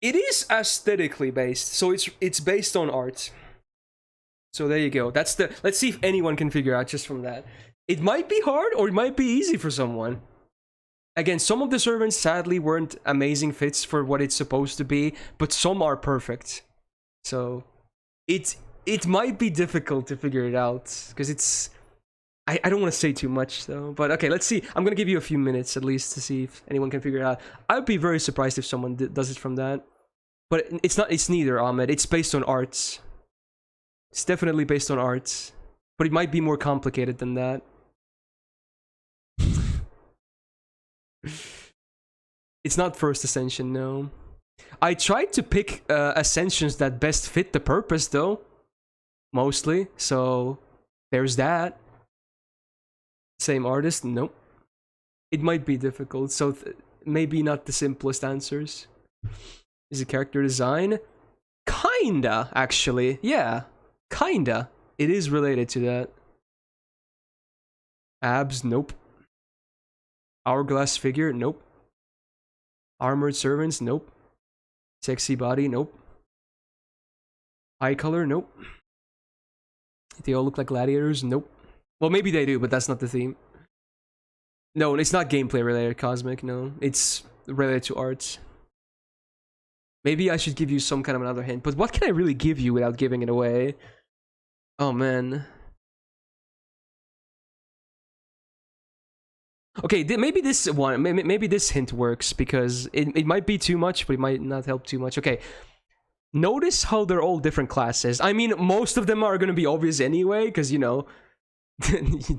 S1: aesthetically based, so it's based on art. So there you go. That's the... Let's see if anyone can figure out just from that. It might be hard, or it might be easy for someone. Again, some of the servants sadly weren't amazing fits for what it's supposed to be, but some are perfect. So, it might be difficult to figure it out, because it's... I don't want to say too much, though. But okay, let's see. I'm going to give you a few minutes, at least, to see if anyone can figure it out. I would be very surprised if someone does it from that. But it's neither, Ahmed. It's based on arts. It's definitely based on arts. But it might be more complicated than that. It's not First Ascension, no. I tried to pick Ascensions that best fit the purpose, though. Mostly, so there's that. Same artist? Nope. It might be difficult, so maybe not the simplest answers. Is it character design? Kinda, actually. Yeah, kinda. It is related to that. Abs? Nope. Hourglass figure? Nope. Armored servants? Nope. Sexy body? Nope. Eye color? Nope. They all look like gladiators? Nope. Well, maybe they do, but that's not the theme. No, it's not gameplay related, Cosmic, no. It's related to arts. Maybe I should give you some kind of another hint, but what can I really give you without giving it away? Oh, man. Okay, maybe this one, maybe this hint works, because it might be too much, but it might not help too much. Okay. Notice how they're all different classes. I mean, most of them are going to be obvious anyway, because, you know,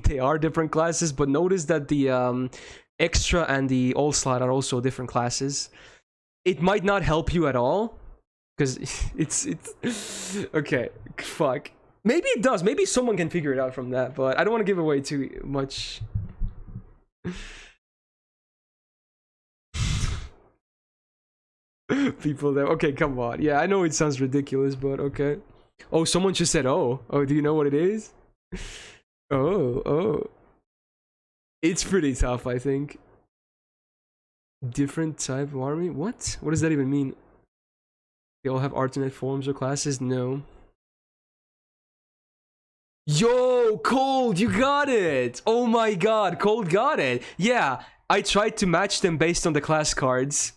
S1: they are different classes, but notice that the extra and the all slot are also different classes. It might not help you at all, because it's okay, fuck. Maybe it does. Maybe someone can figure it out from that, but I don't want to give away too much. People there. Okay, come on. Yeah, I know it sounds ridiculous, but okay. Oh, someone just said, oh. Oh, do you know what it is? Oh. It's pretty tough, I think. Different type of army? What? What does that even mean? They all have alternate forms or classes? No. Yo, Cold, you got it! Oh my god, Cold got it! Yeah, I tried to match them based on the class cards.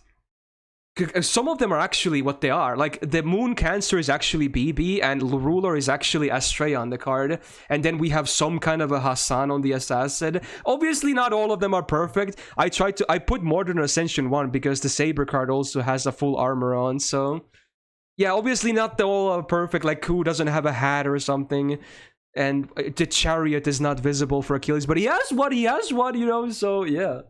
S1: Some of them are actually what they are. Like, the Moon Cancer is actually BB, and Ruler is actually Astray on the card. And then we have some kind of a Hassan on the Assassin. Obviously, not all of them are perfect. I put Modern Ascension 1 because the Saber card also has a full armor on, so... Yeah, obviously not all are perfect, like Ku doesn't have a hat or something. And the Chariot is not visible for Achilles, but he has one, you know, so yeah.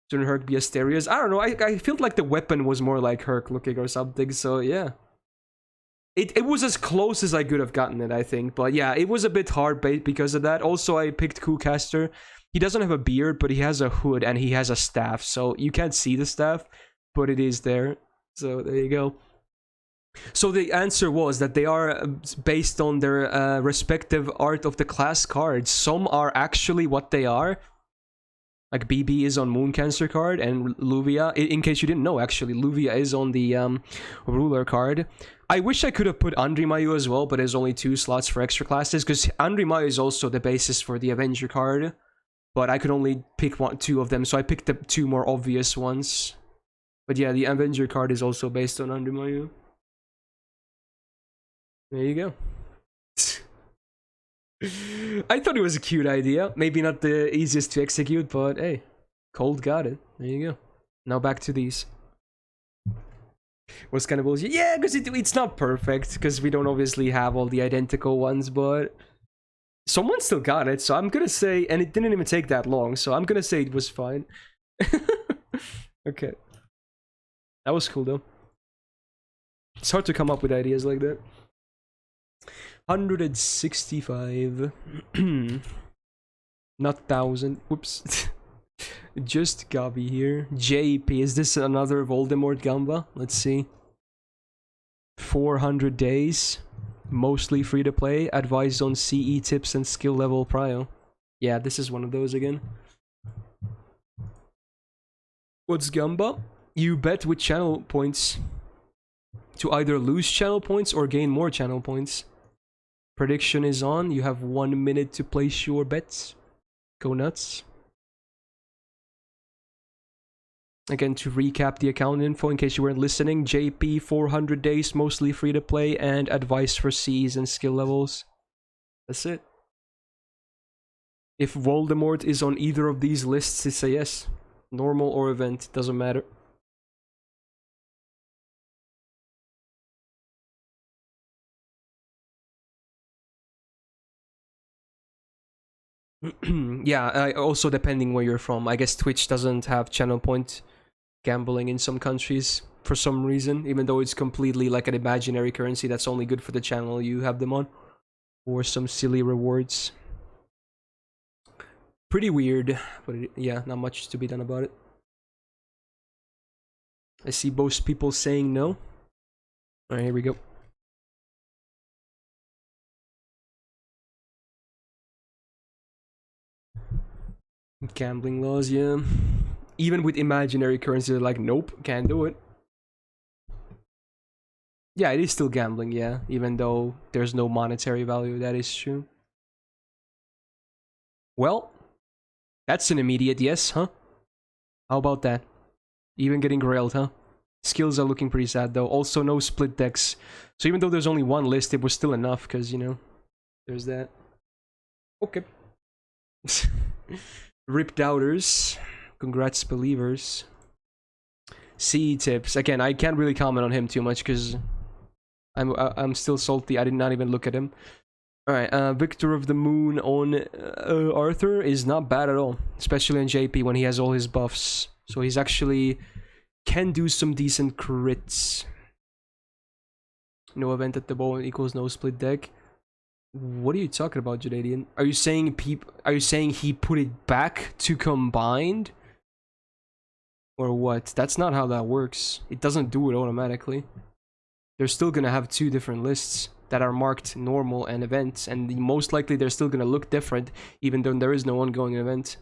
S1: Shouldn't Herc be Asterios? I don't know, I felt like the weapon was more like Herc looking or something, so yeah. It was as close as I could have gotten it, I think, but yeah, it was a bit hard because of that. Also, I picked Kucaster. He doesn't have a beard, but he has a hood and he has a staff, so you can't see the staff, but it is there. So there you go. So the answer was that they are based on their respective art of the class cards. Some are actually what they are. Like BB is on Moon Cancer card, and Luvia, in case you didn't know, actually, Luvia is on the Ruler card. I wish I could have put Andrimayu as well, but there's only 2 slots for extra classes, because Andrimayu is also the basis for the Avenger card. But I could only pick 2 of them, so I picked the 2 more obvious ones. But yeah, the Avenger card is also based on Andrimayu. There you go. I thought it was a cute idea. Maybe not the easiest to execute, but hey, Cold got it. There you go. Now back to these. What's kind of bullshit? Yeah, because it's not perfect, because we don't obviously have all the identical ones, but someone still got it, so I'm gonna say, and it didn't even take that long, so I'm gonna say it was fine. Okay. That was cool, though. It's hard to come up with ideas like that. 165. Not 1,000. Whoops. Just Gabi here. JP. Is this another Voldemort Gamba? Let's see. 400 days. Mostly free to play. Advised on CE tips and skill level prio. Yeah, this is one of those again. What's Gamba? You bet with channel points to either lose channel points or gain more channel points. Prediction is on. You have 1 minute to place your bets. Go nuts. Again, to recap the account info in case you weren't listening, JP 400 days, mostly free to play, and advice for Cs and skill levels. That's it. If Voldemort is on either of these lists, it's a yes. Normal or event, doesn't matter. Yeah, also depending where you're from. I guess Twitch doesn't have channel point gambling in some countries for some reason, even though it's completely like an imaginary currency that's only good for the channel you have them on, or some silly rewards. Pretty weird, but yeah, not much to be done about it. I see most people saying no. Alright, here we go. Gambling laws, yeah. Even with imaginary currency, they're like, nope, can't do it. Yeah, it is still gambling, yeah. Even though there's no monetary value, that is true. Well, that's an immediate yes, huh? How about that? Even getting grailed, huh? Skills are looking pretty sad, though. Also, no split decks. So even though there's only one list, it was still enough, because, you know, there's that. Okay. Rip doubters. Congrats, believers. CE tips. Again, I can't really comment on him too much, because I'm still salty. I did not even look at him. Alright, Victor of the Moon on Arthur is not bad at all. Especially on JP when he has all his buffs. So he's actually can do some decent crits. No event at the bow equals no split deck. What are you talking about, Jadadian? Are you saying he put it back to combined? Or what? That's not how that works. It doesn't do it automatically. They're still gonna have two different lists that are marked normal and events, and most likely they're still gonna look different, even though there is no ongoing event.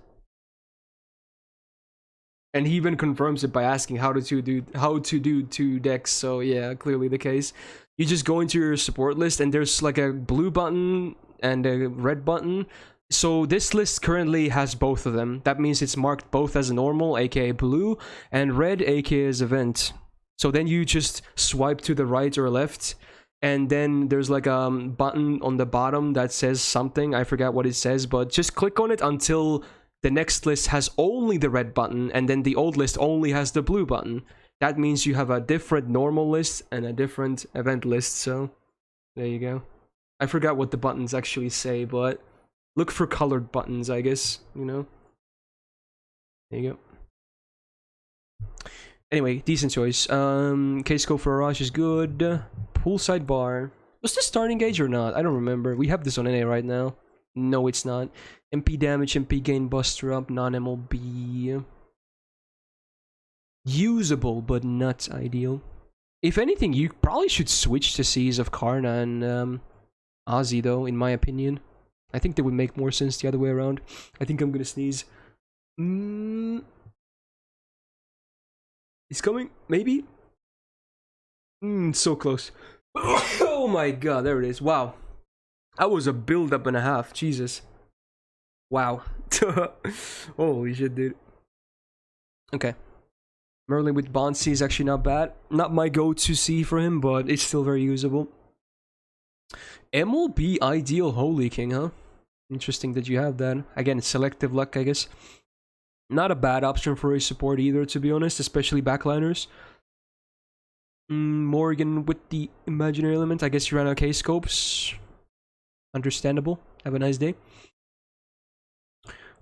S1: And he even confirms it by asking how to do two decks. So yeah, clearly the case. You just go into your support list, and there's like a blue button and a red button. So this list currently has both of them. That means it's marked both as normal, aka blue, and red, aka as event. So then you just swipe to the right or left, and then there's like a button on the bottom that says something. I forgot what it says, but just click on it until the next list has only the red button, and then the old list only has the blue button. That means you have a different normal list and a different event list. So there you go. I forgot what the buttons actually say, but look for colored buttons, I guess, you know. There you go. Anyway, decent choice. Case go for Arash is good. Poolside bar. Was this starting gauge or not? I don't remember. We have this on NA right now. No, it's not. MP damage, MP gain, buster up, non-MLB. Usable, but not ideal. If anything, you probably should switch to Seas of Karna and Ozzy, though, in my opinion. I think that would make more sense the other way around. I think I'm gonna sneeze. It's coming, maybe? So close. Oh my god, there it is. Wow. That was a build-up and a half. Jesus. Wow. Holy shit, dude. Okay. Merlin with Bond C is actually not bad. Not my go-to C for him, but it's still very usable. MLB Ideal Holy King, huh? Interesting that you have that. Again, selective luck, I guess. Not a bad option for a support either, to be honest, especially backliners. Morgan with the imaginary element. I guess you ran okay scopes. Understandable. Have a nice day.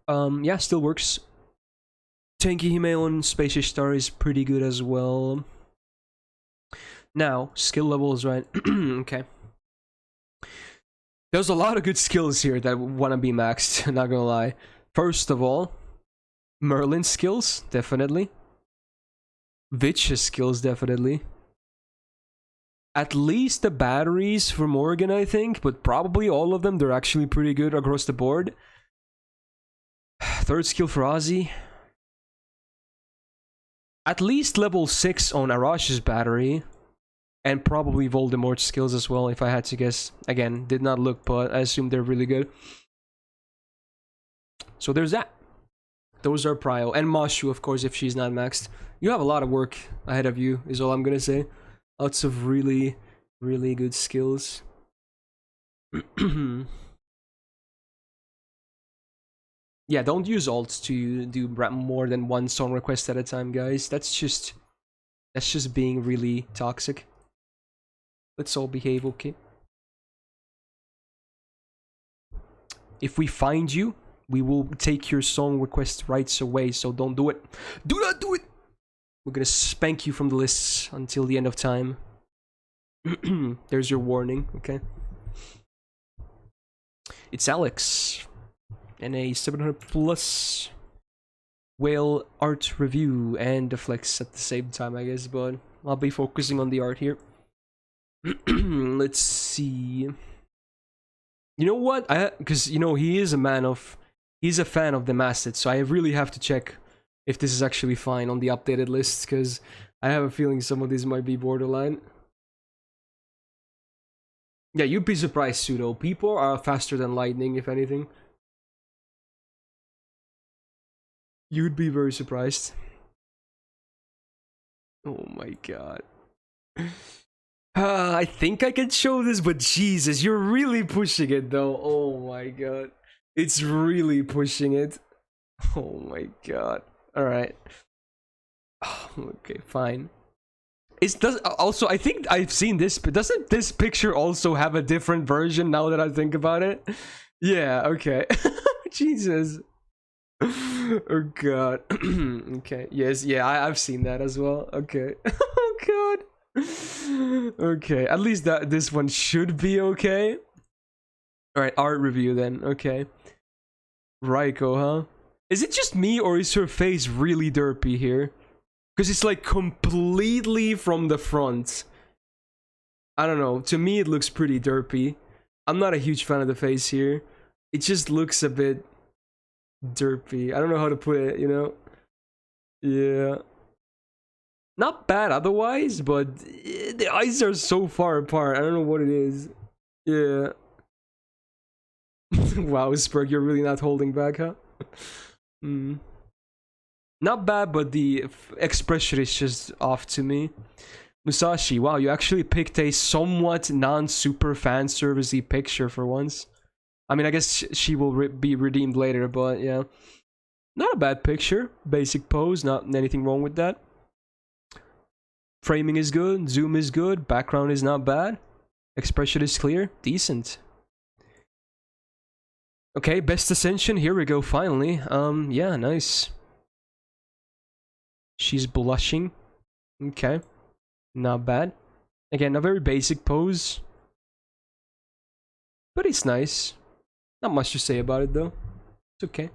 S1: Yeah, still works. Tanky Himaeon Spacious Star is pretty good as well. Now, skill levels, right? Okay. There's a lot of good skills here that want to be maxed, not gonna lie. First of all, Merlin's skills, definitely. Vitch's skills, definitely. At least the batteries for Morgan, I think, but probably all of them, they're actually pretty good across the board. Third skill for Ozzy. At least level 6 on Arash's battery. And probably Voldemort's skills as well, if I had to guess. Again, did not look, but I assume they're really good. So there's that. Those are prio. And Mashu, of course, if she's not maxed. You have a lot of work ahead of you, is all I'm gonna say. Lots of really, really good skills. Yeah, don't use alts to do more than one song request at a time, guys. That's just being really toxic. Let's all behave, okay? If we find you, we will take your song request rights away, so don't do it. Do not do it! We're gonna spank you from the lists until the end of time. There's your warning, okay? It's Alex. And a 700 plus whale art review and the flex at the same time, I guess, but I'll be focusing on the art here. Let's see. You know what? Because you know he's a fan of the Masted, so I really have to check if this is actually fine on the updated list, because I have a feeling some of these might be borderline. Yeah, you'd be surprised, Pseudo. People are faster than lightning, if anything. You'd be very surprised. Oh my god. I think I can show this, but Jesus, you're really pushing it though. Oh my god. It's really pushing it. Oh my god. Alright. Oh, okay, fine. Also, I think I've seen this, but doesn't this picture also have a different version now that I think about it? Yeah, okay. Jesus. Oh god. Okay, yes, yeah, I've seen that as well. Okay. Oh god. Okay, at least this one should be okay. Alright, art review then. Okay. Raiko, huh? Is it just me, or is her face really derpy here? Because it's like completely from the front. I don't know. To me, it looks pretty derpy. I'm not a huge fan of the face here. It just looks a bit derpy. I don't know how to put it, you know? Yeah. Not bad otherwise, but the eyes are so far apart. I don't know what it is. Yeah. Wow, Spurg, you're really not holding back, huh? Not bad, but the expression is just off to me. Musashi, wow, you actually picked a somewhat non-super fan servicey picture for once. I mean, I guess she will be redeemed later, but yeah. Not a bad picture. Basic pose, not anything wrong with that. Framing is good, zoom is good, background is not bad. Expression is clear, decent. Okay, best ascension, here we go, finally. Yeah, nice. She's blushing. Okay. Not bad. Again, a very basic pose. But it's nice. Not much to say about it, though. It's okay.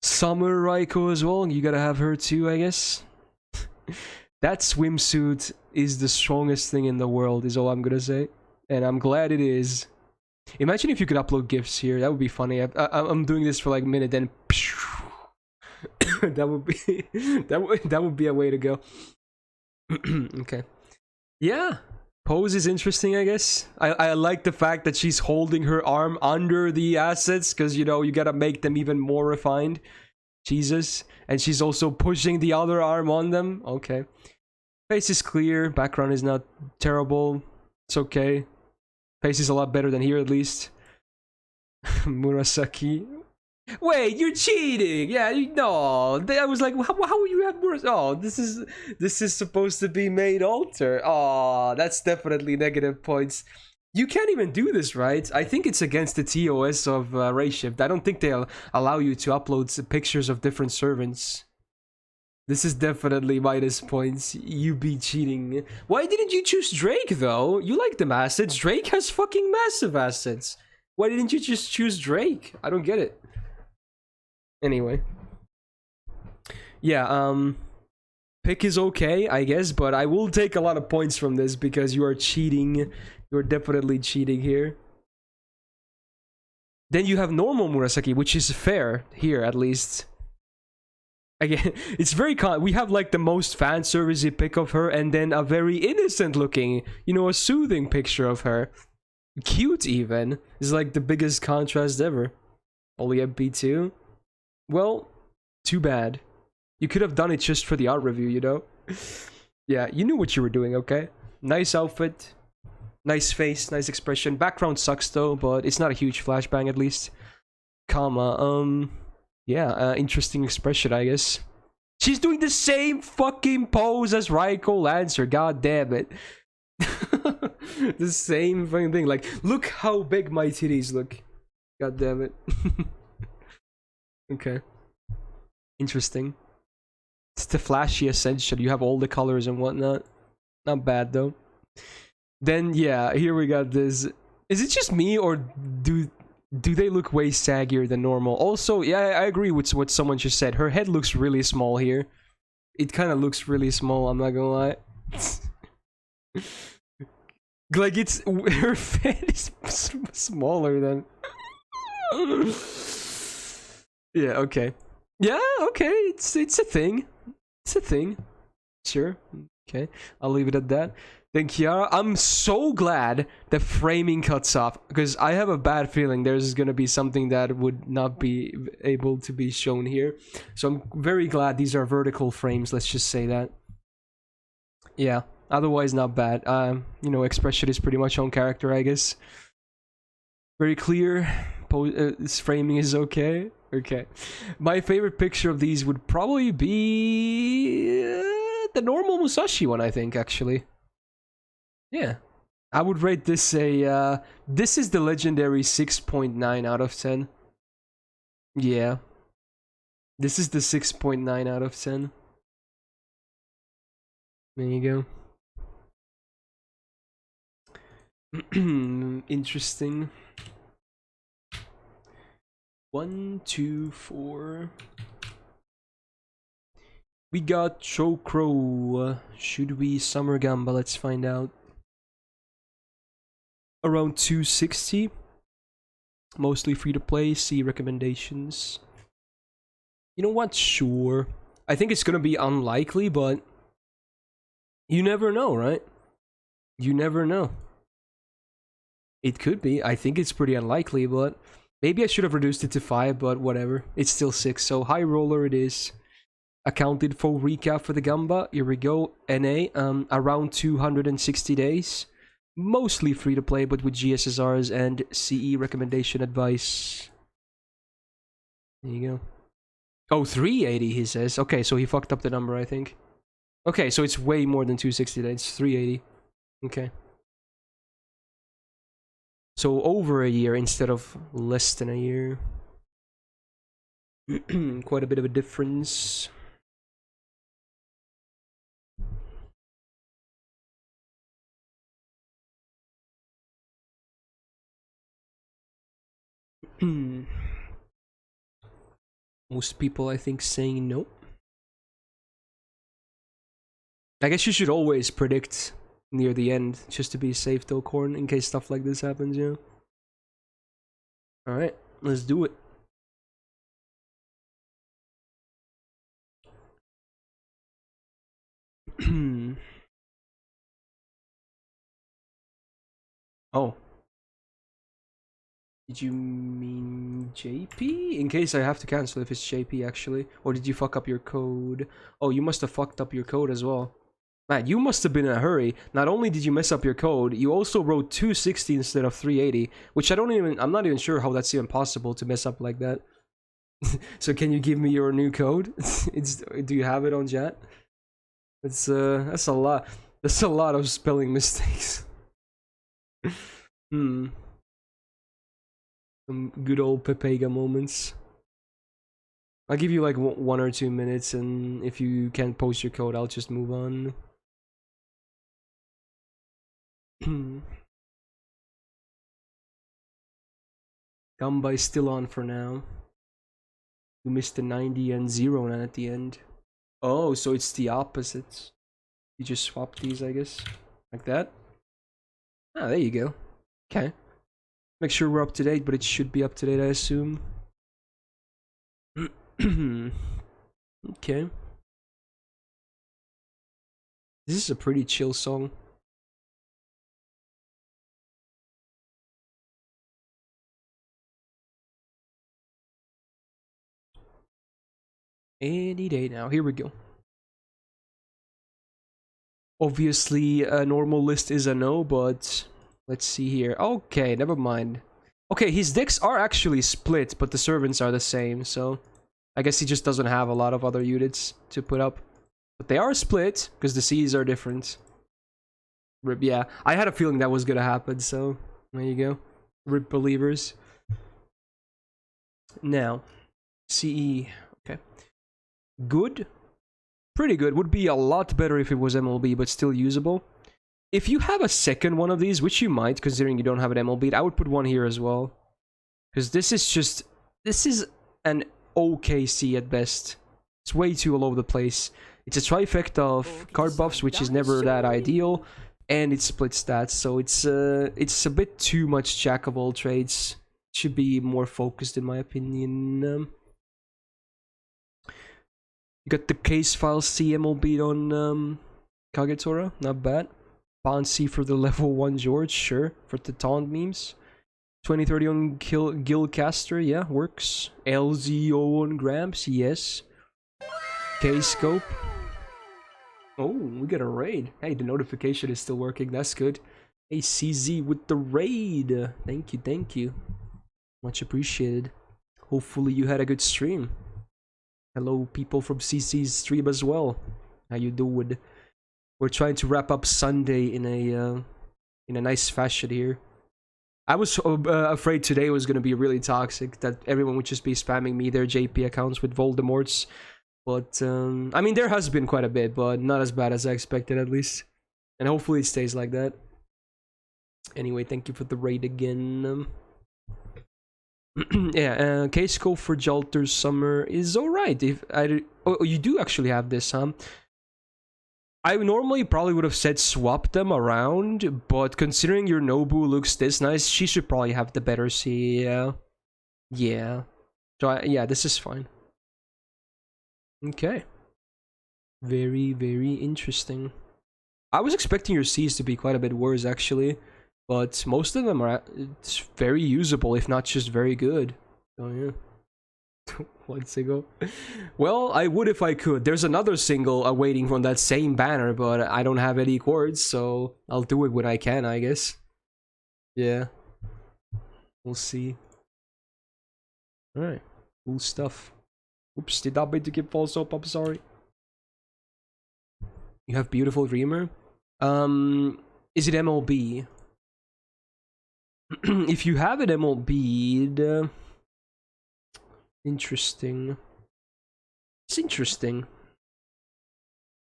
S1: Summer Raiko as well. You gotta have her too, I guess. That swimsuit is the strongest thing in the world, is all I'm gonna say. And I'm glad it is. Imagine if you could upload GIFs here. That would be funny. I'm doing this for like a minute, then... that would be a way to go. Okay. Yeah. Pose is interesting, I guess. I like the fact that she's holding her arm under the assets, because, you know, you gotta make them even more refined. Jesus. And she's also pushing the other arm on them. Okay. Face is clear. Background is not terrible. It's okay. Face is a lot better than here, at least. Murasaki. Wait, you're cheating! Yeah, no. I was like, how will you have Murasaki? Oh, this is supposed to be made alter. Oh, that's definitely negative points. You can't even do this, right? I think it's against the TOS of Rayshift. I don't think they'll allow you to upload pictures of different servants. This is definitely minus points. You be cheating. Why didn't you choose Drake, though? You like them assets. Drake has fucking massive assets. Why didn't you just choose Drake? I don't get it. Anyway. Yeah, pick is okay, I guess, but I will take a lot of points from this because you are cheating. You're definitely cheating here. Then you have normal Murasaki, which is fair here, at least. Again, it's very we have like the most fan servicey pic of her, and then a very innocent looking, you know, a soothing picture of her. Cute even. It's like the biggest contrast ever. Only MP2. Well, too bad. You could have done it just for the art review, you know? Yeah, you knew what you were doing, okay? Nice outfit. Nice face, nice expression. Background sucks though, but it's not a huge flashbang at least. Comma, yeah, interesting expression, I guess. She's doing the same fucking pose as Raiko Lancer, god damn it. The same fucking thing, like, look how big my titties look. God damn it. Okay. Interesting. It's the flashy ascension, you have all the colors and whatnot. Not bad though. Then, yeah, here we got this. Is it just me, or do they look way saggier than normal? Also, yeah, I agree with what someone just said. Her head looks really small here. It kind of looks really small, I'm not gonna lie. Like, it's... her head is smaller than... Yeah, okay. Yeah, okay, it's a thing. It's a thing. Sure. Okay, I'll leave it at that. Then Kiara, I'm so glad the framing cuts off, because I have a bad feeling there's gonna be something that would not be able to be shown here. So I'm very glad these are vertical frames, let's just say that. Yeah, otherwise not bad. You know, expression is pretty much on character, I guess. Very clear. This framing is okay. Okay. My favorite picture of these would probably be the normal Musashi one, I think, actually. Yeah. I would rate this a, this is the legendary 6.9 out of 10. Yeah. This is the 6.9 out of 10. There you go. Interesting. 1, 2, 4. We got Chokro. Should we Summer Gamba? Let's find out. Around 260. Mostly free to play. See recommendations. You know what? Sure. I think it's gonna be unlikely, but you never know, right? You never know. It could be. I think it's pretty unlikely, but maybe I should have reduced it to 5, but whatever. It's still 6, so high roller it is. Accounted for recap for the Gamba. Here we go. NA, around 260 days. Mostly free to play, but with GSSRs and CE recommendation advice. There you go. Oh, 380, he says. Okay, so he fucked up the number, I think. Okay, so it's way more than 260 days. It's 380. Okay. So over a year instead of less than a year. Quite a bit of a difference. Most people, I think, saying no. I guess you should always predict near the end, just to be safe though, Corn, in case stuff like this happens, you know? Alright, let's do it. Oh. Did you mean JP? In case I have to cancel if it's JP, actually. Or did you fuck up your code? Oh, you must have fucked up your code as well. Man, you must have been in a hurry. Not only did you mess up your code, you also wrote 260 instead of 380, which I'm not even sure how that's even possible to mess up like that. So can you give me your new code? Do you have it on chat? That's a lot. That's a lot of spelling mistakes. Some good old Pepega moments. I'll give you like 1 or 2 minutes, and if you can't post your code, I'll just move on. Gamba is still on for now. You missed the 90 and 0 at the end. Oh, so it's the opposite. You just swap these, I guess. Like that. Ah, there you go. Okay. Make sure we're up to date, but it should be up to date, I assume. Okay. This is a pretty chill song. Any day now. Here we go. Obviously, a normal list is a no, but let's see here. Okay, never mind. Okay, his decks are actually split, but the servants are the same, so I guess he just doesn't have a lot of other units to put up. But they are split, because the Cs are different. Rip, yeah, I had a feeling that was gonna happen, so there you go. Rip believers. Now, CE, okay. Good. Pretty good. Would be a lot better if it was MLB, but still usable. If you have a second one of these, which you might, considering you don't have an MLB, I would put one here as well. Because this is an OKC at best. It's way too all over the place. It's a trifecta of card buffs, which is never that ideal, and it split stats, so it's a bit too much jack of all trades. It should be more focused, in my opinion. You got the case file CMLB on Kagetora, not bad. Bouncy for the level 1 George, sure. For the taunt memes. 2030 on Gilcaster, yeah, works. LZO on Gramps, yes. K-Scope. Oh, we got a raid. Hey, the notification is still working, that's good. Hey, CZ with the raid. Thank you, thank you. Much appreciated. Hopefully you had a good stream. Hello, people from CC's stream as well. How you doing? We're trying to wrap up Sunday in a nice fashion here. I was afraid today was going to be really toxic, that everyone would just be spamming me their JP accounts with Voldemorts. But, I mean, there has been quite a bit, but not as bad as I expected, at least. And hopefully it stays like that. Anyway, thank you for the raid again. Yeah, case scope for Jalter's Summer is alright. If I oh, you do actually have this, huh? I normally probably would have said swap them around, but considering your Nobu looks this nice, she should probably have the better C. Yeah. So yeah, this is fine. Okay. Very, very interesting. I was expecting your C's to be quite a bit worse, actually, but most of them are it's very usable, if not just very good. Oh yeah. One single. Well, I would if I could. There's another single awaiting from that same banner, but I don't have any chords, so I'll do it when I can, I guess. Yeah. We'll see. Alright. Cool stuff. Oops, did not mean to keep false up, I'm sorry. You have Beautiful Dreamer? Is it MLB? If you have it MLB'd... Interesting. It's interesting.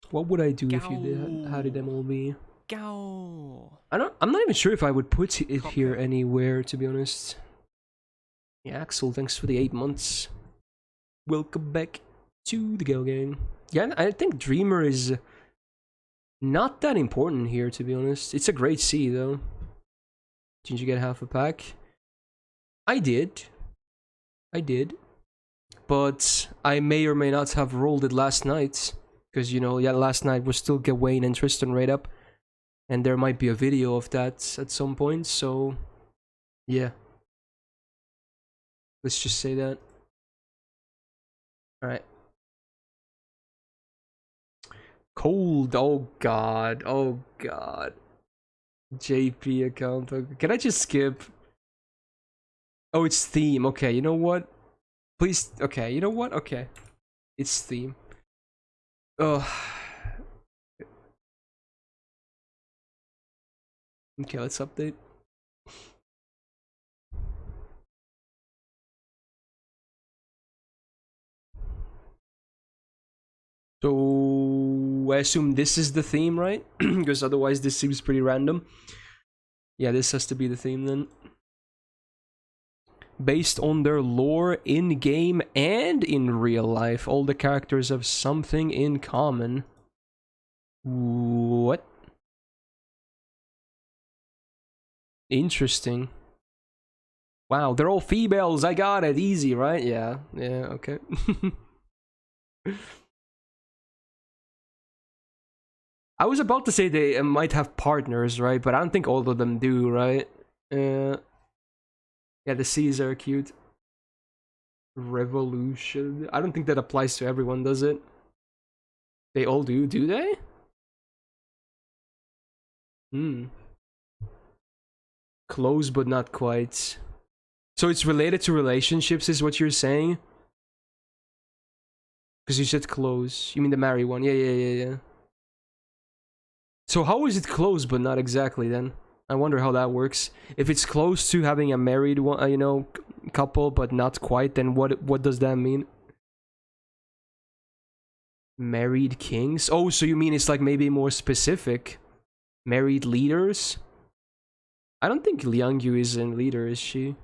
S1: What would I do if you had it MLB? I'm not even sure if I would put it here anywhere, to be honest. Yeah, Axel, thanks for the 8 months. Welcome back to the Gale Gang. Yeah, I think Dreamer is not that important here, to be honest. It's a great C, though. Did you get half a pack? I did. But I may or may not have rolled it last night. Because, you know, yeah, last night was still Gawain and Tristan right up. And there might be a video of that at some point, so... yeah. Let's just say that. Alright. Cold, oh god, oh god. JP account, can I just skip? Oh, it's theme, okay, you know what? Please, okay, you know what? Okay. It's theme. Ugh. Okay, let's update. So, I assume this is the theme, right? Because otherwise this seems pretty random. Yeah, this has to be the theme then. Based on their lore in-game and in real life, all the characters have something in common. What? Interesting. Wow, they're all females. I got it. Easy, right? Yeah. Yeah, okay. I was about to say they might have partners, right? But I don't think all of them do, right? Yeah, the C's are cute. Revolution. I don't think that applies to everyone, does it? They all do they? Close, but not quite. So it's related to relationships, is what you're saying? Because you said close. You mean the marry one? Yeah. So how is it close, but not exactly then? I wonder how that works. If it's close to having a married one, you know, couple, but not quite, then what does that mean? Married kings? Oh, so you mean it's like maybe more specific? Married leaders? I don't think Liangyu is a leader, is she?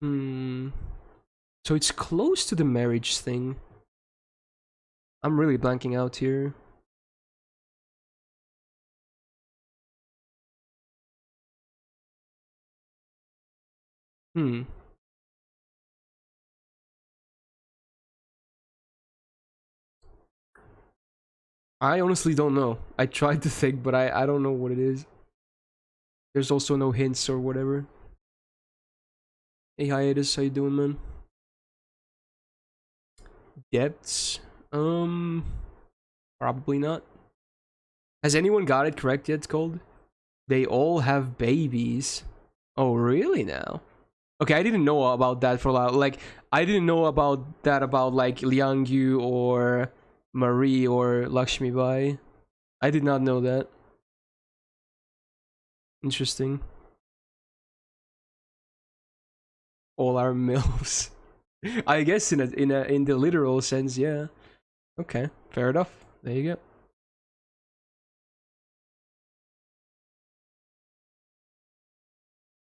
S1: So it's close to the marriage thing. I'm really blanking out here. I honestly don't know. I tried to think, but I don't know what it is. There's also no hints or whatever. Hey, Hiatus, how you doing, man? Depths? Probably not. Has anyone got it correct yet, Cold? They all have babies. Oh, really now? Okay, I didn't know about that for a while. Like, I didn't know about that about, like, Liangyu or Marie or Lakshmi Bai. I did not know that. Interesting. All our mills. I guess in the literal sense, yeah. Okay, fair enough. There you go.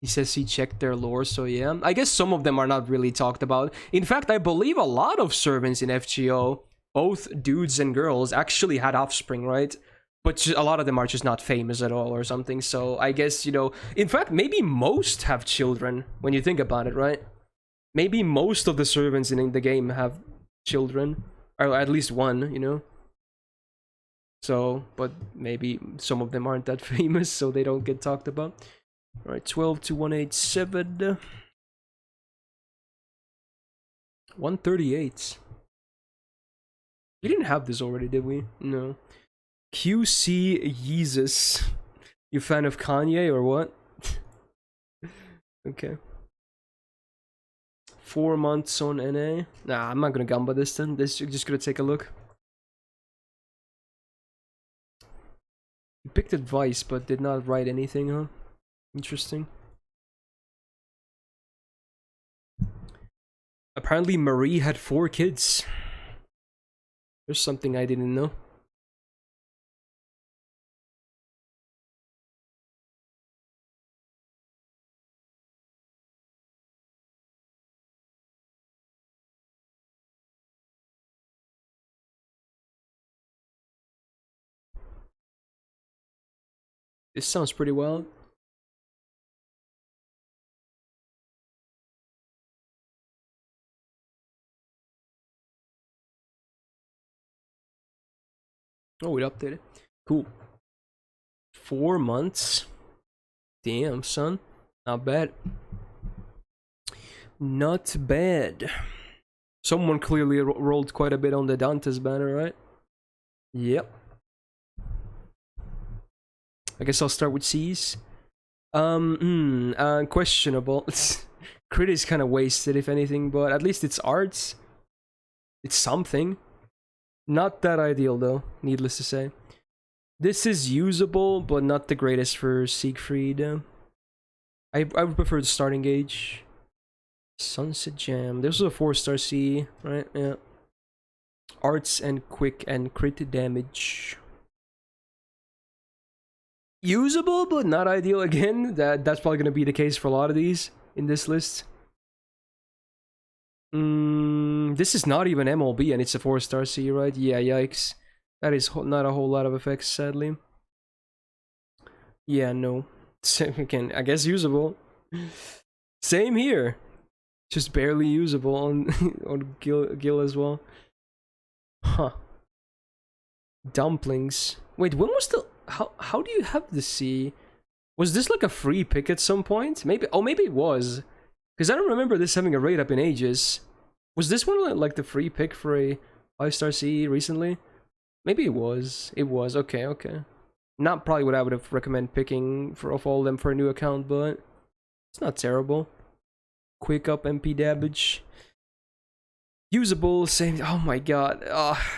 S1: He says he checked their lore, so yeah. I guess some of them are not really talked about. In fact, I believe a lot of servants in FGO, both dudes and girls, actually had offspring, right? But a lot of them are just not famous at all or something. So I guess, you know, in fact, maybe most have children when you think about it, right? Maybe most of the servants in the game have children, or at least one, you know? So, but maybe some of them aren't that famous, so they don't get talked about. Alright, 12 to 187. 138. We didn't have this already, did we? No. QC Yeezus. You fan of Kanye or what? Okay. 4 months on NA. Nah, I'm not gonna gamba this then. This, you're just gonna take a look. You picked advice but did not write anything, huh? Interesting. Apparently Marie had 4 kids. There's something I didn't know. This sounds pretty wild. Oh, it updated. Cool. 4 months. Damn, son. Not bad. Not bad. Someone clearly rolled quite a bit on the Dante's banner, right? Yep. I guess I'll start with C's. Questionable. Crit is kind of wasted, if anything, but at least it's arts. It's something. Not that ideal, though, needless to say. This is usable, but not the greatest for Siegfried. I would prefer the starting gauge. Sunset Jam. This was a 4-star C, right? Yeah. Arts and quick and crit damage. Usable, but not ideal again. That's probably gonna be the case for a lot of these in this list. This is not even MLB and it's a 4-star C, right? Yeah, yikes. That is not a whole lot of effects, sadly. Yeah, no. Again, I guess usable. Same here. Just barely usable on on Gil as well. Huh. Dumplings. Wait, when was the how do you have the C? Was this like a free pick at some point? Maybe, oh maybe it was. Because I don't remember this having a rate up in ages. Was this one like the free pick for a 5-star C recently? Maybe it was. It was. Okay, okay. Not probably what I would have recommend picking for of all of them for a new account, but it's not terrible. Quick up MP damage. Usable, same. Oh my god.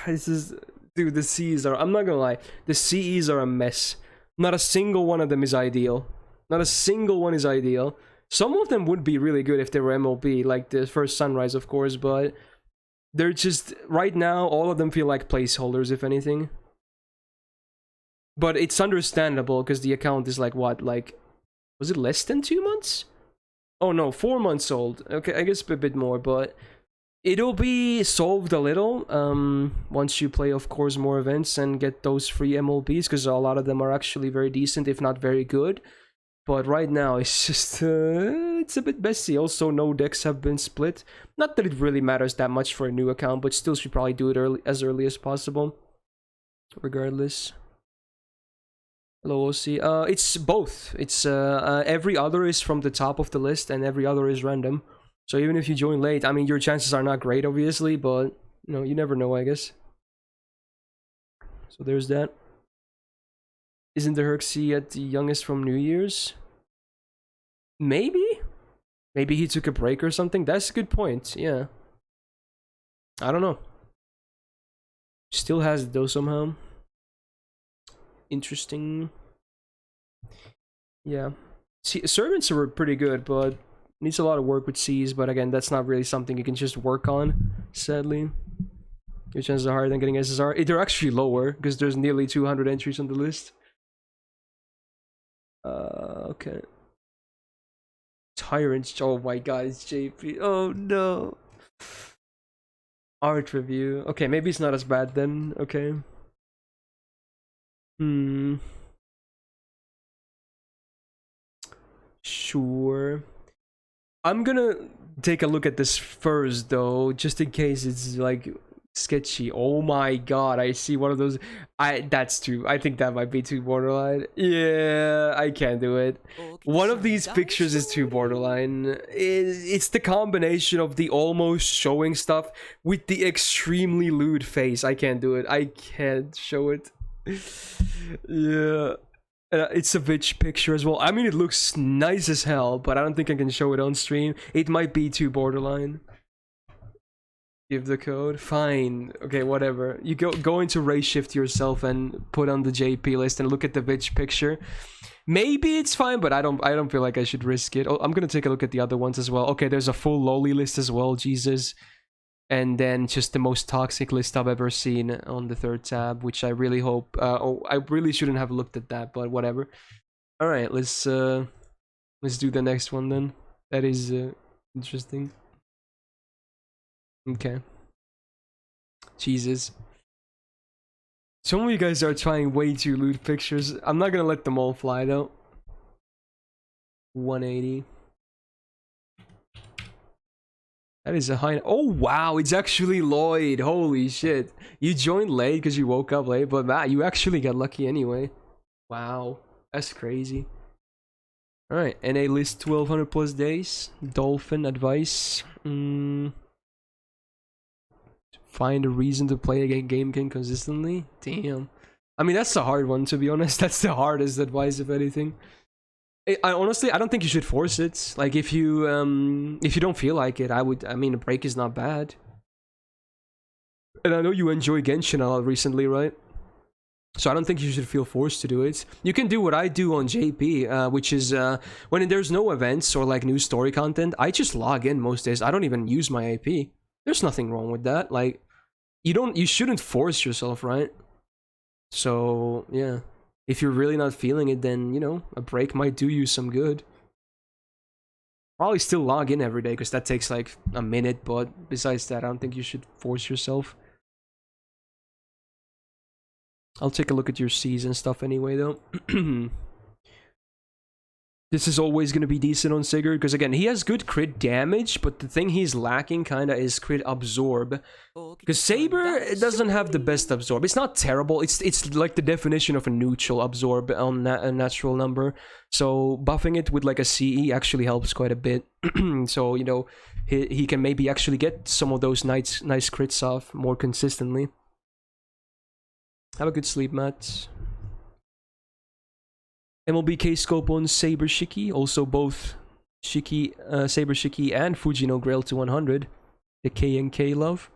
S1: This is, dude, the C's are, I'm not gonna lie, the CEs are a mess. Not a single one of them is ideal. Not a single one is ideal. Some of them would be really good if they were MLB, like the first Sunrise, of course, but they're just, right now, all of them feel like placeholders, if anything. But it's understandable, because the account is like, what, like, was it less than 2 months? Oh no, 4 months old. Okay, I guess a bit more, but it'll be solved a little once you play, of course, more events and get those free MLBs, because a lot of them are actually very decent, if not very good. But right now, it's just, it's a bit messy. Also, no decks have been split. Not that it really matters that much for a new account, but still should probably do it as early as possible. Regardless. Hello, OC. It's both. It's, every other is from the top of the list, and every other is random. So even if you join late, I mean, your chances are not great, obviously, but, you know, you never know, I guess. So there's that. Isn't the Herxie at the youngest from New Year's? Maybe? Maybe he took a break or something? That's a good point, yeah. I don't know. Still has it though somehow. Interesting. Yeah. See, servants are pretty good, but needs a lot of work with C's, but again, that's not really something you can just work on, sadly. Your chances are higher than getting SSR. They're actually lower, because there's nearly 200 entries on the list. Okay. Tyrant. Oh my god, it's JP. Oh no. Art review. Okay, maybe it's not as bad then. Okay. Sure. I'm gonna take a look at this first though, just in case it's like sketchy. Oh my god, I see one of those. That's too. I think that might be too borderline. Yeah, I can't do it. One of these pictures is too borderline. It's the combination of the almost showing stuff with the extremely lewd face. I can't do it. I can't show it. Yeah. It's a bitch picture as well. I mean, it looks nice as hell, but I don't think I can show it on stream. It might be too borderline. Give the code. Fine. Okay, whatever. You go into race shift yourself and put on the JP list and look at the bitch picture. Maybe it's fine, but I don't feel like I should risk it. Oh, I'm gonna take a look at the other ones as well. Okay, there's a full loli list as well. Jesus. And then just the most toxic list I've ever seen on the third tab, which I really hope. Oh, I really shouldn't have looked at that, but whatever. All right, let's do the next one then. That is interesting. Okay. Jesus. Some of you guys are trying way too lewd pictures. I'm not gonna let them all fly though. 180. That is a high. Oh wow, it's actually Lloyd. Holy shit. You joined late because you woke up late, but Matt, you actually got lucky anyway. Wow, that's crazy. Alright, NA list 1200 plus days. Dolphin advice. Find a reason to play a game consistently. Damn. I mean, that's the hard one, to be honest. That's the hardest advice, if anything. I honestly, I don't think you should force it. Like, if you don't feel like it, I mean, a break is not bad. And I know you enjoy Genshin a lot recently, right? So I don't think you should feel forced to do it. You can do what I do on JP, which is when there's no events or like new story content, I just log in most days. I don't even use my AP. There's nothing wrong with that. Like, you shouldn't force yourself, right? So yeah. If you're really not feeling it, then, you know, a break might do you some good. Probably still log in every day, because that takes like a minute, but besides that, I don't think you should force yourself. I'll take a look at your season stuff anyway, though. This is always going to be decent on Sigurd, because again, he has good crit damage, but the thing he's lacking kinda is crit absorb. Because Saber doesn't have the best absorb. It's not terrible, it's like the definition of a neutral absorb on a natural number. So buffing it with like a CE actually helps quite a bit. So, you know, he can maybe actually get some of those nice crits off more consistently. Have a good sleep, Matt. MLB K-Scope on Saber Shiki, also both Shiki, Saber Shiki and Fujino Grail to 100. The K and K love.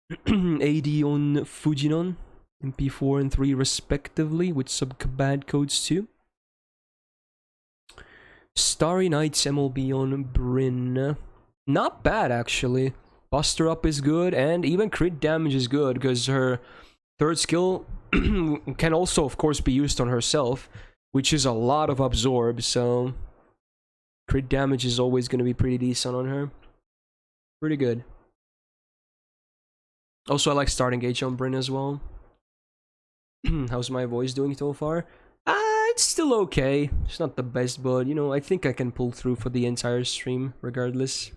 S1: AD on Fujinon, MP4 and 3 respectively, with some command codes too. Starry Nights MLB on Bryn. Not bad actually. Buster up is good, and even crit damage is good, because her third skill can also of course be used on herself, which is a lot of absorb, so crit damage is always going to be pretty decent on her. Pretty good. Also, I like starting gauge on Bryn as well. How's my voice doing so far? It's still okay. It's not the best, but, you know, I think I can pull through for the entire stream, regardless.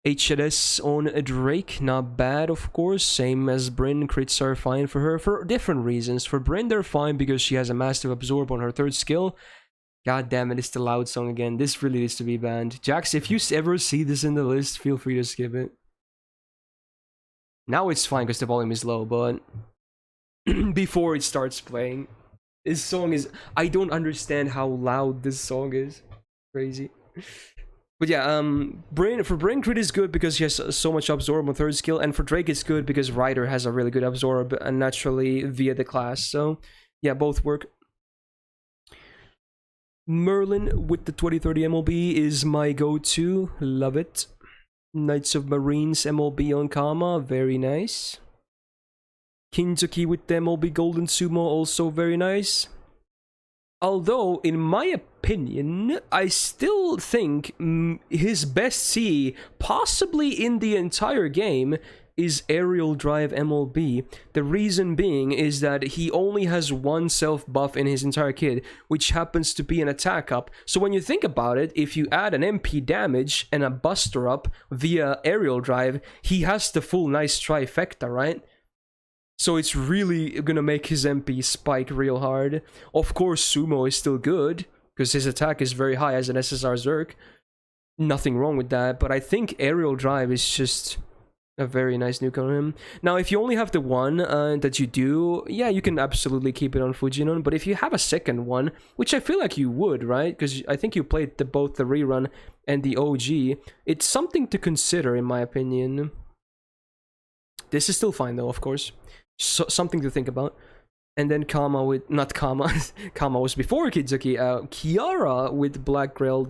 S1: HLS on a Drake, not bad of course, same as Bryn. Crits are fine for her for different reasons. For Bryn they're fine because she has a massive absorb on her third skill. God damn it, it's the loud song again. This really needs to be banned. Jax, if you ever see this in the list, feel free to skip it. Now it's fine because the volume is low, but before it starts playing, this song is... I don't understand how loud this song is. Crazy. But yeah, for Bryn, crit is good because she has so much absorb on third skill, and for Drake it's good because Ryder has a really good absorb and naturally via the class. So yeah, both work. Merlin with the 2030 MLB is my go-to. Love it. Knights of Marines MLB on Kama, very nice. Kinzuki with the MLB Golden Sumo, also very nice. Although, in my opinion, I still think his best CE, possibly in the entire game, is Aerial Drive MLB. The reason being is that he only has one self buff in his entire kit, which happens to be an attack up. So when you think about it, if you add an MP damage and a buster up via Aerial Drive, he has the full nice trifecta, right? So it's really gonna make his MP spike real hard. Of course, Sumo is still good, because his attack is very high as an SSR Zerg. Nothing wrong with that, but I think Aerial Drive is just a very nice nuke on him. Now, if you only have the one that you do, yeah, you can absolutely keep it on Fujinon, but if you have a second one, which I feel like you would, right? Because I think you played both the rerun and the OG, it's something to consider, in my opinion. This is still fine, though, of course. So, something to think about. And then Kama with, not Kama, Kama was before Kizuki, Kiara with Black Grail,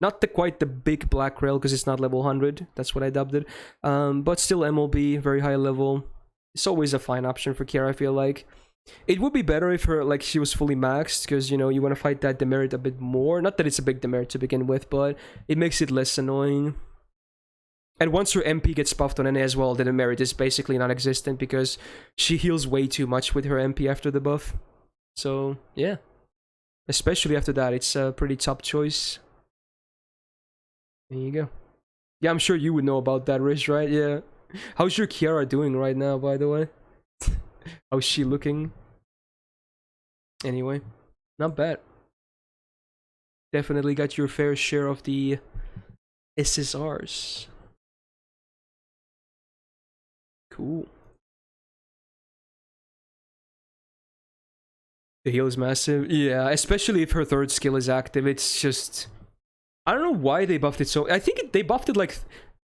S1: not quite the big Black Grail because it's not level 100, that's what I dubbed it, but still MLB, very high level. It's always a fine option for Kiara, I feel like. It would be better if she was fully maxed, because, you know, you want to fight that demerit a bit more. Not that it's a big demerit to begin with, but it makes it less annoying. And once her MP gets buffed on NA as well, the demerit is basically non-existent because she heals way too much with her MP after the buff. So, yeah. Especially after that, it's a pretty top choice. There you go. Yeah, I'm sure you would know about that, Rish, right? Yeah. How's your Kiara doing right now, by the way? How's she looking? Anyway, not bad. Definitely got your fair share of the SSRs. Cool. The heal is massive. Yeah, especially if her third skill is active. It's just... I don't know why they buffed it so... I think they buffed it like...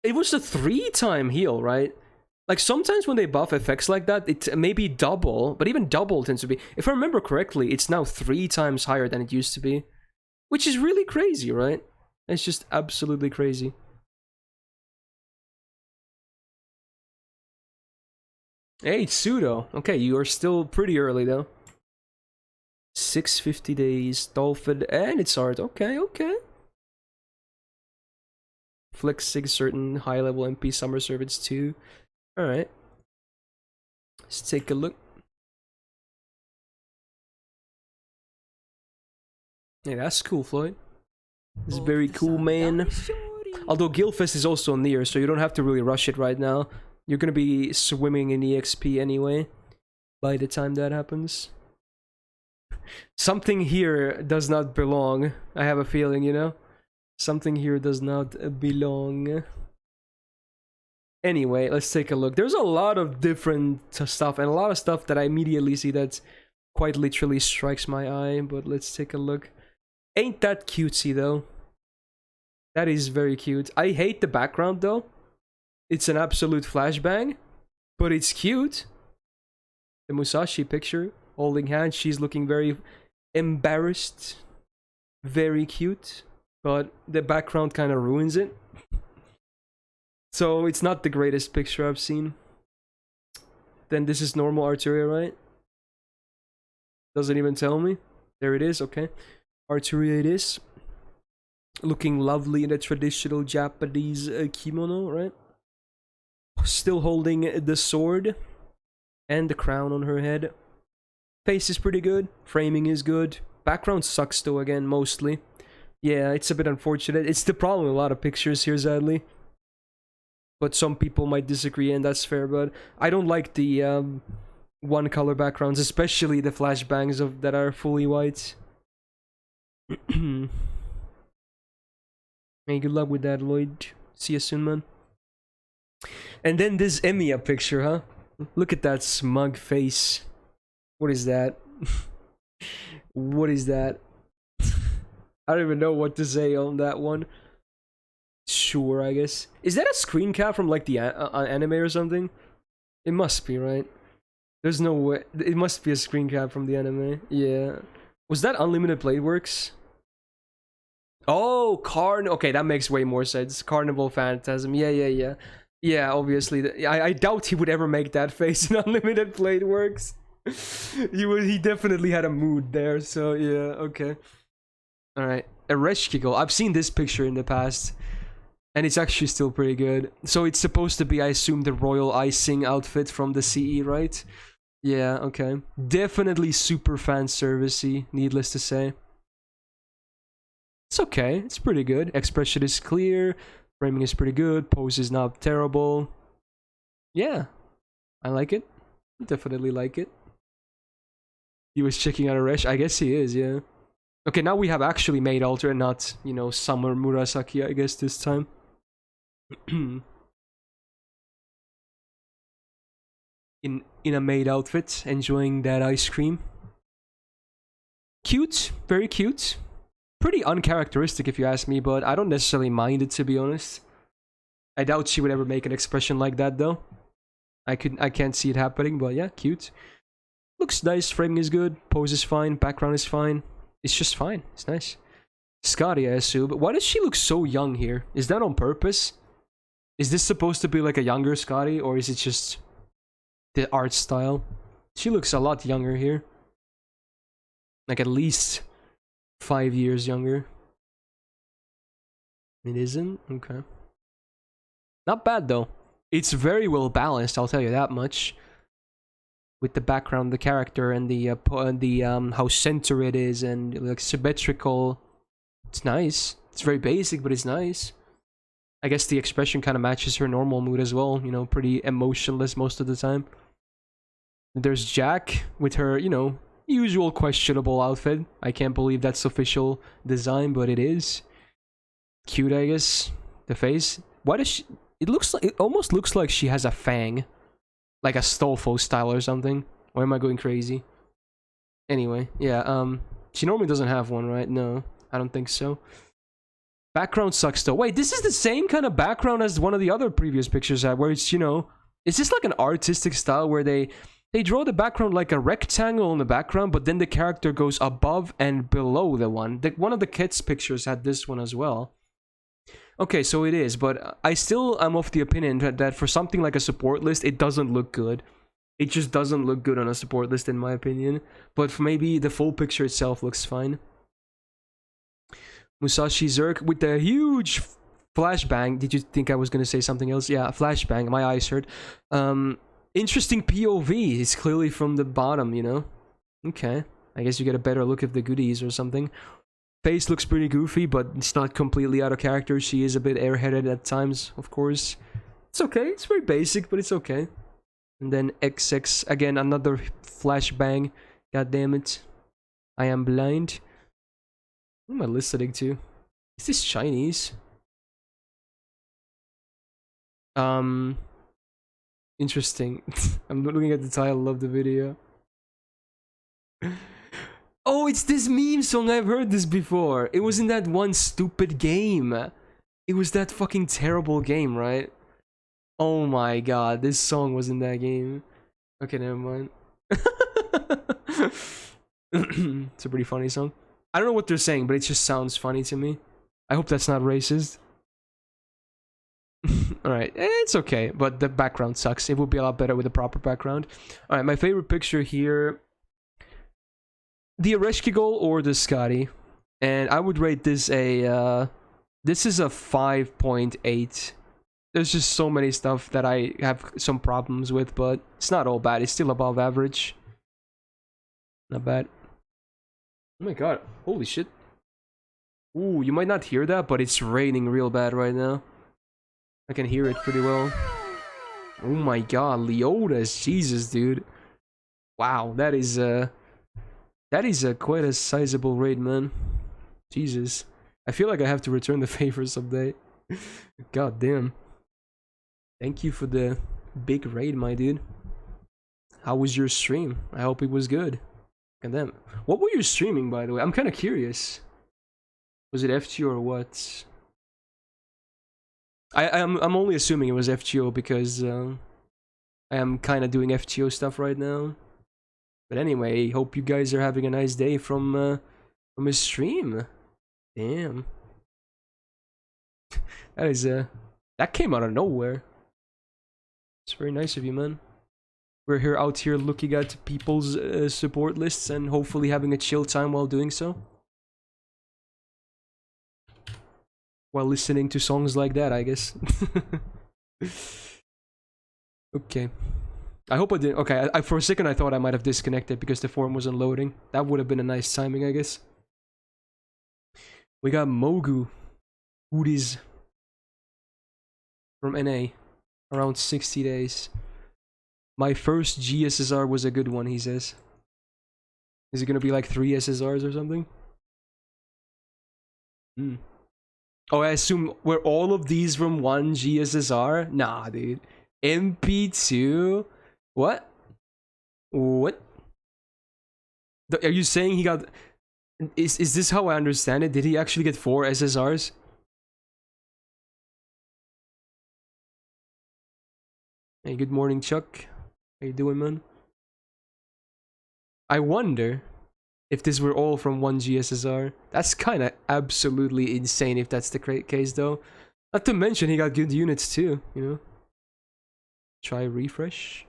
S1: It was a 3-time heal, right? Like, sometimes when they buff effects like that, it may be double, but even double tends to be... If I remember correctly, it's now 3 times higher than it used to be. Which is really crazy, right? It's just absolutely crazy. Hey, Pseudo. Okay, you are still pretty early, though. 650 days, Dolphin, and it's art. Okay, okay. Flex 6 certain high-level MP Summer Servants 2. Alright. Let's take a look. Yeah, that's cool, Floyd. It's very cool, man. Although Guildfest is also near, so you don't have to really rush it right now. You're gonna be swimming in EXP anyway, by the time that happens. Something here does not belong. I have a feeling, you know? Something here does not belong. Anyway, let's take a look. There's a lot of different stuff, and a lot of stuff that I immediately see that quite literally strikes my eye, but let's take a look. Ain't that cutesy, though? That is very cute. I hate the background, though. It's an absolute flashbang, but it's cute. The Musashi picture, holding hands, she's looking very embarrassed. Very cute, but the background kind of ruins it. So it's not the greatest picture I've seen. Then this is normal Arturia, right? Doesn't even tell me. There it is, okay. Arturia it is. Looking lovely in a traditional Japanese kimono, right? Still holding the sword and the crown on her head. Face is pretty good. Framing is good. Background sucks though, again, mostly. Yeah, it's a bit unfortunate. It's the problem with a lot of pictures here, sadly. But some people might disagree, and that's fair. But I don't like the one color backgrounds, especially the flashbangs that are fully white. Hey, good luck with that, Lloyd. See you soon, man. And then this Emiya picture, huh? Look at that smug face. What is that? What is that? I don't even know what to say on that one. Sure, I guess. Is that a screen cap from like the anime or something? It must be, right? There's no way. It must be a screen cap from the anime. Yeah. Was that Unlimited Blade Works? Oh, okay, that makes way more sense. Carnival Phantasm. Yeah. Yeah, obviously. I doubt he would ever make that face in Unlimited Blade Works. He definitely had a mood there, so yeah, okay. Alright, Ereshkigal. I've seen this picture in the past, and it's actually still pretty good. So it's supposed to be, I assume, the royal icing outfit from the CE, right? Yeah, okay. Definitely super fan servicey, needless to say. It's okay, it's pretty good. Expression is clear, framing is pretty good, pose is not terrible. Yeah, I like it. Definitely like it. He was checking out Aresh. I guess he is, yeah. Okay, now we have actually made alter and not, you know, Summer Murasaki, I guess, this time. in a maid outfit, enjoying that ice cream. Cute, very cute. Pretty uncharacteristic if you ask me, but I don't necessarily mind it, to be honest. I doubt she would ever make an expression like that though. I can't see it happening, but yeah, cute. Looks nice, framing is good, pose is fine, background is fine. It's just fine, it's nice. Scotty, I assume. Why does she look so young here? Is that on purpose? Is this supposed to be like a younger Scotty, or is it just the art style? She looks a lot younger here. Like at least 5 years younger. It isn't? Okay. Not bad though. It's very well balanced, I'll tell you that much. With the background, the character, and the how center it is, and like symmetrical. It's nice. It's very basic, but it's nice. I guess the expression kind of matches her normal mood as well. You know, pretty emotionless most of the time. There's Jack with her, you know, usual questionable outfit. I can't believe that's official design, but it is. Cute, I guess. The face. Why does she... It almost looks like she has a fang. Like a Stolfo style or something. Or am I going crazy? Anyway, yeah, she normally doesn't have one, right? No, I don't think so. Background sucks though. Wait, this is the same kind of background as one of the other previous pictures I had, where it's, you know... Is this like an artistic style where they draw the background like a rectangle in the background, but then the character goes above and below the one? One of the kids' pictures had this one as well. Okay, so it is, but I still am of the opinion that for something like a support list, it doesn't look good. It just doesn't look good on a support list, in my opinion. But for maybe the full picture itself looks fine. Musashi Zerk with the huge flashbang. Did you think I was going to say something else? Yeah, flashbang. My eyes hurt. Interesting POV. It's clearly from the bottom, you know? Okay. I guess you get a better look at the goodies or something. Face looks pretty goofy, but it's not completely out of character. She is a bit airheaded at times, of course. It's okay. It's very basic, but it's okay. And then XX, again, another flashbang. God damn it. I am blind. What am I listening to? Is this Chinese? Interesting. I'm looking at the title of the video. Oh, it's this meme song. I've heard this before. It was in that one stupid game. It was that fucking terrible game, right? Oh my god, this song was in that game. Okay, never mind. It's a pretty funny song. I don't know what they're saying, but it just sounds funny to me. I hope that's not racist. Alright, it's okay, but the background sucks. It would be a lot better with a proper background. Alright, my favorite picture here... The Ereshkigal or the Scotty. And I would rate this a... this is a 5.8. There's just so many stuff that I have some problems with, but it's not all bad. It's still above average. Not bad. Oh my god. Holy shit. Ooh, you might not hear that, but it's raining real bad right now. I can hear it pretty well. Oh my god, Leotas. Jesus, dude. Wow, that is quite a sizable raid, man. Jesus. I feel like I have to return the favor someday. God damn. Thank you for the big raid, my dude. How was your stream? I hope it was good. God damn. What were you streaming, by the way? I'm kind of curious. Was it FGO or what? I'm only assuming it was FGO because I am kind of doing FGO stuff right now. But anyway, hope you guys are having a nice day from his stream. Damn. That came out of nowhere. It's very nice of you, man. We're out here looking at people's support lists and hopefully having a chill time while doing so. while listening to songs like that, I guess. Okay. I hope I didn't. Okay, for a second I thought I might have disconnected because the form wasn't loading. That would have been a nice timing, I guess. We got Mogu. VODs from NA. Around 60 days. My first GSSR was a good one, he says. Is it gonna be like 3 SSRs or something? Oh, I assume were all of these from one GSSR? Nah, dude. MP2? What? What? Are you saying he got... Is this how I understand it? Did he actually get 4 SSRs? Hey, good morning, Chuck. How you doing, man? I wonder if this were all from one GSSR. That's kind of absolutely insane if that's the case, though. Not to mention he got good units too, you know? Try refresh.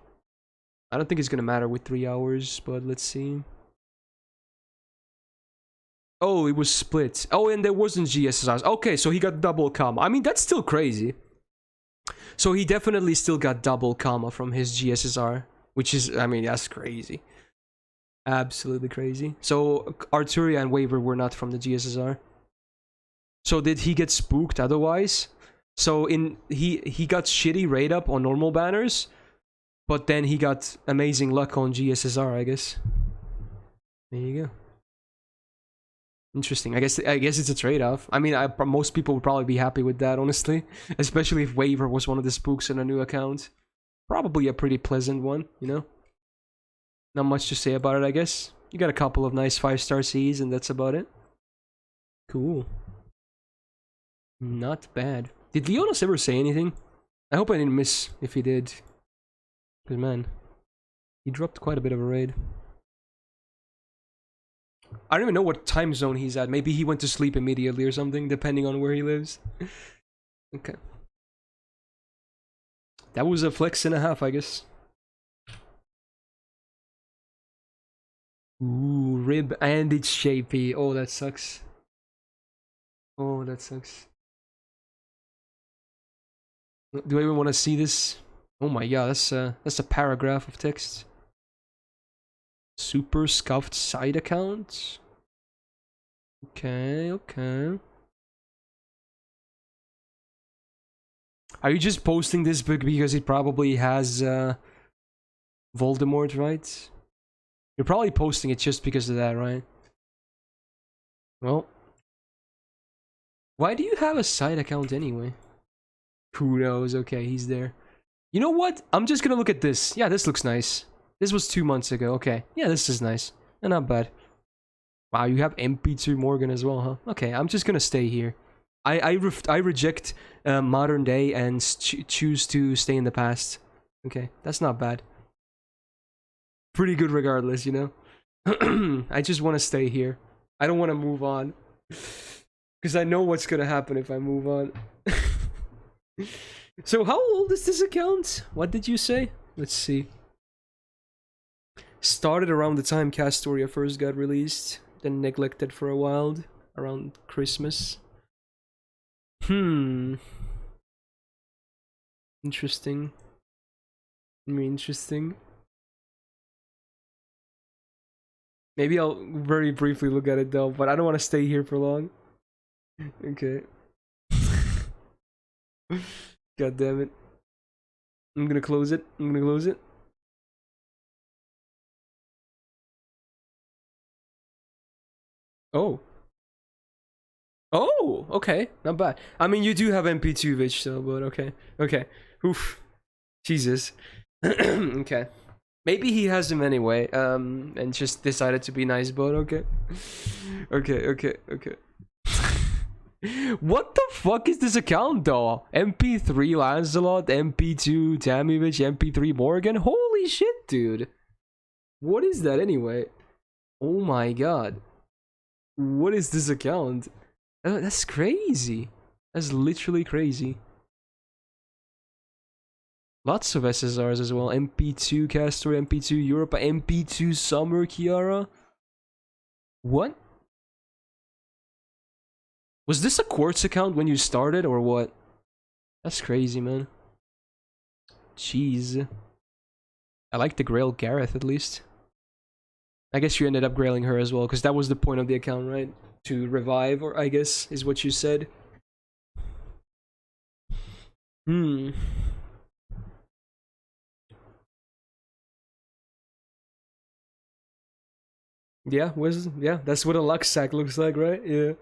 S1: I don't think it's gonna matter with 3 hours, but let's see. Oh, it was split. Oh, and there wasn't GSSRs. Okay, so he got double comma. I mean, that's still crazy. So he definitely still got double comma from his GSSR, which is, I mean, that's crazy. Absolutely crazy. So Arturia and Waver were not from the GSSR. So did he get spooked otherwise? So he got shitty rate up on normal banners, but then he got amazing luck on GSSR, I guess. There you go. Interesting. I guess it's a trade-off. I mean, most people would probably be happy with that, honestly. Especially if Waver was one of the spooks in a new account. Probably a pretty pleasant one, you know? Not much to say about it, I guess. You got a couple of nice 5-star Cs, and that's about it. Cool. Not bad. Did Leonos ever say anything? I hope I didn't miss if he did. Because, man, he dropped quite a bit of a raid. I don't even know what time zone he's at. Maybe he went to sleep immediately or something, depending on where he lives. Okay. That was a flex and a half, I guess. Ooh, rib and it's shapy. Oh, that sucks. Oh, that sucks. Do I even want to see this? Oh my god, that's a paragraph of text. Super scuffed side account. Okay, okay. Are you just posting this book because it probably has Voldemort, right? You're probably posting it just because of that, right? Well, why do you have a side account anyway? Who knows? Okay, he's there. You know what? I'm just gonna look at this. Yeah, this looks nice. This was 2 months ago. Okay. Yeah, this is nice. Not bad. Wow, you have MP2 Morgan as well, huh? Okay, I'm just gonna stay here. I reject modern day and choose to stay in the past. Okay, that's not bad. Pretty good regardless, you know? I just want to stay here. I don't want to move on. Because I know what's gonna happen if I move on. So how old is this account? What did you say? Let's see. Started around the time Castoria first got released, then neglected for a while, around Christmas. Interesting. Interesting. Maybe I'll very briefly look at it though, but I don't want to stay here for long. Okay. God damn it. I'm gonna close it. I'm gonna close it. Oh. Oh, okay. Not bad. I mean, you do have MP2 Vich, so, but okay. Okay. Oof. Jesus. Okay. Maybe he has him anyway, and just decided to be nice, but okay. Okay, okay, okay. What the fuck is this account, though? MP3 Lancelot, MP2 Tamovich, MP3 Morgan? Holy shit, dude. What is that anyway? Oh my god. What is this account? That's crazy. That's literally crazy. Lots of SSRs as well. MP2 Castor, MP2 Europa, MP2 Summer Kiara. What? Was this a Quartz account when you started, or what? That's crazy, man. Jeez. I like to grail Gareth, at least. I guess you ended up grailing her as well, because that was the point of the account, right? To revive, or I guess, is what you said. Hmm. Yeah, that's what a luck sack looks like, right? Yeah.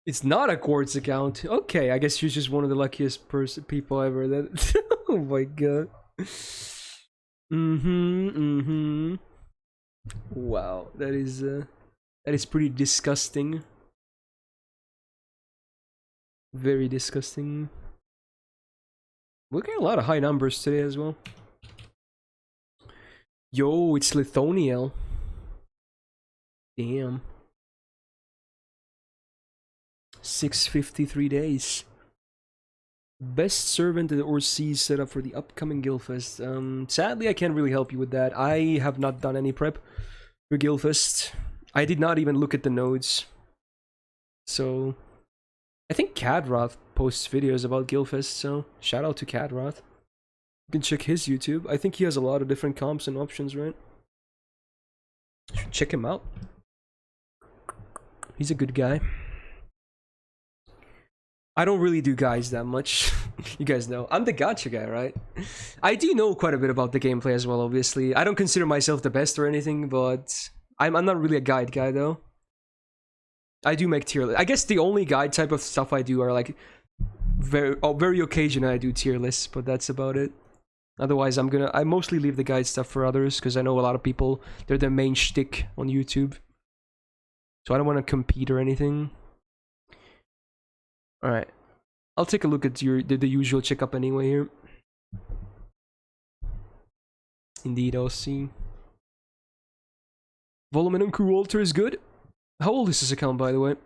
S1: It's not a Quartz account. Okay, I guess you're just one of the luckiest people ever. That. Oh my god. Wow, that is pretty disgusting. Very disgusting. We're getting a lot of high numbers today as well. Yo, it's Lithoniel. Damn. 653 days. Best servant or seas set up for the upcoming Guildfest. Sadly, I can't really help you with that. I have not done any prep for Guildfest. I did not even look at the nodes. So, I think Cadroth posts videos about Guildfest, so shout out to Cadroth. You can check his YouTube. I think he has a lot of different comps and options, right? Should check him out. He's a good guy. I don't really do guides that much. You guys know. I'm the gacha guy, right? I do know quite a bit about the gameplay as well, obviously. I don't consider myself the best or anything, but I'm not really a guide guy, though. I do make tier lists. I guess the only guide type of stuff I do are like very occasionally I do tier lists, but that's about it. Otherwise, I mostly leave the guide stuff for others, because I know a lot of people, they're their main shtick on YouTube. So I don't want to compete or anything. Alright. I'll take a look at the usual checkup anyway here. Indeed, I'll see. Voluminum Crew Walter is good. How old is this account, by the way?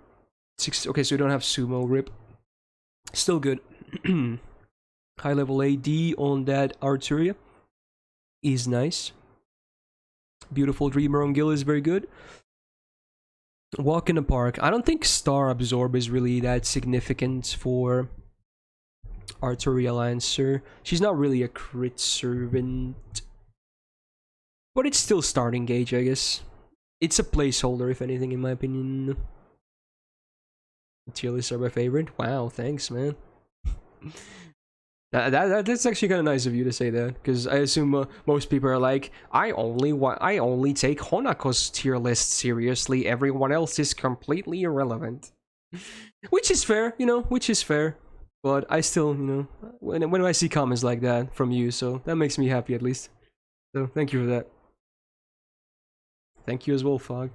S1: 6. Okay, so you don't have Sumo, rip. Still good. High level AD on that Arturia is nice. Beautiful Dreamer on Gil is very good. Walk in the Park. I don't think Star Absorb is really that significant for Arturia Lancer. She's not really a crit servant. But it's still starting gauge, I guess. It's a placeholder, if anything, in my opinion. Tier lists are my favorite. Wow, thanks, man. That's actually kind of nice of you to say that, because I assume most people are like, I only take Honako's tier list seriously. Everyone else is completely irrelevant. Which is fair, you know, which is fair. But I still, you know, when I see comments like that from you, so that makes me happy at least. So thank you for that. Thank you as well, Fog.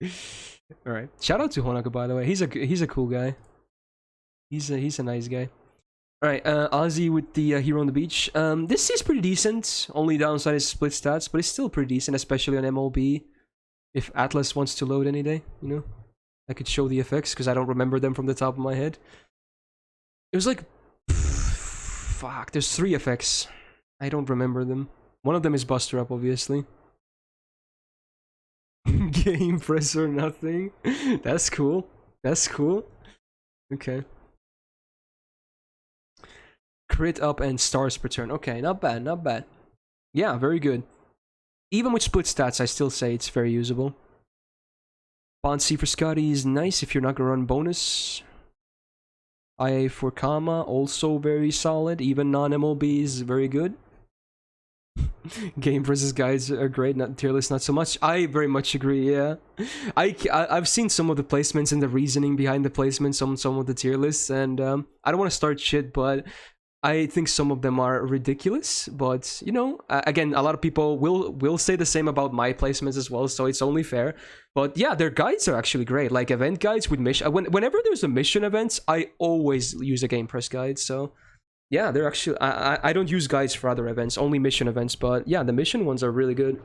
S1: All right, shout out to Honaka, by the way. He's a cool guy. He's a nice guy. Alright, Ozzy with the Hero on the Beach. This is pretty decent. Only downside is split stats, but it's still pretty decent, especially on MLB. If Atlas wants to load any day, you know? I could show the effects, because I don't remember them from the top of my head. It was like... Fuck, there's 3 effects. I don't remember them. One of them is Buster Up, obviously. Game press or nothing. That's cool. That's cool. Okay. Crit up and stars per turn. Okay, not bad, not bad. Yeah, very good. Even with split stats, I still say it's very usable. Bouncy for Scotty is nice if you're not gonna run bonus. IA for Kama, also very solid. Even non-MLB is very good. Game versus guides are great, not tier list, not so much. I very much agree, yeah. I've seen some of the placements and the reasoning behind the placements on some of the tier lists, and I don't want to start shit, but I think some of them are ridiculous, but, you know, again, a lot of people will say the same about my placements as well, so it's only fair. But yeah, their guides are actually great, like event guides with mission. Whenever there's a mission event, I always use a game press guide, so yeah, they're actually... I don't use guides for other events, only mission events, but yeah, the mission ones are really good.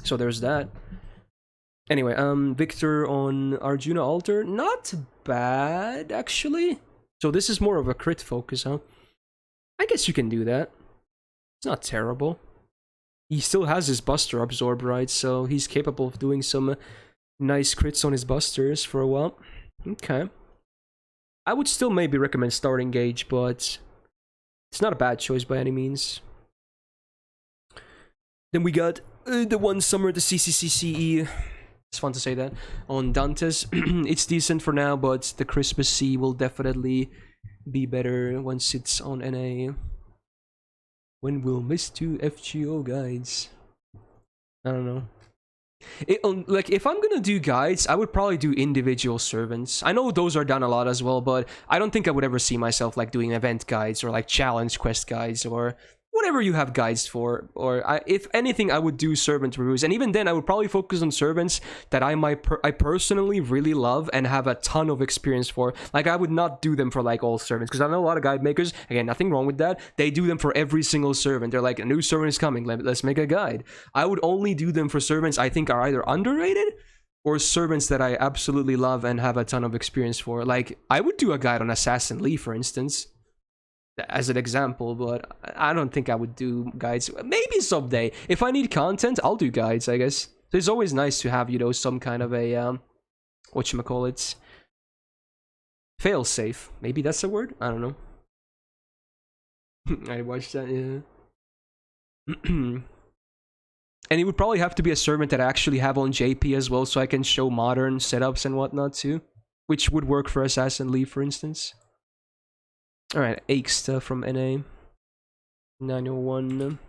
S1: So there's that. Anyway, Victor on Arjuna Altar, not bad, actually. So this is more of a crit focus, huh? I guess you can do that. It's not terrible. He still has his Buster Absorb, right? So he's capable of doing some Nice crits on his busters for a while. Okay. I would still maybe recommend starting Gage, but it's not a bad choice by any means. Then we got the one summer, the CCCCE. It's fun to say that. On Dante's, it's decent for now, but the Christmas C will definitely be better once it's on NA. When will Myst 2 FGO guides? I don't know. Like, if I'm gonna do guides, I would probably do individual servants. I know those are done a lot as well, but I don't think I would ever see myself like doing event guides or like challenge quest guides or whatever you have guides for. Or if anything, I would do servant reviews, and even then I would probably focus on servants that I personally really love and have a ton of experience for. Like, I would not do them for like all servants, because I know a lot of guide makers, again, nothing wrong with that, they do them for every single servant. They're like, a new servant is coming, let's make a guide. I would only do them for servants I think are either underrated or servants that I absolutely love and have a ton of experience for. Like, I would do a guide on Assassin Lee, for instance, as an example, but I don't think I would do guides. Maybe someday. If I need content, I'll do guides, I guess. So it's always nice to have, you know, some kind of a, whatchamacallit, fail-safe. Maybe that's a word? I don't know. I watched that, yeah. And it would probably have to be a servant that I actually have on JP as well, so I can show modern setups and whatnot too. Which would work for Assassin Lee, for instance. Alright, Aiksta from NA. 901.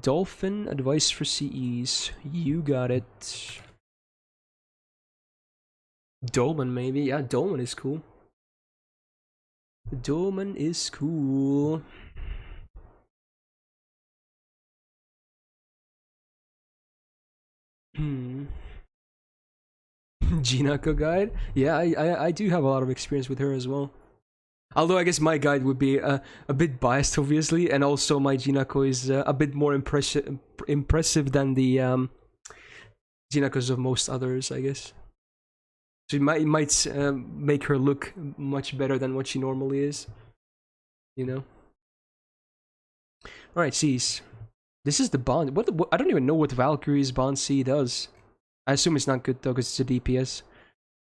S1: Dolphin, advice for CEs. You got it. Dolman, maybe. Yeah, Dolman is cool. Dolman is cool. Jinako guide? Yeah, I do have a lot of experience with her as well. Although I guess my guide would be a bit biased, obviously, and also my Jinako is a bit more impressive than the Jinakos of most others, I guess. So it might make her look much better than what she normally is, you know. All right, C's. This is the bond. What I don't even know what Valkyrie's bond C does. I assume it's not good though, because it's a DPS.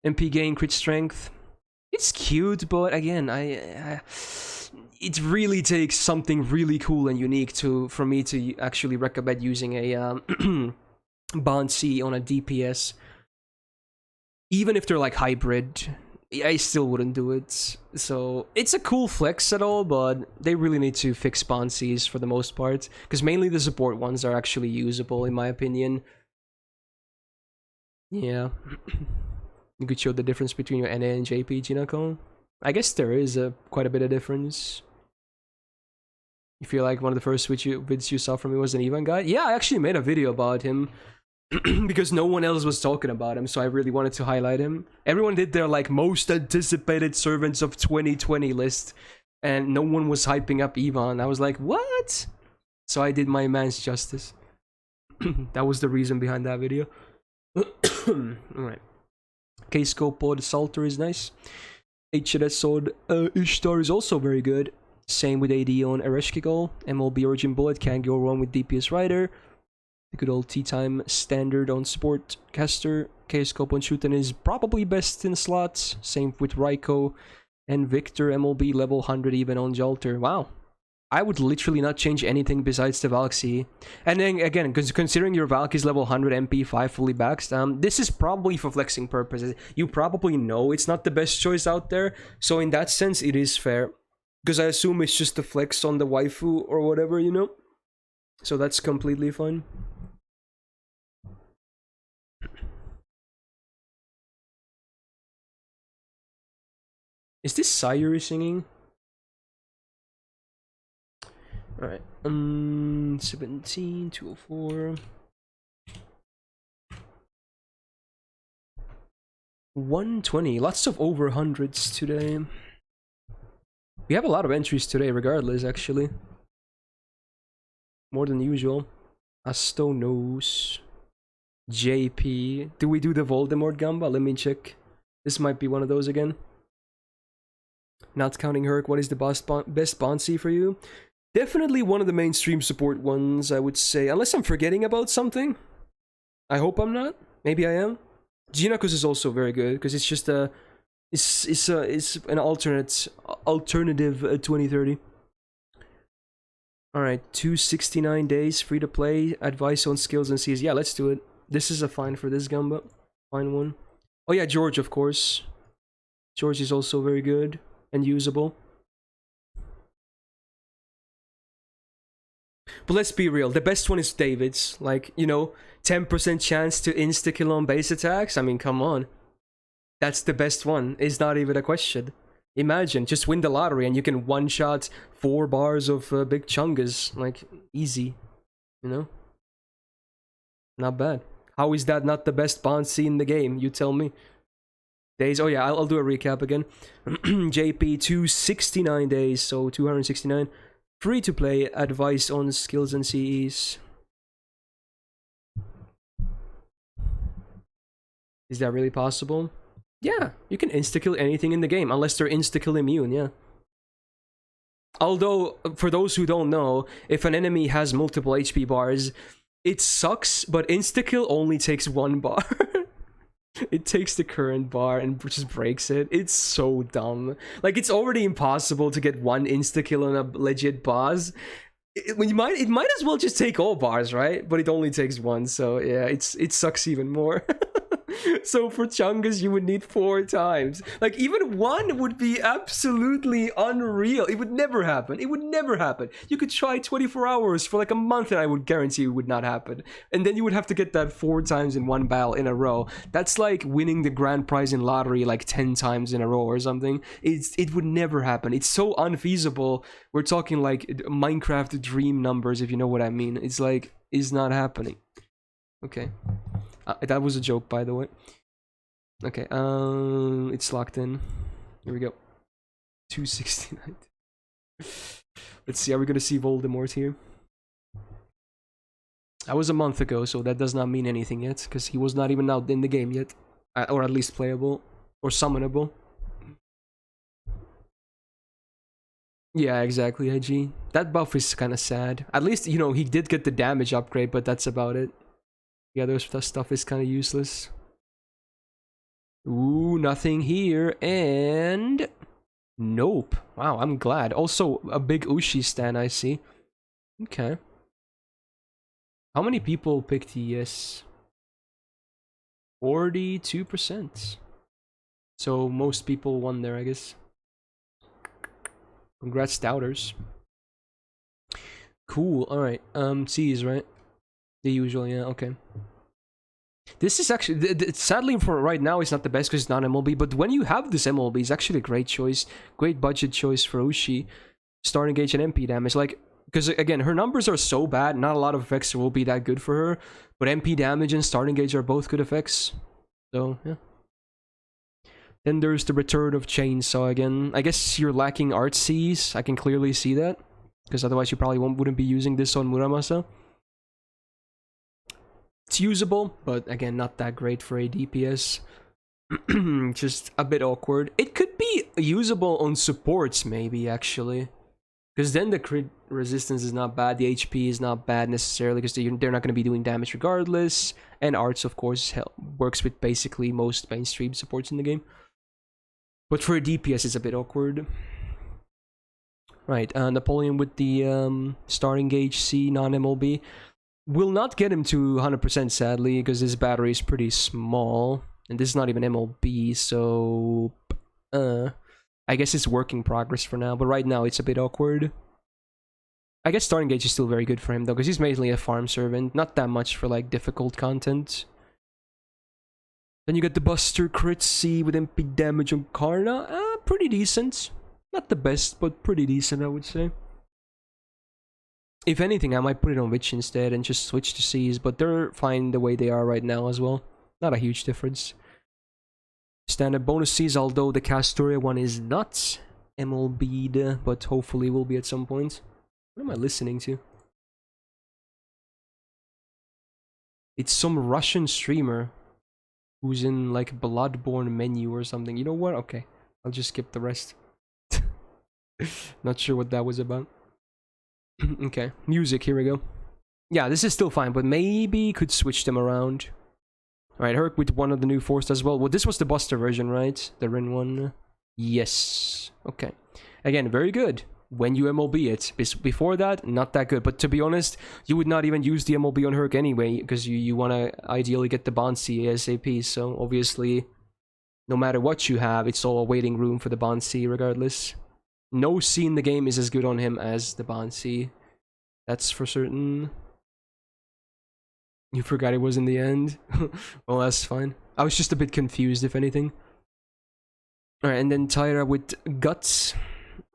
S1: MP gain, crit strength. It's cute, but again, it really takes something really cool and unique for me to actually recommend using a Bond C on a DPS. Even if they're like hybrid, I still wouldn't do it. So it's a cool flex at all, but they really need to fix Bond Cs for the most part, because mainly the support ones are actually usable, in my opinion. Yeah. You could show the difference between your NA and JP, Jinako. I guess there is quite a bit of difference. You feel like one of the first vids you saw from me was an Evan guy? Yeah, I actually made a video about him because no one else was talking about him, so I really wanted to highlight him. Everyone did their like most anticipated servants of 2020 list, and no one was hyping up Ivan. I was like, what? So I did my man's justice. That was the reason behind that video. Alright. K-Scope Pod Salter is nice. HLS Sword Ishtar is also very good. Same with AD on Ereshkigal. MLB Origin Bullet can't go wrong with DPS Rider. The good old T-Time Standard on Support Caster. K-Scope on Shooten is probably best in slots. Same with Raiko and Victor. MLB level 100 even on Jalter. Wow. I would literally not change anything besides the Valky. And then again, considering your Valky is level 100 MP 5 fully baxed, this is probably for flexing purposes. You probably know it's not the best choice out there, so in that sense it is fair. Because I assume it's just the flex on the waifu or whatever, you know? So that's completely fine. Is this Sayuri singing? Alright, 17, 204. 120, lots of over hundreds today. We have a lot of entries today regardless, actually. More than usual. Astonos. JP. Do we do the Voldemort Gamba? Let me check. This might be one of those again. Not counting Herc, what is the best Bonsi for you? Definitely one of the mainstream support ones, I would say. Unless I'm forgetting about something. I hope I'm not. Maybe I am. Ginakos is also very good because it's just a it's an alternative 2030. All right, 269 days free to play. Advice on skills and Cs. Yeah, let's do it. This is a fine for this Gamba. Fine one. Oh yeah, George, of course. George is also very good and usable. But let's be real, the best one is David's. Like, you know, 10% chance to insta-kill on base attacks? I mean, come on. That's the best one. It's not even a question. Imagine, just win the lottery and you can one-shot 4 bars of big chungas. Like, easy. You know? Not bad. How is that not the best bouncy in the game? You tell me. Days. Oh yeah, I'll do a recap again. JP, 269 days, so 269. Free to play, advice on skills and CEs. Is that really possible? Yeah, you can insta-kill anything in the game, unless they're insta-kill immune, yeah. Although, for those who don't know, if an enemy has multiple HP bars, it sucks, but insta-kill only takes 1 bar. It takes the current bar and just breaks it. It's so dumb. Like, it's already impossible to get 1 insta-kill on a legit boss. It might as well just take all bars, right? But it only takes 1, so yeah, it sucks even more. So for Chungas, you would need 4 times. Like, even 1 would be absolutely unreal. It would never happen. It would never happen. You could try 24 hours for like a month and I would guarantee it would not happen. And then you would have to get that 4 times in 1 battle in a row. That's like winning the grand prize in lottery like 10 times in a row or something. It would never happen. It's so unfeasible. We're talking like Minecraft dream numbers, if you know what I mean. It's like, it's not happening. Okay. That was a joke, by the way. Okay, it's locked in. Here we go. 269. Let's see, are we gonna see Voldemort here? That was a month ago, so that does not mean anything yet, because he was not even out in the game yet. Or at least playable. Or summonable. Yeah, exactly, IG. That buff is kind of sad. At least, you know, he did get the damage upgrade, but that's about it. Yeah, those stuff is kind of useless. Ooh, nothing here, and... Nope. Wow, I'm glad. Also, a big Ushi stan, I see. Okay. How many people picked yes? 42%. So, most people won there, I guess. Congrats, doubters. Cool, alright. C's, right? The usual, yeah, okay. This is actually, sadly for right now, it's not the best because it's not MLB, but when you have this MLB, it's actually a great choice. Great budget choice for Ushi. Star engage and MP damage, like, because again, her numbers are so bad, not a lot of effects will be that good for her, but MP damage and Star engage are both good effects. So, yeah. Then there's the return of Chainsaw again. I guess you're lacking artsies, I can clearly see that, because otherwise you probably wouldn't be using this on Muramasa. It's usable, but again, not that great for a DPS. Just a bit awkward. It could be usable on supports, maybe, actually. Because then the crit resistance is not bad, the HP is not bad necessarily, because they're not going to be doing damage regardless. And arts, of course, works with basically most mainstream supports in the game. But for a DPS, it's a bit awkward. Right, Napoleon with the Star Engage C non-MLB. Will not get him to 100% sadly, because his battery is pretty small. And this is not even MLB, so... I guess it's work in progress for now, but right now it's a bit awkward. I guess Star Engage is still very good for him though, because he's mainly a farm servant. Not that much for like difficult content. Then you get the Buster Crit C with MP damage on Karna. Pretty decent. Not the best, but pretty decent, I would say. If anything, I might put it on Witch instead and just switch to C's, but they're fine the way they are right now as well. Not a huge difference. Standard bonus C's, although the Castoria one is not MLB'd, but hopefully will be at some point. What am I listening to? It's some Russian streamer who's in like Bloodborne menu or something. You know what? Okay, I'll just skip the rest. Not sure what that was about. Okay, music, here we go. Yeah, this is still fine, but maybe could switch them around. Alright, Herc with one of the new forced as well. Well, this was the Buster version, right? The Rin one. Yes. Okay. Again, very good. When you MLB it. Before that, not that good. But to be honest, you would not even use the MLB on Herc anyway, because you want to ideally get the Bouncy ASAP. So obviously, no matter what you have, it's all a waiting room for the Bouncy regardless. No C in the game is as good on him as the Bouncy. That's for certain. You forgot it was in the end? Well, that's fine. I was just a bit confused, if anything. Alright, and then Tyra with Guts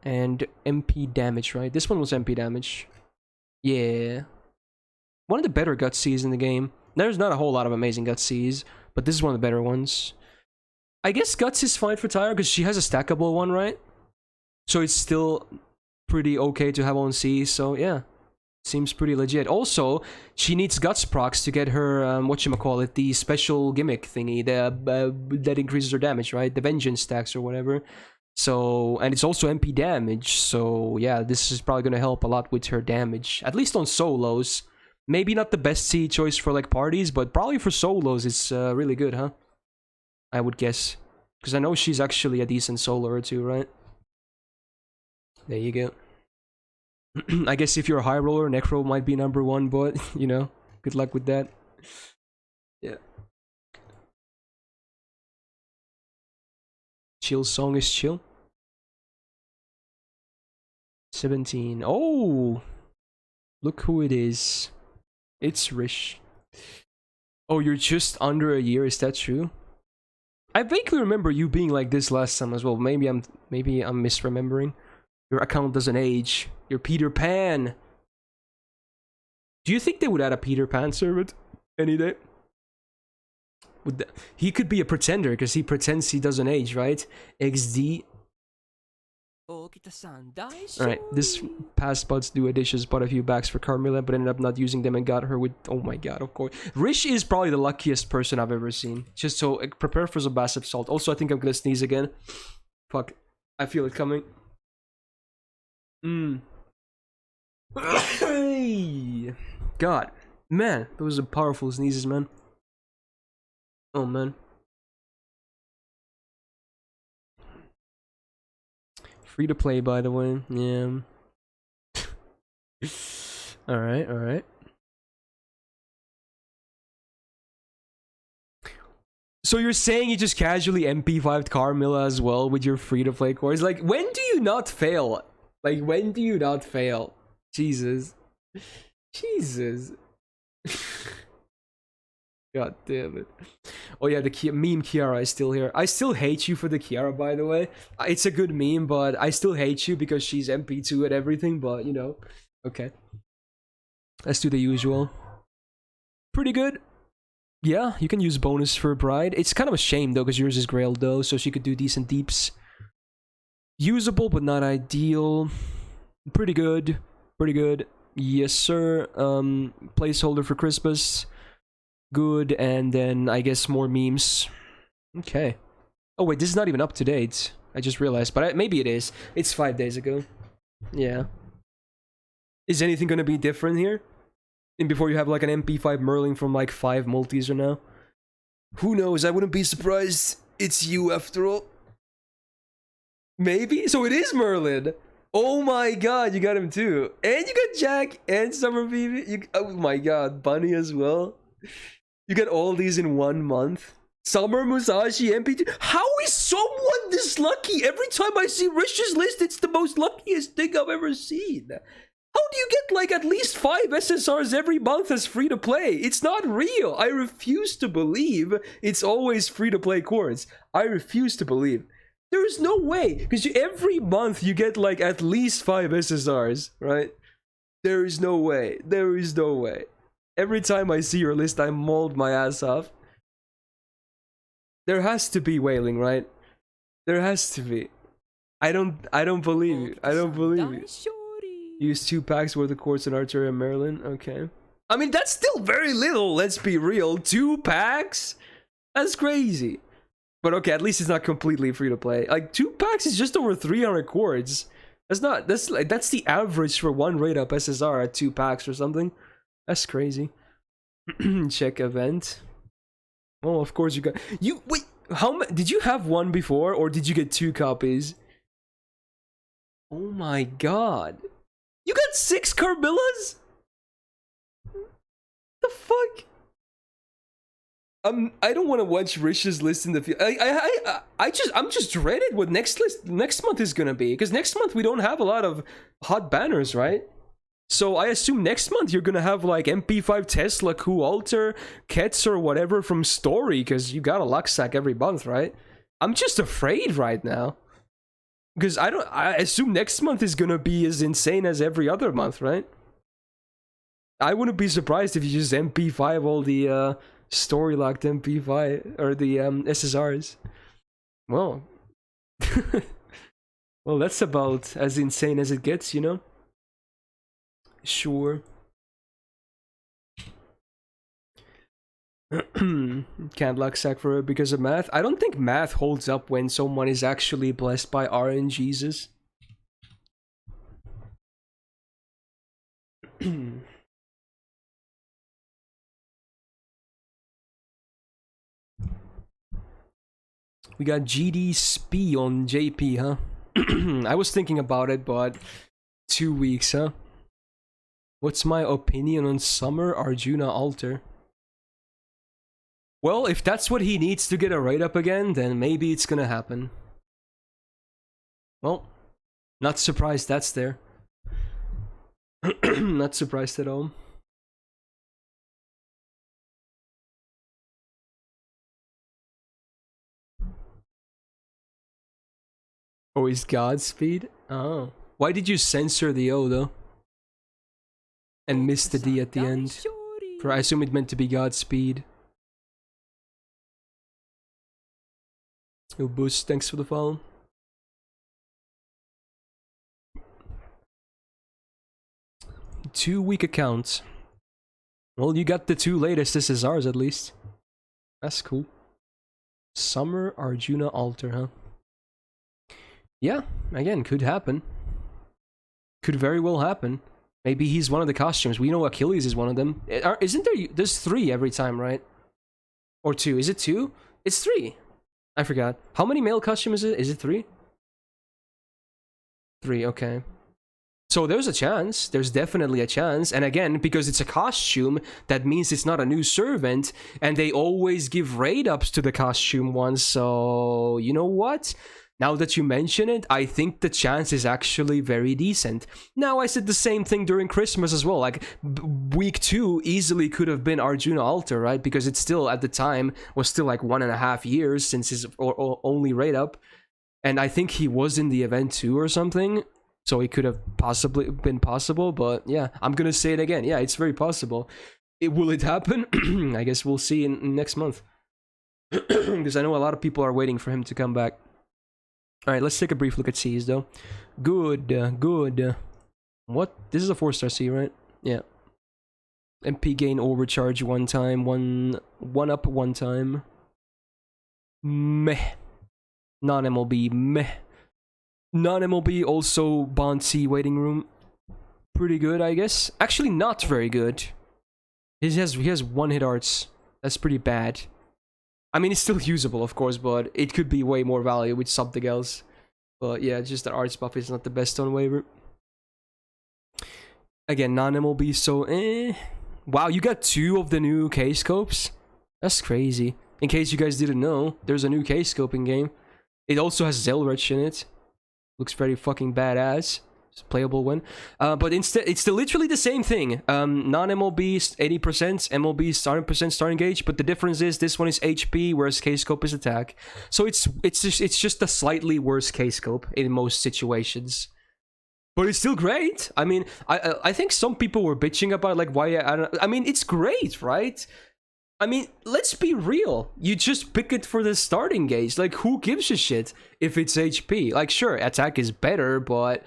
S1: and MP damage, right? This one was MP damage. Yeah. One of the better Guts Cs in the game. There's not a whole lot of amazing Guts Cs, but this is one of the better ones. I guess Guts is fine for Tyra because she has a stackable one, right? So it's still pretty okay to have on C, so yeah. Seems pretty legit. Also, she needs Guts procs to get her, whatchamacallit, the special gimmick thingy, that increases her damage, right? The Vengeance stacks or whatever. So, and it's also MP damage, so yeah, this is probably gonna help a lot with her damage. At least on solos. Maybe not the best C choice for, like, parties, but probably for solos it's really good, huh? I would guess. Because I know she's actually a decent soloer too, right? There you go. I guess if you're a high roller, Necro might be number one, but, you know, good luck with that. Yeah. Chill song is chill. 17. Oh! Look who it is. It's Rish. Oh, you're just under a year, is that true? I vaguely remember you being like this last time as well. Maybe I'm misremembering. Your account doesn't age. You're Peter Pan. Do you think they would add a Peter Pan servant any day? He could be a pretender because he pretends he doesn't age, right? XD. Alright, this past buds do additions, bought a few bags for Carmilla, but ended up not using them and got her with... Oh my god, of course. Rish is probably the luckiest person I've ever seen. Just so, prepare for some massive salt. Also, I think I'm gonna sneeze again. Fuck. I feel it coming. God. Man, those are powerful sneezes, man. Oh, man. Free to play, by the way. Yeah. Alright, alright. So you're saying you just casually MP5'd Carmilla as well with your free to play cores? Like, when do you not fail? Like, when do you not fail? Jesus. Jesus. God damn it. Oh yeah, the meme Kiara is still here. I still hate you for the Kiara, by the way. It's a good meme, but I still hate you because she's MP2 and everything, but, you know. Okay. Let's do the usual. Pretty good. Yeah, you can use bonus for Bride. It's kind of a shame, though, because yours is Grail, though, so she could do decent deeps. Usable, but not ideal. Pretty good. Pretty good. Yes, sir. Placeholder for Christmas. Good, and then I guess more memes. Okay. Oh wait, this is not even up to date. I just realized, but maybe it is. It's 5 days ago. Yeah. Is anything gonna be different here? And before you have like an MP5 Merlin from like 5 multis or now? Who knows? I wouldn't be surprised. It's you after all. Maybe? So it is Merlin! Oh my god, you got him too. And you got Jack and Summer Baby. Oh my god, Bunny as well. You get all these in 1 month. Summer, Musashi, MP2. How is someone this lucky? Every time I see Rish's list, it's the most luckiest thing I've ever seen. How do you get like at least 5 SSRs every month as free to play? It's not real. I refuse to believe it's always free to play Quartz. I refuse to believe. There is no way. Because every month you get like at least 5 SSRs, right? There is no way. There is no way. Every time I see your list, I mauled my ass off. There has to be whaling, right? There has to be. I don't believe you. I don't believe you. Use 2 packs worth of Quartz and Arteria Maryland. Okay. I mean, that's still very little, let's be real. 2 packs? That's crazy. But okay, at least it's not completely free to play. Like, 2 packs is just over 300 Quartz. That's the average for 1 rate up SSR at 2 packs or something. That's crazy. Check event. Oh, of course you got... You... Wait, how many... Did you have one before, or did you get 2 copies? Oh my god. You got 6 Carmillas? The fuck? I don't want to watch Rish's list in the future. I'm just dreaded what next month is gonna be, because next month we don't have a lot of hot banners, right? So I assume next month you're gonna have like MP5 Tesla, Coup Alter, Kets or whatever from Story, because you got a luck sack every month, right? I'm just afraid right now, because I assume next month is gonna be as insane as every other month, right? I wouldn't be surprised if you just MP5 all the story locked MP5 or the SSRs. Well, well, that's about as insane as it gets, you know? Sure. Can't luck sack for it because of math. I don't think math holds up when someone is actually blessed by RNGesus. We got GD Spee on JP, huh? I was thinking about it, but 2 weeks, huh? What's my opinion on Summer Arjuna Alter? Well, if that's what he needs to get a write-up again, then maybe it's gonna happen. Well, not surprised that's there. Not surprised at all. Oh, is Godspeed? Oh. Why did you censor the O, though? And miss the D at the end? For I assume it meant to be Godspeed. Yo, Boost, thanks for the follow. Two-week accounts. Well, you got the 2 latest SSRs at least. That's cool. Summer Arjuna Alter, huh? Yeah, again, could happen. Could very well happen. Maybe he's one of the costumes. We know Achilles is one of them. Isn't there... There's 3 every time, right? Or 2. Is it 2? It's 3. I forgot. How many male costumes is it? Is it 3? 3, okay. So there's a chance. There's definitely a chance. And again, because it's a costume, that means it's not a new servant. And they always give raid-ups to the costume ones. So, you know what? Now that you mention it, I think the chance is actually very decent. Now, I said the same thing during Christmas as well. Like, week 2 easily could have been Arjuna Alter, right? Because it still, at the time, was still like 1.5 years since his only raid-up. And I think he was in the event too or something. So it could have possibly been possible. But yeah, I'm gonna say it again. Yeah, it's very possible. Will it happen? I guess we'll see in next month. Because I know a lot of people are waiting for him to come back. Alright, let's take a brief look at C's though. Good, good. What? This is a 4-star C, right? Yeah. MP gain overcharge 1 time, one up 1 time. Meh. Non-MLB, meh. Non-MLB, also Bond C waiting room. Pretty good, I guess. Actually, not very good. He has 1 hit arts. That's pretty bad. I mean, it's still usable, of course, but it could be way more value with something else. But yeah, just the arts buff is not the best on waiver. Again, non-MLB, so eh. Wow, you got 2 of the new K-scopes? That's crazy. In case you guys didn't know, there's a new K-scoping game. It also has Zelrich in it. Looks very fucking badass. It's a playable one. But instead, it's literally the same thing. Non-MLB 80%, MLB 100% starting gauge, but the difference is this one is HP, whereas K-scope is attack. So it's just a slightly worse K-scope in most situations. But it's still great. I mean, I think some people were bitching about like why I mean, it's great, right? I mean, let's be real. You just pick it for the starting gauge. Like, who gives a shit if it's HP? Like, sure, attack is better, but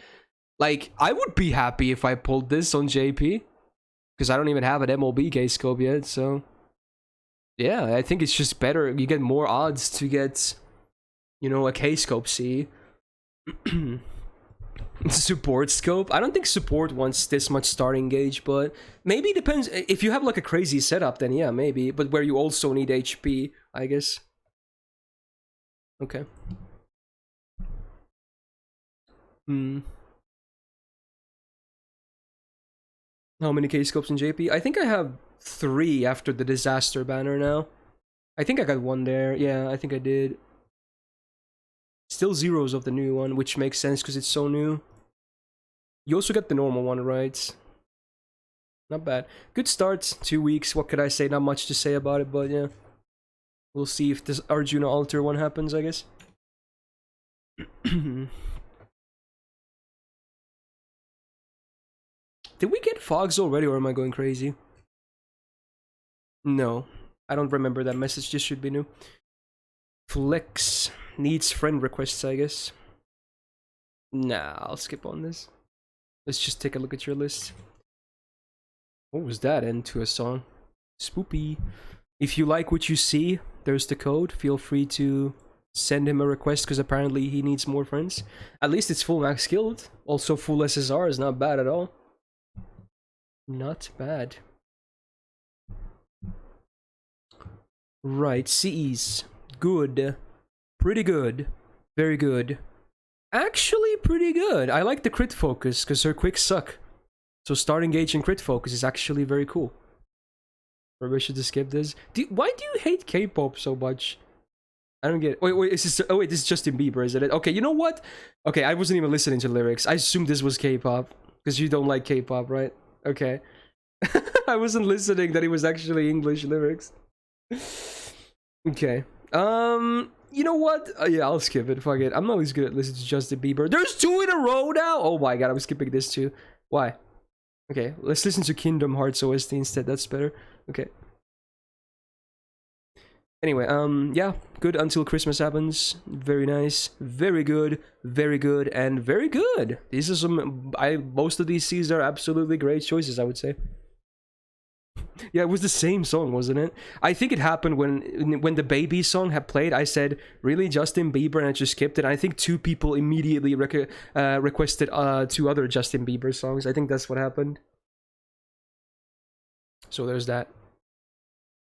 S1: like, I would be happy if I pulled this on JP. Because I don't even have an MLB K-scope yet, so yeah, I think it's just better. You get more odds to get, you know, a K-scope C. Support scope? I don't think support wants this much starting gauge, but maybe it depends. If you have like a crazy setup, then yeah, maybe. But where you also need HP, I guess. Okay. How many K-scopes in JP? I think I have 3 after the disaster banner now. I think I got 1 there. Yeah, I think I did. Still zeros of the new one, which makes sense because it's so new. You also got the normal one, right? Not bad. Good start. 2 weeks. What could I say? Not much to say about it, but yeah. We'll see if this Arjuna Altar one happens, I guess. Did we get fogs already, or am I going crazy? No. I don't remember that message. This should be new. Flex needs friend requests, I guess. Nah, I'll skip on this. Let's just take a look at your list. What was that end to a song? Spoopy. If you like what you see, there's the code. Feel free to send him a request because apparently he needs more friends. At least it's full max skilled. Also full SSR is not bad at all. Not bad. Right, CEs. Good. Pretty good. Very good. Actually pretty good. I like the crit focus because her quicks suck. So starting gauge and crit focus is actually very cool. Maybe I should just skip this. Why do you hate K-pop so much? I don't get it. Wait, is this, oh wait, this is Justin Bieber, isn't it? Okay, you know what? Okay, I wasn't even listening to lyrics. I assumed this was K-pop. Because you don't like K-pop, right? Okay. I wasn't listening that it was actually English lyrics. Okay. You know what? Yeah, I'll skip it. Fuck it. I'm not always good at listening to Justin Bieber. There's 2 in a row now? Oh my god, I'm skipping this too. Why? Okay, let's listen to Kingdom Hearts OST instead. That's better. Okay. Anyway, yeah, good until Christmas happens. Very nice, very good, and very good. These are some. Most of these Cs are absolutely great choices, I would say. Yeah, it was the same song, wasn't it? I think it happened when the Baby song had played. I said, "Really, Justin Bieber?" and I just skipped it. And I think 2 people immediately requested 2 other Justin Bieber songs. I think that's what happened. So there's that.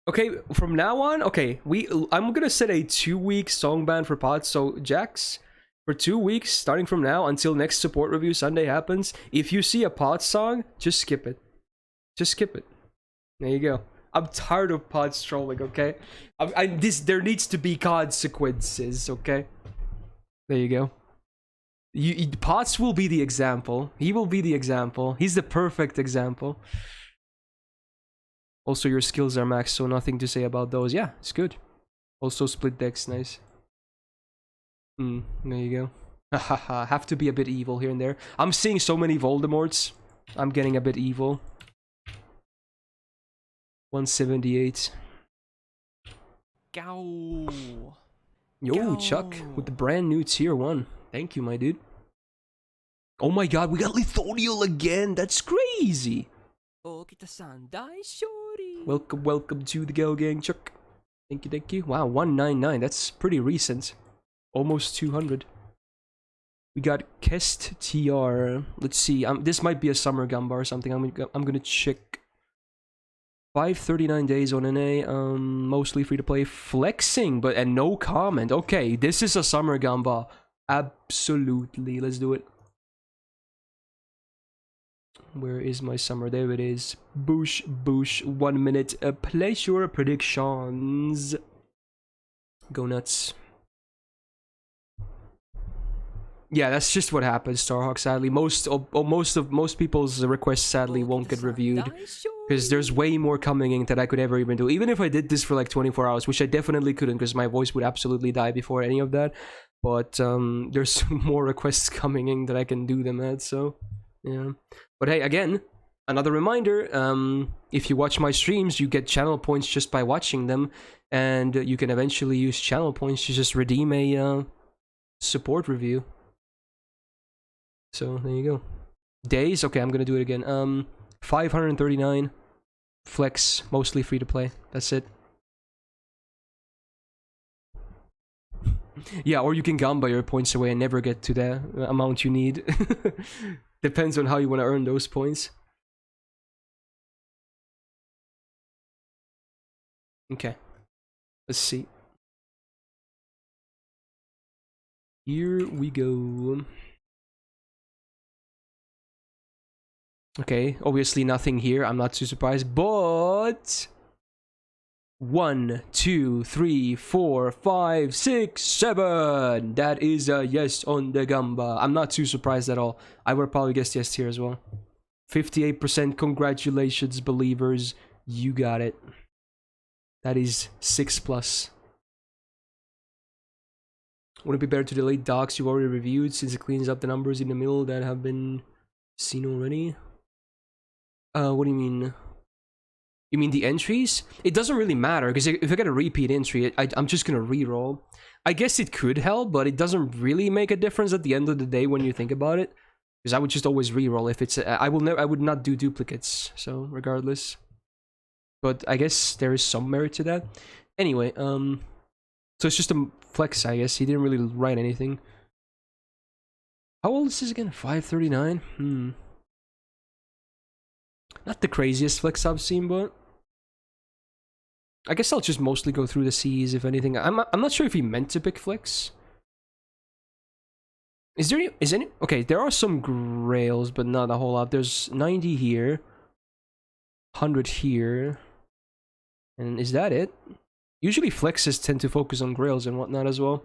S1: Okay, from now on, okay, I'm gonna set a 2-week song ban for pods. So Jax, for 2 weeks, starting from now until next support review Sunday happens, if you see a pod song, just skip it. Just skip it. There you go. I'm tired of pods trolling. Okay, there needs to be consequences. Okay, there you go. Pods will be the example. He will be the example. He's the perfect example. Also, your skills are max, so nothing to say about those. Yeah, it's good. Also, split decks, nice. There you go. Haha, have to be a bit evil here and there. I'm seeing so many Voldemorts. I'm getting a bit evil. 178.
S3: Go.
S1: Yo, Chuck, with the brand new tier 1. Thank you, my dude. Oh my god, we got Lithoniel again. That's crazy. Welcome to the Go Gang, Chuck. Thank you. Wow, 199. That's pretty recent. Almost 200. We got Kest TR. Let's see. This might be a summer gamba or something. I'm gonna check. 539 days on NA. Mostly free to play. Flexing, and no comment. Okay, this is a summer gamba. Absolutely. Let's do it. Where is my summer? There it is. Boosh, 1 minute. Place your predictions. Go nuts. Yeah, that's just what happens, Starhawk. Sadly, most people's requests sadly won't get reviewed because there's way more coming in that I could ever even do. Even if I did this for like 24 hours, which I definitely couldn't because my voice would absolutely die before any of that. But there's more requests coming in that I can do them at. So yeah. But hey, again, another reminder, if you watch my streams, you get channel points just by watching them, and you can eventually use channel points to just redeem a support review. So there you go. Days, okay, I'm gonna do it again. 539, flex, mostly free to play. That's it. Yeah, or you can gamba your points away and never get to the amount you need. Depends on how you want to earn those points. Okay. Let's see. Here we go. Okay, obviously nothing here. I'm not too surprised, but 1, 2, 3, 4, 5, 6, 7. That is a yes on the gamba. I'm not too surprised at all. I would probably guess yes here as well. 58%. Congratulations, believers. You got it. That is 6+. Would it be better to delete docs you've already reviewed since it cleans up the numbers in the middle that have been seen already? What do you mean? You mean the entries? It doesn't really matter, because if I get a repeat entry, I'm just gonna reroll. I guess it could help, but it doesn't really make a difference at the end of the day when you think about it. Because I would just always reroll if it's... I would not do duplicates, so regardless. But I guess there is some merit to that. Anyway, so it's just a flex, I guess. He didn't really write anything. How old is this again? 539? Not the craziest flex I've seen, but... I guess I'll just mostly go through the C's, if anything. I'm not sure if he meant to pick flex. Is any... Okay, there are some grails, but not a whole lot. There's 90 here. 100 here. And is that it? Usually flexes tend to focus on grails and whatnot as well.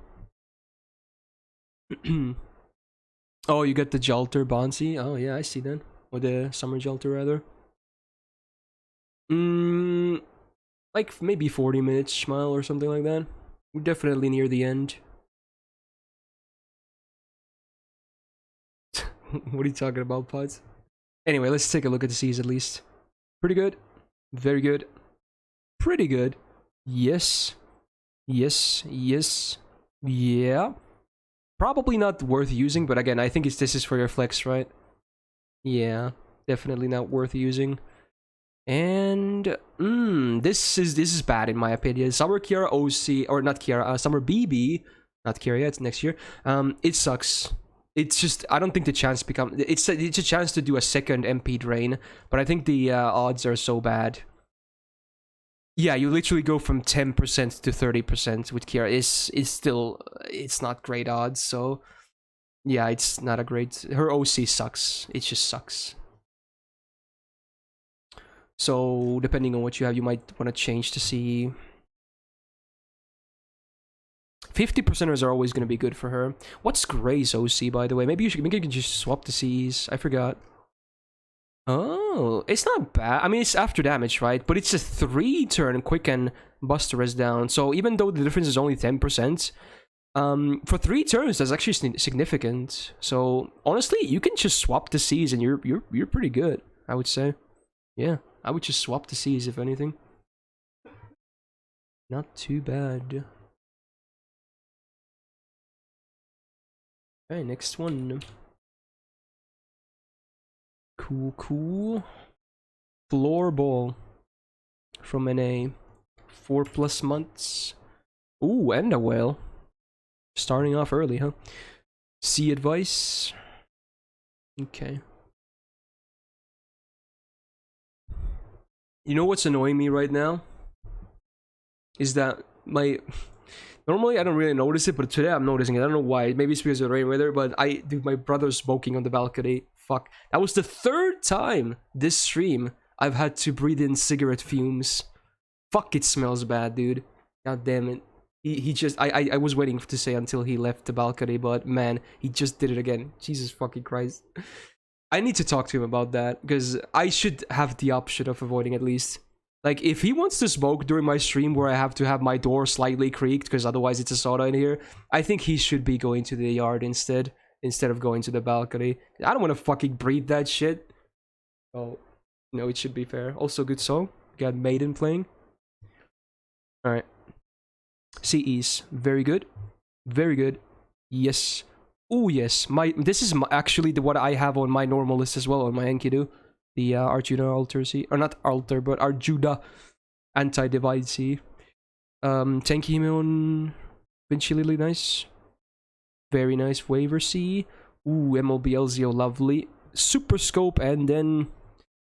S1: Oh, you get the Jalter Bonsi? Oh yeah, I see that. Or the Summer Jalter, rather. Like maybe 40 minutes smile or something like that. We're definitely near the end. What are you talking about, Pods? Anyway, let's take a look at the C's at least. Pretty good. Very good. Pretty good. Yes. Yes. Yes. Yeah. Probably not worth using, but again, I think this is for your flex, right? Yeah. Definitely not worth using. And this is bad in my opinion. Summer Kiara OC, or not Kiara, Summer BB, not Kiara yet, it's next year. It sucks. It's just, I don't think the chance it's a chance to do a second MP drain, but I think the odds are so bad. Yeah, you literally go from 10% to 30% with Kiara. It's still, it's not great odds, so yeah, it's not a great, her OC sucks. It just sucks. So, depending on what you have, you might want to change to see. 50%ers are always going to be good for her. What's Gray's OC, by the way? Maybe you can just swap the C's. I forgot. Oh, it's not bad. I mean, it's after damage, right? But it's a 3-turn quicken Buster is down. So, even though the difference is only 10%, for 3 turns, that's actually significant. So, honestly, you can just swap the C's and you're pretty good, I would say. Yeah. I would just swap the C's, if anything. Not too bad. Okay, next one. Cool. Floorball. From NA. 4+ months. Ooh, and a whale. Starting off early, huh? C advice. Okay. You know what's annoying me right now? Is that normally I don't really notice it, but today I'm noticing it. I don't know why. Maybe it's because of the rain weather, but my brother's smoking on the balcony. Fuck. That was the 3rd time this stream I've had to breathe in cigarette fumes. Fuck, it smells bad, dude. God damn it. He just... I was waiting to say until he left the balcony, but man, he just did it again. Jesus fucking Christ. I need to talk to him about that, because I should have the option of avoiding at least. Like, if he wants to smoke during my stream where I have to have my door slightly creaked, because otherwise it's a soda in here, I think he should be going to the yard instead of going to the balcony. I don't want to fucking breathe that shit. Oh, no, it should be fair. Also, good song. Got Maiden playing. Alright. CEs. Very good. Very good. Yes. Oh yes, this is actually what I have on my normal list as well on my Enkidu, the Arjuna Altar C, or not Altar, but Arjuna Anti-Divide C. Tenkimon Vinci Lily, nice. Very nice. Waver C. Ooh, MLB LZO, lovely. Super Scope, and then...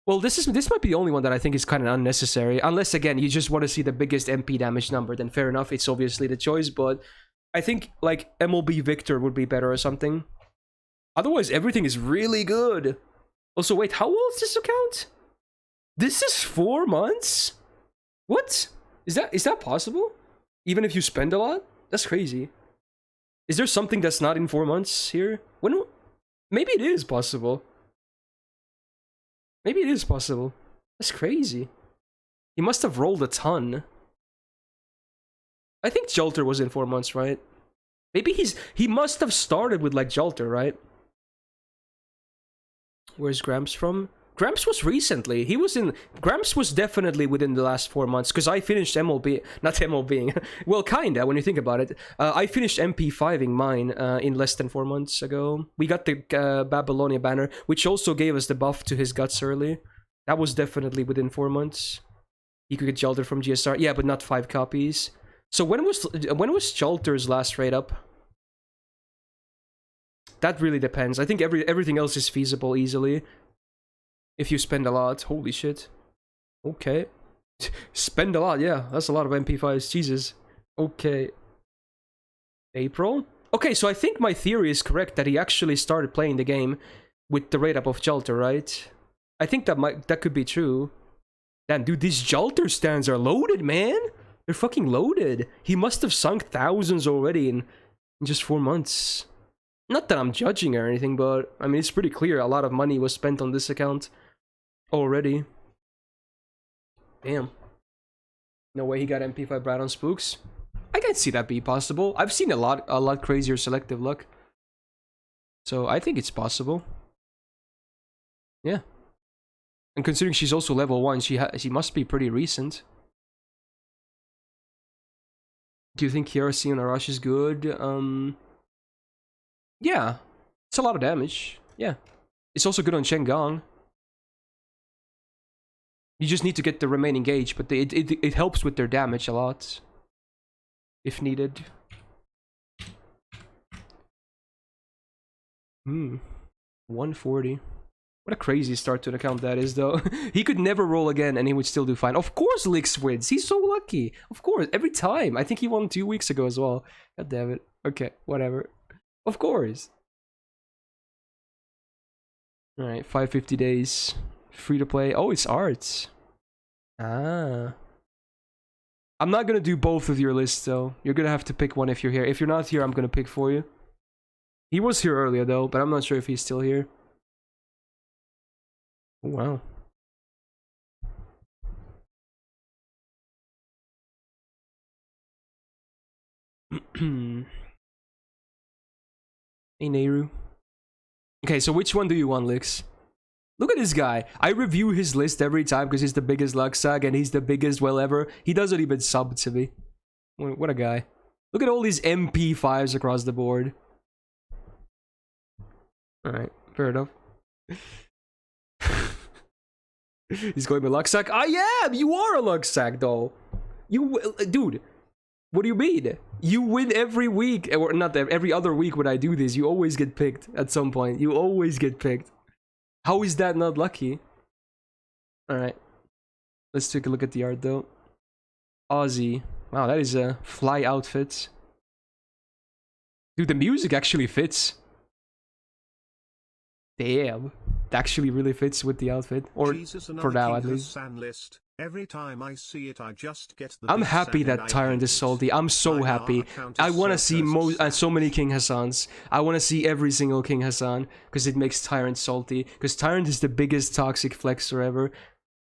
S1: Well, this might be the only one that I think is kind of unnecessary. Unless, again, you just want to see the biggest MP damage number, then fair enough, it's obviously the choice, but... I think, like, MLB Victor would be better or something. Otherwise, everything is really good. Also, wait, how old is this account? This is 4 months? What? Is that possible? Even if you spend a lot? That's crazy. Is there something that's not in 4 months here? When? Maybe it is possible. Maybe it is possible. That's crazy. He must have rolled a ton. I think Jolter was in 4 months, right? Maybe he must have started with like Jolter, right? Where's Gramps from? Gramps was recently. Gramps was definitely within the last 4 months, because I finished MLB, not MLBing. Well, kinda, when you think about it. I finished MP5ing mine in less than 4 months ago. We got the Babylonia banner, which also gave us the buff to his guts early. That was definitely within 4 months. He could get Jolter from GSR. Yeah, but not 5 copies. So when was Jolter's last raid up? That really depends. I think everything else is feasible easily. If you spend a lot. Holy shit. Okay. Spend a lot, yeah. That's a lot of MP5s. Jesus. Okay. April? Okay, so I think my theory is correct that he actually started playing the game with the raid up of Jolter, right? I think that could be true. Damn, dude, these Jolter stands are loaded, man. They're fucking loaded. He must have sunk thousands already in just 4 months. Not that I'm judging or anything, but I mean, it's pretty clear a lot of money was spent on this account already. Damn. No way he got MP5 Brad on Spooks. I can see that be possible. I've seen a lot crazier selective luck. So I think it's possible. Yeah. And considering she's also level 1, she must be pretty recent. Do you think Kiarasi on Arash is good? Yeah. It's a lot of damage. Yeah. It's also good on Shengang. You just need to get the remaining gauge, but it helps with their damage a lot. If needed. 140. What a crazy start to an account that is, though. He could never roll again and he would still do fine. Of course Lix wins. He's so lucky. Of course. Every time. I think he won 2 weeks ago as well. God damn it. Okay, whatever. Of course. Alright, 550 days. Free to play. Oh, it's arts. Ah. I'm not gonna do both of your lists, though. You're gonna have to pick one if you're here. If you're not here, I'm gonna pick for you. He was here earlier, though, but I'm not sure if he's still here. Oh, wow. Hey, Nehru. Okay, so which one do you want, Lix? Look at this guy. I review his list every time because he's the biggest Luxag and he's the biggest well ever. He doesn't even sub to me. What a guy. Look at all these MP5s across the board. Alright, fair enough. He's going with Luxag. I am! You are a Luxag, though. Dude, what do you mean? You win every week, or not every other week when I do this. You always get picked at some point. You always get picked. How is that not lucky? Alright. Let's take a look at the art, though. Ozzy. Wow, that is a fly outfit. Dude, the music actually fits. Damn. It actually really fits with the outfit. Or
S2: Jesus,
S1: for now, at least.
S2: List. Every time I see it, I just get the
S1: I'm happy that Tyrant is salty. I'm so happy. I want to see so many King Hassans. I want to see every single King Hassan because it makes Tyrant salty. Because Tyrant is the biggest toxic flexer ever.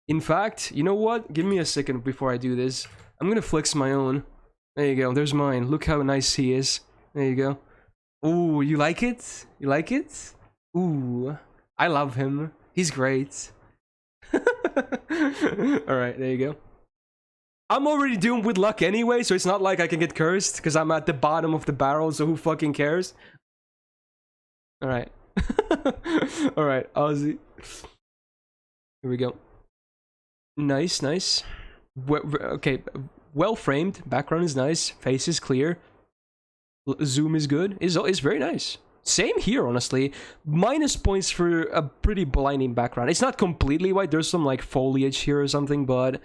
S1: In fact, you know what? Give me a second before I do this. I'm gonna flex my own. There you go. There's mine. Look how nice he is. There you go. Ooh, you like it? You like it? Ooh, I love him. He's great. Alright, there you go. I'm already doomed with luck anyway, so it's not like I can get cursed, because I'm at the bottom of the barrel, so who fucking cares? Alright. Alright, Ozzy. Here we go. Nice, nice. Okay, well framed. Background is nice. Face is clear. Zoom is good. Is very nice. Same here, honestly. Minus points for a pretty blinding background. It's not completely white. There's some like foliage here or something, but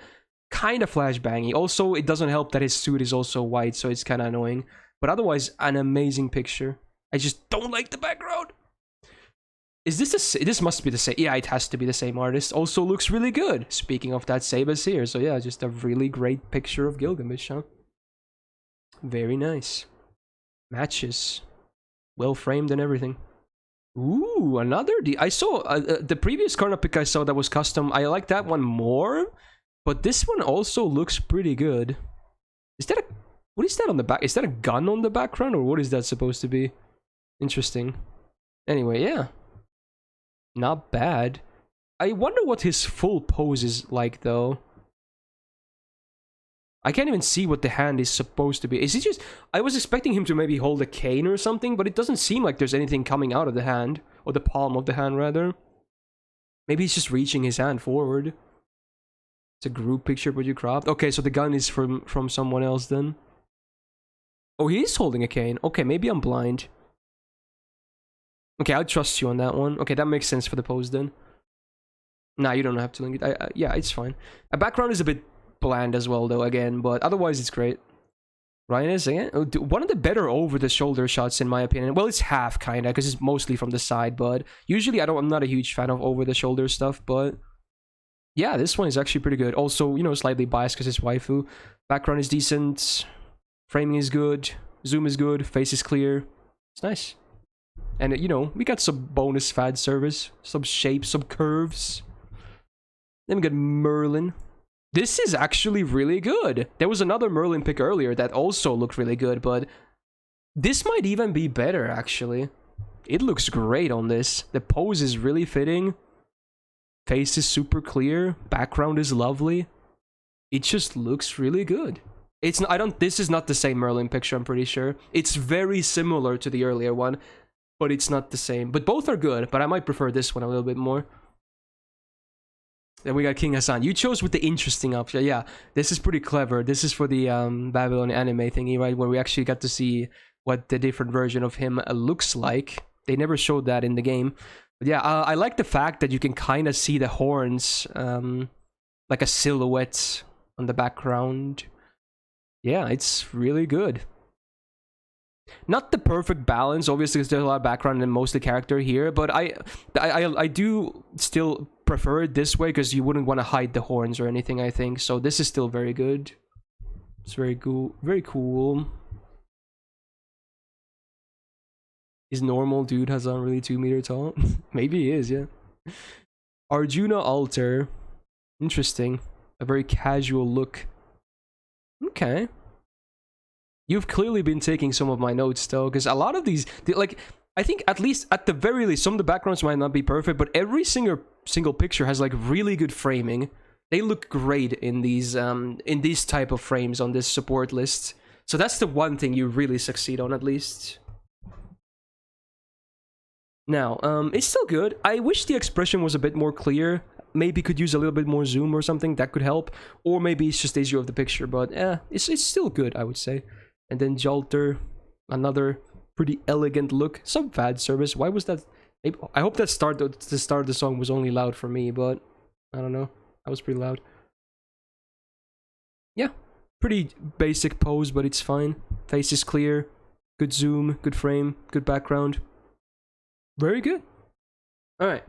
S1: kind of flashbangy. Also, it doesn't help that his suit is also white, so it's kind of annoying. But otherwise, an amazing picture. I just don't like the background. Is this this must be the same? Yeah, it has to be the same artist. Also looks really good. Speaking of that, same as here. So yeah, just a really great picture of Gilgamesh, huh? Very nice. Matches. Well framed and everything. Ooh, another I saw the previous Karna pick I saw that was custom. I like that one more, but this one also looks pretty good. Is that a what is that on the back? Is that a gun on the background, or what is that supposed to be? Interesting. Anyway, yeah. Not bad. I wonder what his full pose is like, though. I can't even see what the hand is supposed to be. Is he just... I was expecting him to maybe hold a cane or something, but it doesn't seem like there's anything coming out of the hand. Or the palm of the hand, rather. Maybe he's just reaching his hand forward. It's a group picture, but you cropped. Okay, so the gun is from someone else, then. Oh, he is holding a cane. Okay, maybe I'm blind. Okay, I'll trust you on that one. Okay, that makes sense for the pose then. Nah, you don't have to link it. Yeah, it's fine. A background is a bit bland as well, though, again, but otherwise it's great. Ryan is again one of the better over-the-shoulder shots, in my opinion. Well, it's half, kind of, because it's mostly from the side, but usually I'm not a huge fan of over-the-shoulder stuff, but yeah, this one is actually pretty good. Also, you know, slightly biased because it's waifu. Background is decent. Framing is good. Zoom is good. Face is clear. It's nice. And, you know, we got some bonus fan service. Some shapes, some curves. Then we got Merlin. This is actually really good. There was another Merlin pick earlier that also looked really good, but this might even be better, actually. It looks great on this. The pose is really fitting. Face is super clear. Background is lovely. It just looks really good. It's not, this is not the same Merlin picture, I'm pretty sure. It's very similar to the earlier one, but it's not the same. But both are good, but I might prefer this one a little bit more. Then we got King Hassan. You chose with the interesting option. Yeah, this is pretty clever. This is for the Babylon anime thingy, right? Where we actually got to see what the different version of him looks like. They never showed that in the game. But yeah, I like the fact that you can kind of see the horns, like a silhouette on the background. Yeah, it's really good. Not the perfect balance, obviously, because there's a lot of background and most of the character here, but I do still prefer it this way because you wouldn't want to hide the horns or anything, I think. So this is still very good. It's very cool. Very cool. Is normal dude Hassan really 2 meter tall? Maybe he is, yeah. Arjuna altar. Interesting. A very casual look. Okay. You've clearly been taking some of my notes, though, because a lot of these, like, I think at least, at the very least, some of the backgrounds might not be perfect, but every single picture has, like, really good framing. They look great in these type of frames on this support list. So that's the one thing you really succeed on, at least. Now, it's still good. I wish the expression was a bit more clear. Maybe could use a little bit more zoom or something. That could help. Or maybe it's just easier of the picture, but it's still good, I would say. And then Jalter, another pretty elegant look. Some fan service. Why was that? I hope that the start of the song was only loud for me, but I don't know. That was pretty loud. Yeah, pretty basic pose, but it's fine. Face is clear. Good zoom, good frame, good background. Very good. Alright,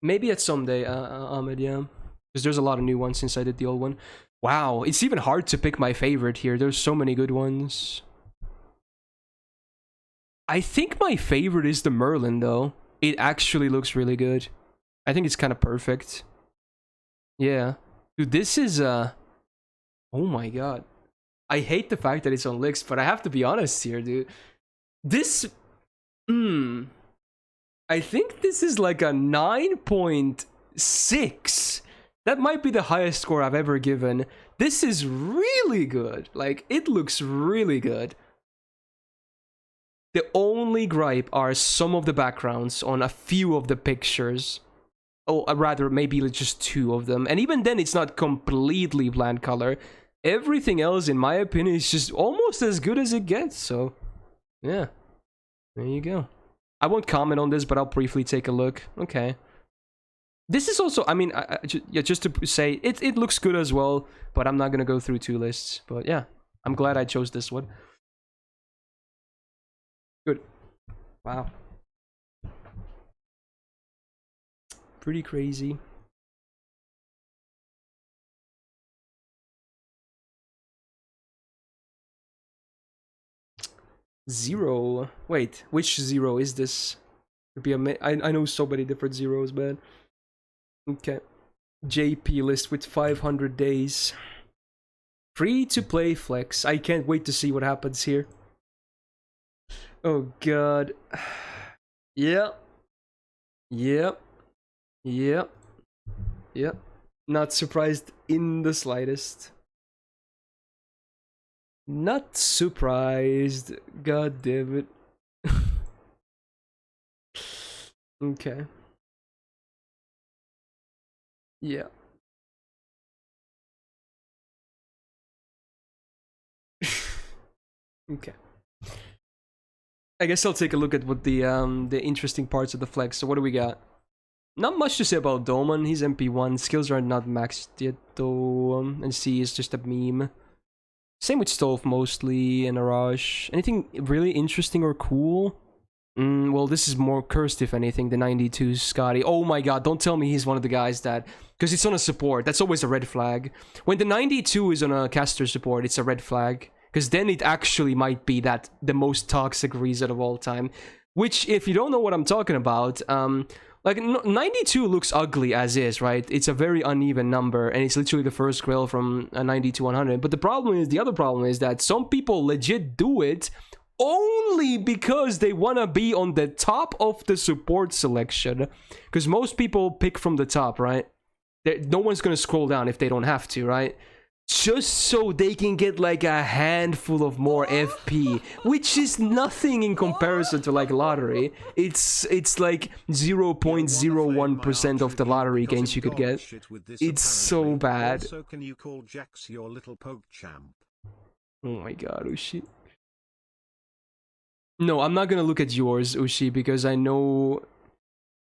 S1: maybe at someday, Ahmed, yeah. Because there's a lot of new ones since I did the old one. Wow, it's even hard to pick my favorite here. There's so many good ones. I think my favorite is the Merlin, though. It actually looks really good. I think it's kind of perfect. Yeah. Dude, this is, oh my god. I hate the fact that it's on Licks, but I have to be honest here, dude. This, I think this is like a 9.6. That might be the highest score I've ever given. This is really good. Like, it looks really good. The only gripe are some of the backgrounds on a few of the pictures. Oh, rather, maybe just 2 of them. And even then, it's not completely bland color. everything else, in my opinion, is just almost as good as it gets. So, yeah, there you go. I won't comment on this, but I'll briefly take a look. Okay. This is also, I mean, yeah, just to say, it looks good as well, but I'm not gonna go through 2 lists. But yeah, I'm glad I chose this one. Good. Wow. Pretty crazy. Zero. Wait, which zero is this? Could be I know so many different zeros, man. Okay. JP list with 500 days. Free to play flex. I can't wait to see what happens here. Oh god. Yep. Yep. Yep. Yep. Not surprised in the slightest. Not surprised. God damn it. Okay. Yeah. Okay. I guess I'll take a look at what the interesting parts of the flex. So what do we got? Not much to say about Doman. He's MP1. Skills are not maxed yet though. And C is just a meme. Same with Stove mostly and Arash. Anything really interesting or cool? Well, this is more cursed if anything. The 92 Scotty. Oh my god, don't tell me he's one of the guys that... Because it's on a support. That's always a red flag. When the 92 is on a caster support, it's a red flag. Because then it actually might be that the most toxic reset of all time. Which, if you don't know what I'm talking about, like, 92 looks ugly as is, right? It's a very uneven number, and it's literally the first grail from a 90 to 100. But the other problem is that some people legit do it only because they want to be on the top of the support selection. Because most people pick from the top, right? No one's going to scroll down if they don't have to, right? Just so they can get like a handful of more FP, which is nothing in comparison to like lottery. It's like 0.01% of the lottery gains you could get. It's so bad.
S2: Also, can you call Jax your little poke champ?
S1: Oh my god, Ushi. No, I'm not gonna look at yours, Ushi, because I know...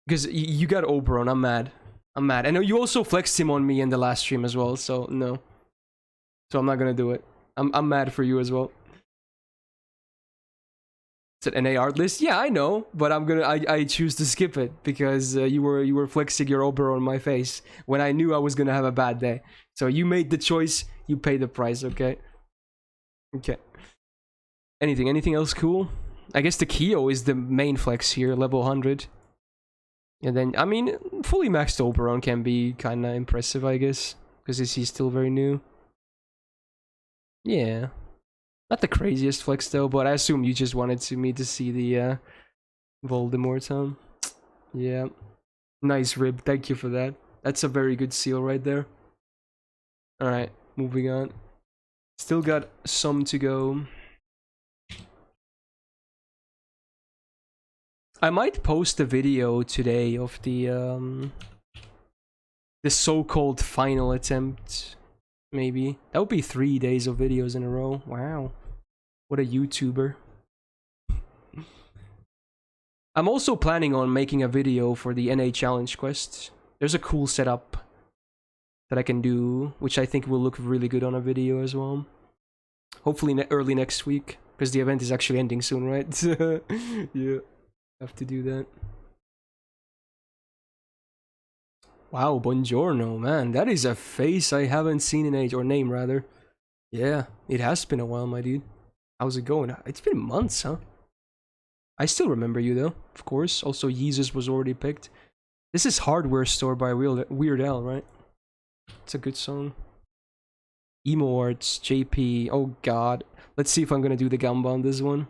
S1: Because you got Oberon, I'm mad. I'm mad. I know you also flexed him on me in the last stream as well, so no. So I'm not gonna do it. I'm mad for you as well. Is it NA art list? Yeah, I know, but I choose to skip it because you were flexing your Oberon on my face when I knew I was gonna have a bad day. So you made the choice, you pay the price, okay? Okay. Anything else cool? I guess the Kyo is the main flex here, level 100. And then, I mean, fully maxed Oberon can be kind of impressive, I guess, because he's still very new. Yeah. Not the craziest flex though, but I assume you just wanted me to see the Voldemort, huh? Yeah. Nice rib, thank you for that. That's a very good seal right there. Alright, moving on. Still got some to go. I might post a video today of the so-called final attempt. Maybe. That would be 3 days of videos in a row. Wow. What a YouTuber. I'm also planning on making a video for the NA Challenge quest. There's a cool setup that I can do, which I think will look really good on a video as well. Hopefully early next week, because the event is actually ending soon, right? Yeah. Have to do that. Wow, buongiorno, man. That is a face I haven't seen in age, or name rather. Yeah, it has been a while, my dude. How's it going? It's been months, huh? I still remember you though, of course. Also, Jesus was already picked. This is Hardware Store by Weird Al, right? It's a good song. Emo Arts, JP. Oh god. Let's see if I'm gonna do the Gamba on this one.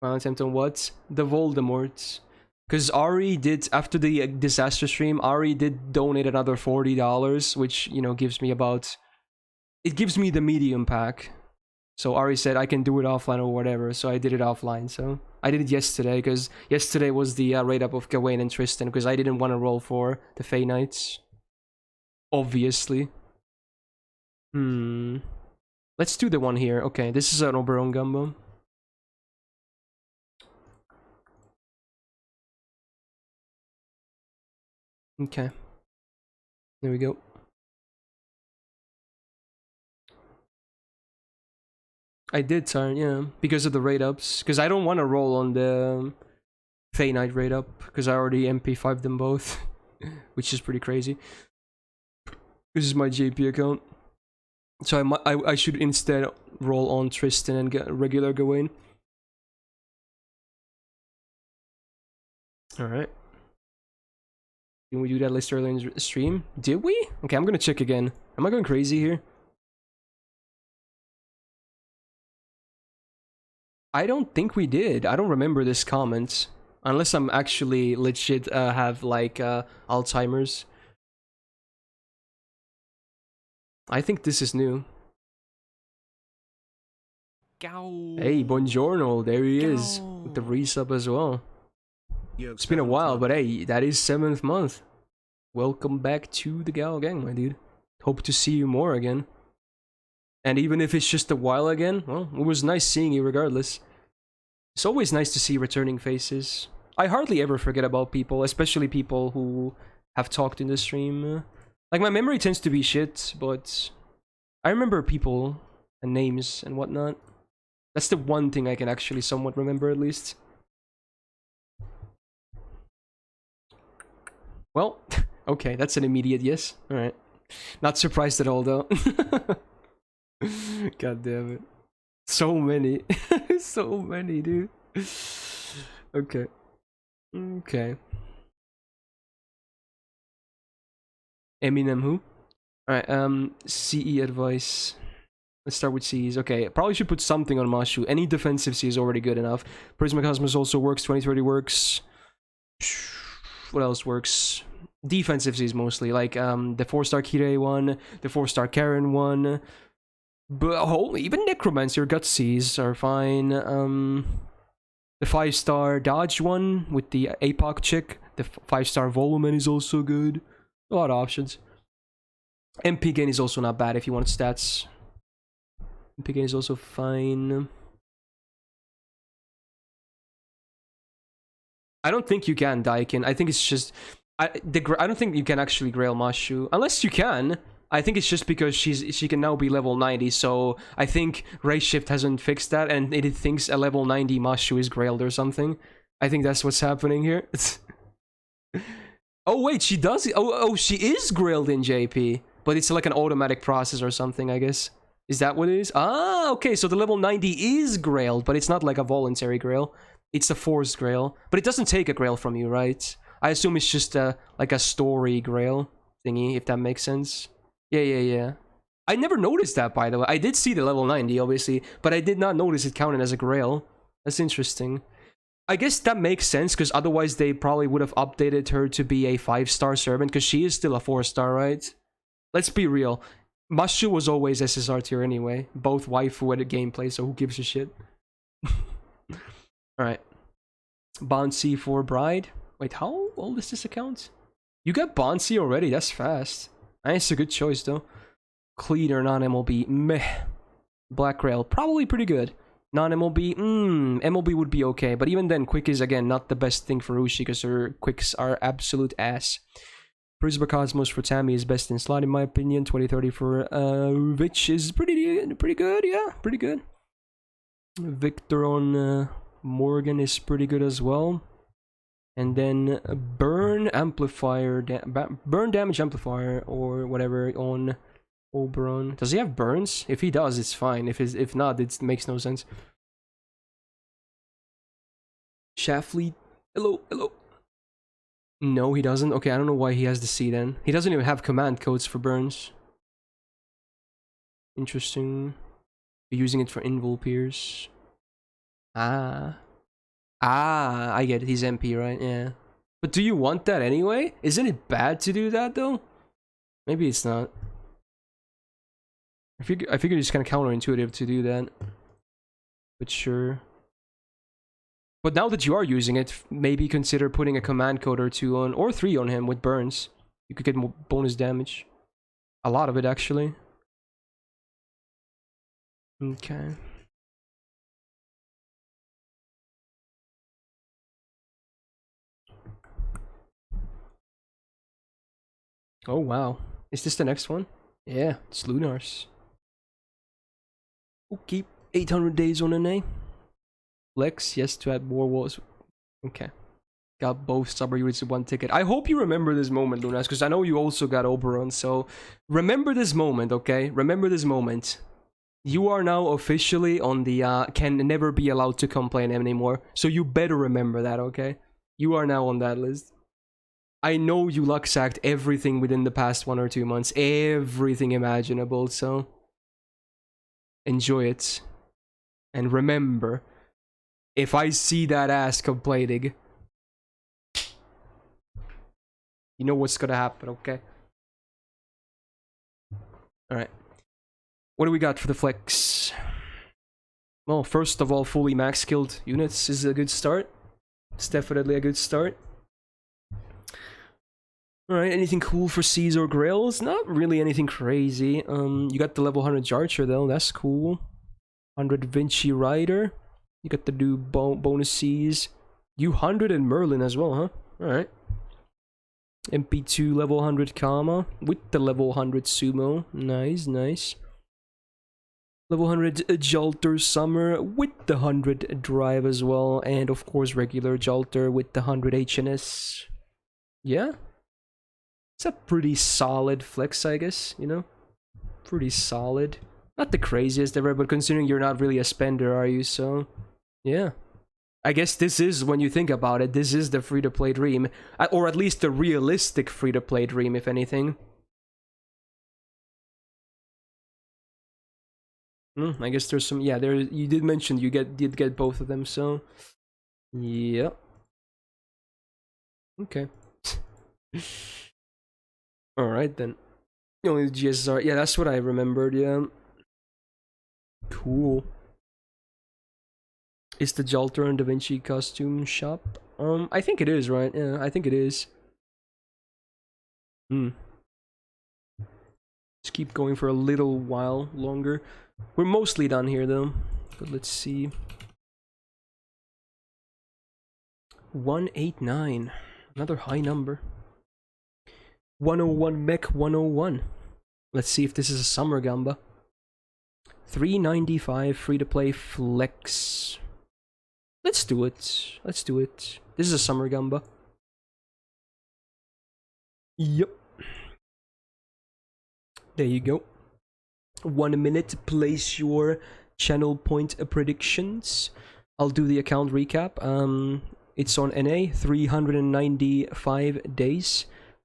S1: Final attempt on what? The Voldemort. Because Ari did, after the disaster stream, Ari did donate another $40, which, you know, gives me about... It gives me the medium pack. So Ari said I can do it offline or whatever, so I did it offline. So I did it yesterday, because yesterday was the raid-up of Gawain and Tristan, because I didn't want to roll for the Fey Knights. Obviously. Let's do the one here. Okay, this is an Oberon Gumbo. Okay. There we go. I did turn, yeah, because of the rate ups. Because I don't want to roll on the Fey Knight rate up, because I already MP5'd them both, which is pretty crazy. This is my JP account. So I should instead roll on Tristan and get regular Gawain. Alright. Didn't we do that list earlier in the stream? Did we? Okay, I'm gonna check again. Am I going crazy here? I don't think we did. I don't remember this comment. Unless I'm actually legit have like Alzheimer's. I think this is new. Hey, buongiorno. There he is. With the resub as well. It's been a while, but hey, that is 7th month. Welcome back to the Gal Gang, my dude. Hope to see you more again. And even if it's just a while again, well, it was nice seeing you regardless. It's always nice to see returning faces. I hardly ever forget about people, especially people who have talked in the stream. Like, my memory tends to be shit, but I remember people and names and whatnot. That's the one thing I can actually somewhat remember, at least. Well, okay, that's an immediate yes. Alright. Not surprised at all, though. God damn it. So many. So many, dude. Okay. Okay. Eminem who? Alright, CE advice. Let's start with C's. Okay, probably should put something on Mashu. Any defensive C is already good enough. Prisma Cosmos also works, 2030 works. What else works? Defensive C's mostly, like the 4-star Kirei one, the 4-star Karen one. But even Necromancer Gut C's are fine. The 5-star Dodge one with the APOC chick. The 5-star Volumen is also good. A lot of options. MP gain is also not bad if you want stats. MP gain is also fine. I don't think you can Daikin. I think it's just I don't think you can actually Grail Mashu unless you can. I think it's just because she can now be level 90. So I think Ray Shift hasn't fixed that, and it thinks a level 90 Mashu is grailed or something. I think that's what's happening here. Oh wait, she does. Oh, she is grailed in JP, but it's like an automatic process or something, I guess. Is that what it is? Ah, okay. So the level 90 is grailed, but it's not like a voluntary grail. It's a forced grail, but it doesn't take a grail from you, right? I assume it's just like a story grail thingy, if that makes sense. Yeah. I never noticed that, by the way. I did see the level 90, obviously, but I did not notice it counted as a grail. That's interesting. I guess that makes sense, because otherwise they probably would have updated her to be a 5-star servant, because she is still a 4-star, right? Let's be real. Mashu was always SSR tier anyway. Both waifu and gameplay, so who gives a shit? Alright. Bouncy for Bride. Wait, how old is this account? You got Bouncy already? That's fast. That's a good choice, though. Cleaner, non-MLB. Meh. Black Rail. Probably pretty good. Non-MLB, MLB would be okay, but even then, Quick is, again, not the best thing for Ushi, because her Quicks are absolute ass. Prisma Cosmos for Tammy is best in slot, in my opinion. 2030 for Vich is pretty good, yeah, pretty good. Victor on Morgan is pretty good as well. And then Burn Amplifier, Burn Damage Amplifier, or whatever on Oberon. Does he have burns? If he does, it's fine. If not, it makes no sense. Shaftfleet. Hello. No, he doesn't. Okay, I don't know why he has the C then. He doesn't even have command codes for burns. Interesting. You're using it for invul peers. I get it. He's MP, right? Yeah. But do you want that anyway? Isn't it bad to do that though? Maybe it's not. I figure it's kind of counterintuitive to do that. But sure. But now that you are using it, maybe consider putting a command code or 2 on, or 3 on him with burns. You could get more bonus damage. A lot of it, actually. Okay. Oh wow. Is this the next one? Yeah, it's Lunars. Okay. 800 days on an A. Flex, yes to add more walls. Okay. Got both Subway with one ticket. I hope you remember this moment, Lunas, because I know you also got Oberon, so remember this moment, okay? Remember this moment. You are now officially on the can never be allowed to complain anymore, so you better remember that, okay? You are now on that list. I know you luck sacked everything within the past 1 or 2 months, everything imaginable, so enjoy it. And remember, if I see that ass complaining, you know what's gonna happen, okay? Alright. What do we got for the flex? Well, first of all, fully max skilled units is a good start. It's definitely a good start. Alright, anything cool for C's or Grails? Not really anything crazy. You got the level 100 Archer though, that's cool. 100 Vinci Rider. You got the new bonus C's. U100 and Merlin as well, huh? Alright. MP2 level 100 Kama with the level 100 Sumo. Nice, nice. Level 100 Jalter Summer with the 100 Drive as well. And of course regular Jalter with the 100 HNS. Yeah. It's a pretty solid flex, I guess, you know? Pretty solid. Not the craziest ever, but considering you're not really a spender, are you? So, yeah. I guess this is, when you think about it, this is the free-to-play dream. Or at least the realistic free-to-play dream, if anything. I guess there's some, yeah, there, you did mention you did get both of them, so... Yeah. Okay. Alright then. Only the GSR, yeah, that's what I remembered, yeah. Cool. Is the Jalter and Da Vinci costume shop? I think it is, right? Yeah, I think it is. Just keep going for a little while longer. We're mostly done here, though. But let's see. 189. Another high number. 101 Mech 101. Let's see if this is a summer gamba. 395 free-to-play flex. Let's do it. Let's do it. This is a summer gamba. Yep. There you go. 1 minute to place your channel point predictions. I'll do the account recap. It's on NA, 395 days.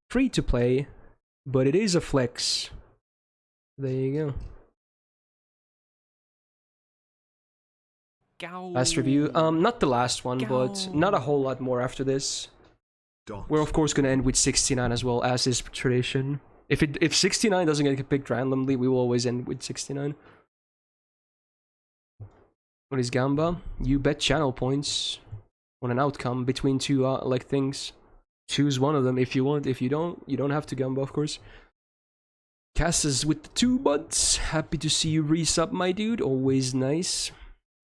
S1: Free to play, but it is a flex. There you go. Last review. Not the last one, but not a whole lot more after this. We're of course gonna end with 69 as well, as is tradition. If 69 doesn't get picked randomly, we will always end with 69. What is Gamba? You bet channel points on an outcome between two like things. Choose one of them if you want. If you don't have to Gamba, of course. Cassis with the 2 buds. Happy to see you resub, my dude. Always nice.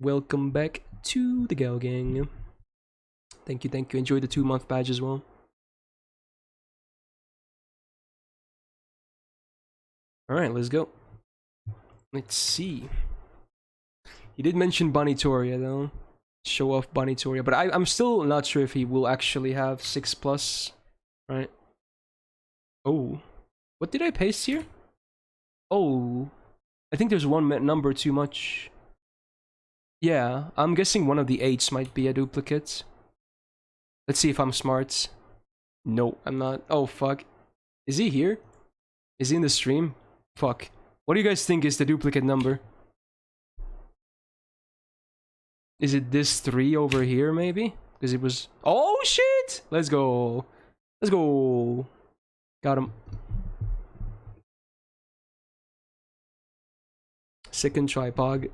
S1: Welcome back to the Gal Gang. Thank you, thank you. Enjoy the 2-month badge as well. Alright, let's go. Let's see. He did mention Bonitoria though. Show off Bonitoria, but I'm still not sure if he will actually have 6+, right? Oh. What did I paste here? Oh. I think there's one number too much. Yeah, I'm guessing one of the 8s might be a duplicate. Let's see if I'm smart. No, I'm not. Oh, fuck. Is he here? Is he in the stream? Fuck. What do you guys think is the duplicate number? Is it this 3 over here, maybe? Because it was... Oh, shit! Let's go. Let's go. Got him. Second tripod.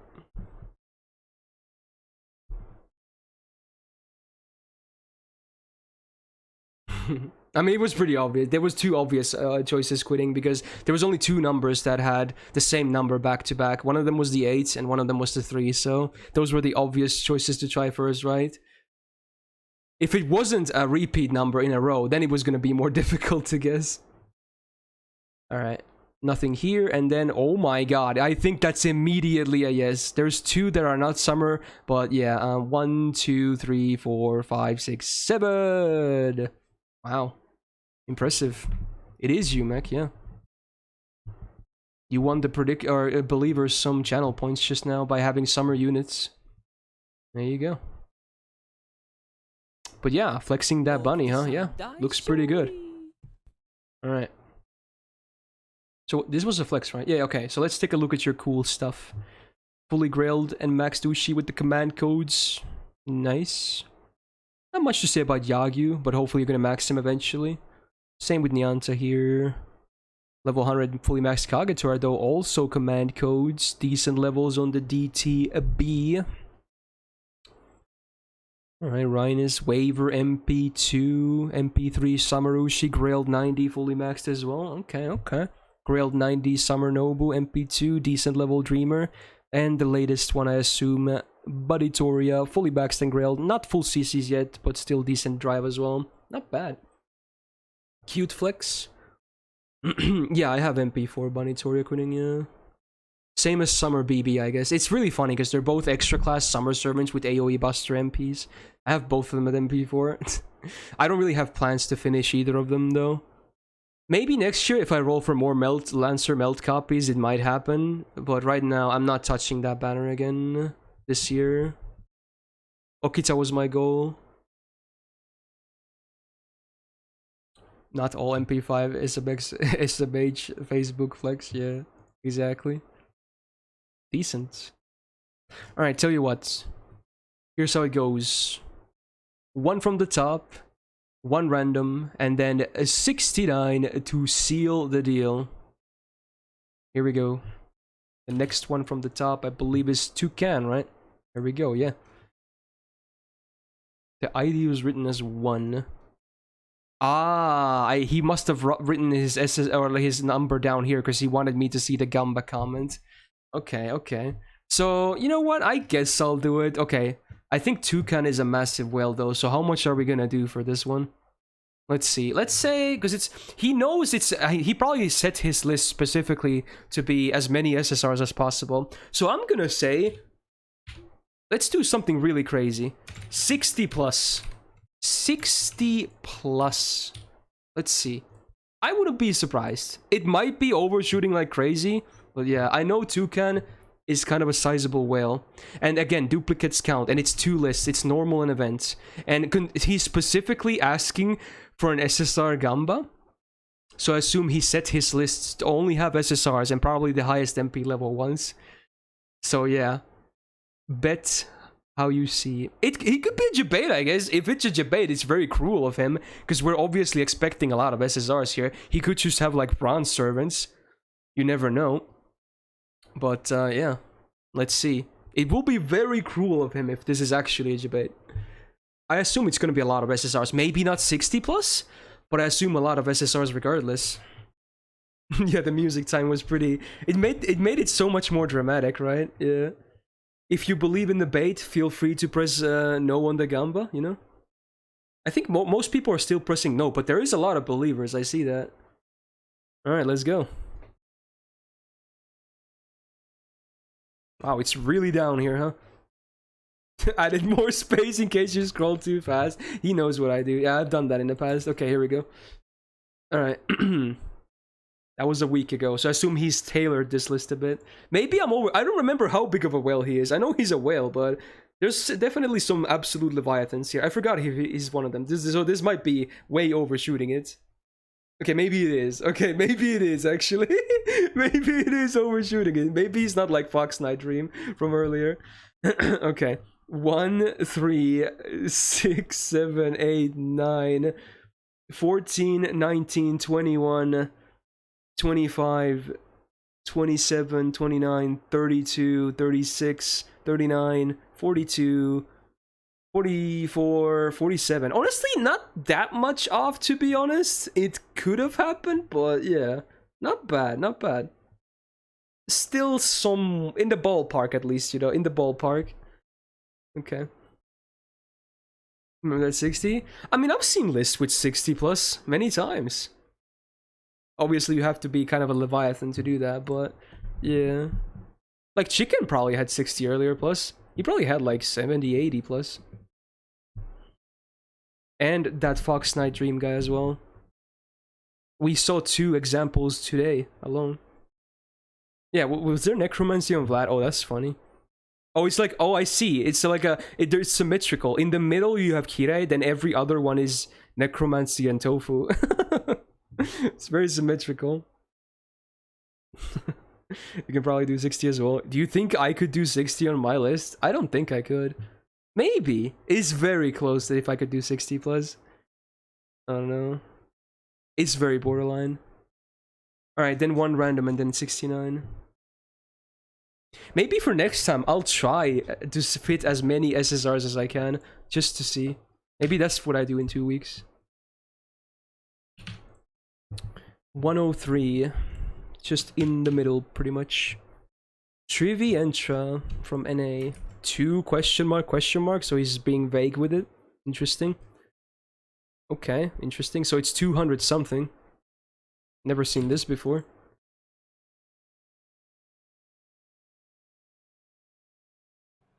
S1: I mean, it was pretty obvious. There was two obvious choices quitting because there was only two numbers that had the same number back to back. One of them was the 8 and one of them was the 3. So those were the obvious choices to try first, right? If it wasn't a repeat number in a row, then it was going to be more difficult to guess. All right. Nothing here. And then, oh my god, I think that's immediately a yes. There's two that are not summer, but yeah, 1, 2, 3, 4, 5, 6, 7. Wow. Impressive. It is you, Mech, yeah. You won the believers some channel points just now by having summer units. There you go. But yeah, flexing that bunny, huh? Yeah, looks pretty good. Alright. So this was a flex, right? Yeah, okay. So let's take a look at your cool stuff. Fully grailed and max Dushi with the command codes. Nice. Not much to say about Yagyu, but hopefully you're going to max him eventually. Same with Nyanta here. Level 100 fully maxed Kagetora, though, also command codes. Decent levels on the DTB. Alright, Rhinus, Waver, MP2, MP3, Samarushi, Grailed 90, fully maxed as well. Okay, okay. Grailed 90, Summer Nobu, MP2, decent level Dreamer. And the latest one, I assume, Buddytoria, fully maxed and Grailed. Not full CCs yet, but still decent drive as well. Not bad. Cute flex. Yeah, I have MP4 Buddytoria quitting, yeah. Same as Summer BB, I guess. It's really funny because they're both extra class Summer Servants with AoE Buster MPs. I have both of them at MP4. I don't really have plans to finish either of them, though. Maybe next year, if I roll for more Lancer Melt copies, it might happen. But right now, I'm not touching that banner again this year. Okita was my goal. Not all MP5 SMH Facebook flex, yeah, exactly. Decent. Alright, tell you what. Here's how it goes. One from the top, one random, and then a 69 to seal the deal. Here we go. The next one from the top, I believe, is Toucan, right? Here we go, yeah. The ID was written as 1. Ah, he must have written his SS or his number down here because he wanted me to see the Gamba comment. Okay, okay. So, you know what? I guess I'll do it. Okay. I think Toucan is a massive whale though, so how much are we gonna do for this one? Let's see. Let's say, because he knows he probably set his list specifically to be as many SSRs as possible. So I'm gonna say, let's do something really crazy. 60 plus. 60 plus. Let's see. I wouldn't be surprised. It might be overshooting like crazy, but yeah, I know Toucan is kind of a sizable whale. And again, duplicates count, and it's 2 lists. It's normal and events. And he's specifically asking for an SSR Gamba. So I assume he set his lists to only have SSRs and probably the highest MP level ones. So yeah. Bet how you see it. He could be a Jabate, I guess. If it's a Jabate, it's very cruel of him, because we're obviously expecting a lot of SSRs here. He could just have like bronze servants. You never know. But yeah, let's see. It will be very cruel of him if this is actually a Jabate. I assume it's going to be a lot of SSRs. Maybe not 60 plus, but I assume a lot of SSRs regardless. Yeah, the music time was pretty... It made it so much more dramatic, right? Yeah. If you believe in the bait, feel free to press no on the Gamba, you know? I think most people are still pressing no, but there is a lot of believers, I see that. Alright, let's go. Wow, it's really down here, huh? Added more space in case you scroll too fast. He knows what I do. Yeah, I've done that in the past. Okay, here we go. Alright. That was a week ago, so I assume he's tailored this list a bit. Maybe I'm over... I don't remember how big of a whale he is. I know he's a whale, but there's definitely some absolute leviathans here. I forgot he's one of them. So this might be way overshooting it. Okay, maybe it is. Okay, maybe it is, actually. Maybe it is overshooting it. Maybe he's not like Fox Night Dream from earlier. Okay. 1, 3, 6, 7, 8, 9, 14, 19, 21... 25, 27, 29, 32, 36, 39, 42, 44, 47. Honestly, not that much off, to be honest. It could have happened, but yeah. Not bad, not bad. Still some... in the ballpark, at least, you know, in the ballpark. Okay. Remember that 60? I mean, I've seen lists with 60 plus many times. Obviously, you have to be kind of a Leviathan to do that, but yeah. Like, Chicken probably had 60 earlier plus. He probably had like 70, 80 plus. And that Fox Night Dream guy as well. We saw 2 examples today alone. Yeah, was there necromancy on Vlad? Oh, that's funny. Oh, it's like, oh, I see. It's like there's symmetrical. In the middle, you have Kirei, then every other one is necromancy and tofu. It's very symmetrical. You can probably do 60 as well. Do you think I could do 60 on my list? I don't think I could. Maybe. It's very close to if I could do 60 plus. I don't know. It's very borderline. Alright, then 1 random and then 69. Maybe for next time, I'll try to fit as many SSRs as I can, just to see. Maybe that's what I do in 2 weeks. 103. Just in the middle, pretty much. Trivientra from NA. 2 question mark, so he's being vague with it. Interesting. Okay, interesting. So it's 200 something. Never seen this before.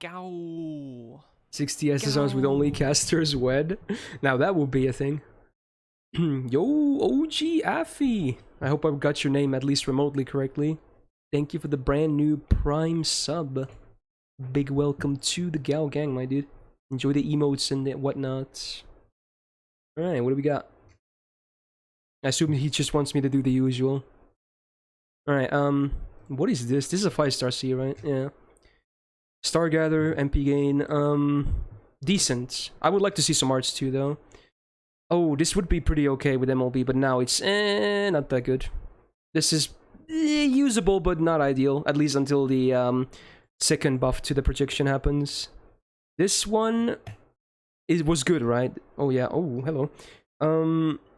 S3: Gow.
S1: 60 SSRs with only casters wed. Now that would be a thing. Yo, OG Affy. I hope I got your name at least remotely correctly. Thank you for the brand new Prime sub. Big welcome to the Gal Gang, my dude. Enjoy the emotes and the whatnot. Alright, what do we got? I assume he just wants me to do the usual. Alright, what is this? This is a 5-star C, right? Yeah. Stargather, MP gain, decent. I would like to see some arts too, though. Oh, this would be pretty okay with MLB, but now it's, not that good. This is usable, but not ideal. At least until the, second buff to the projection happens. This one, it was good, right? Oh, yeah. Oh, hello.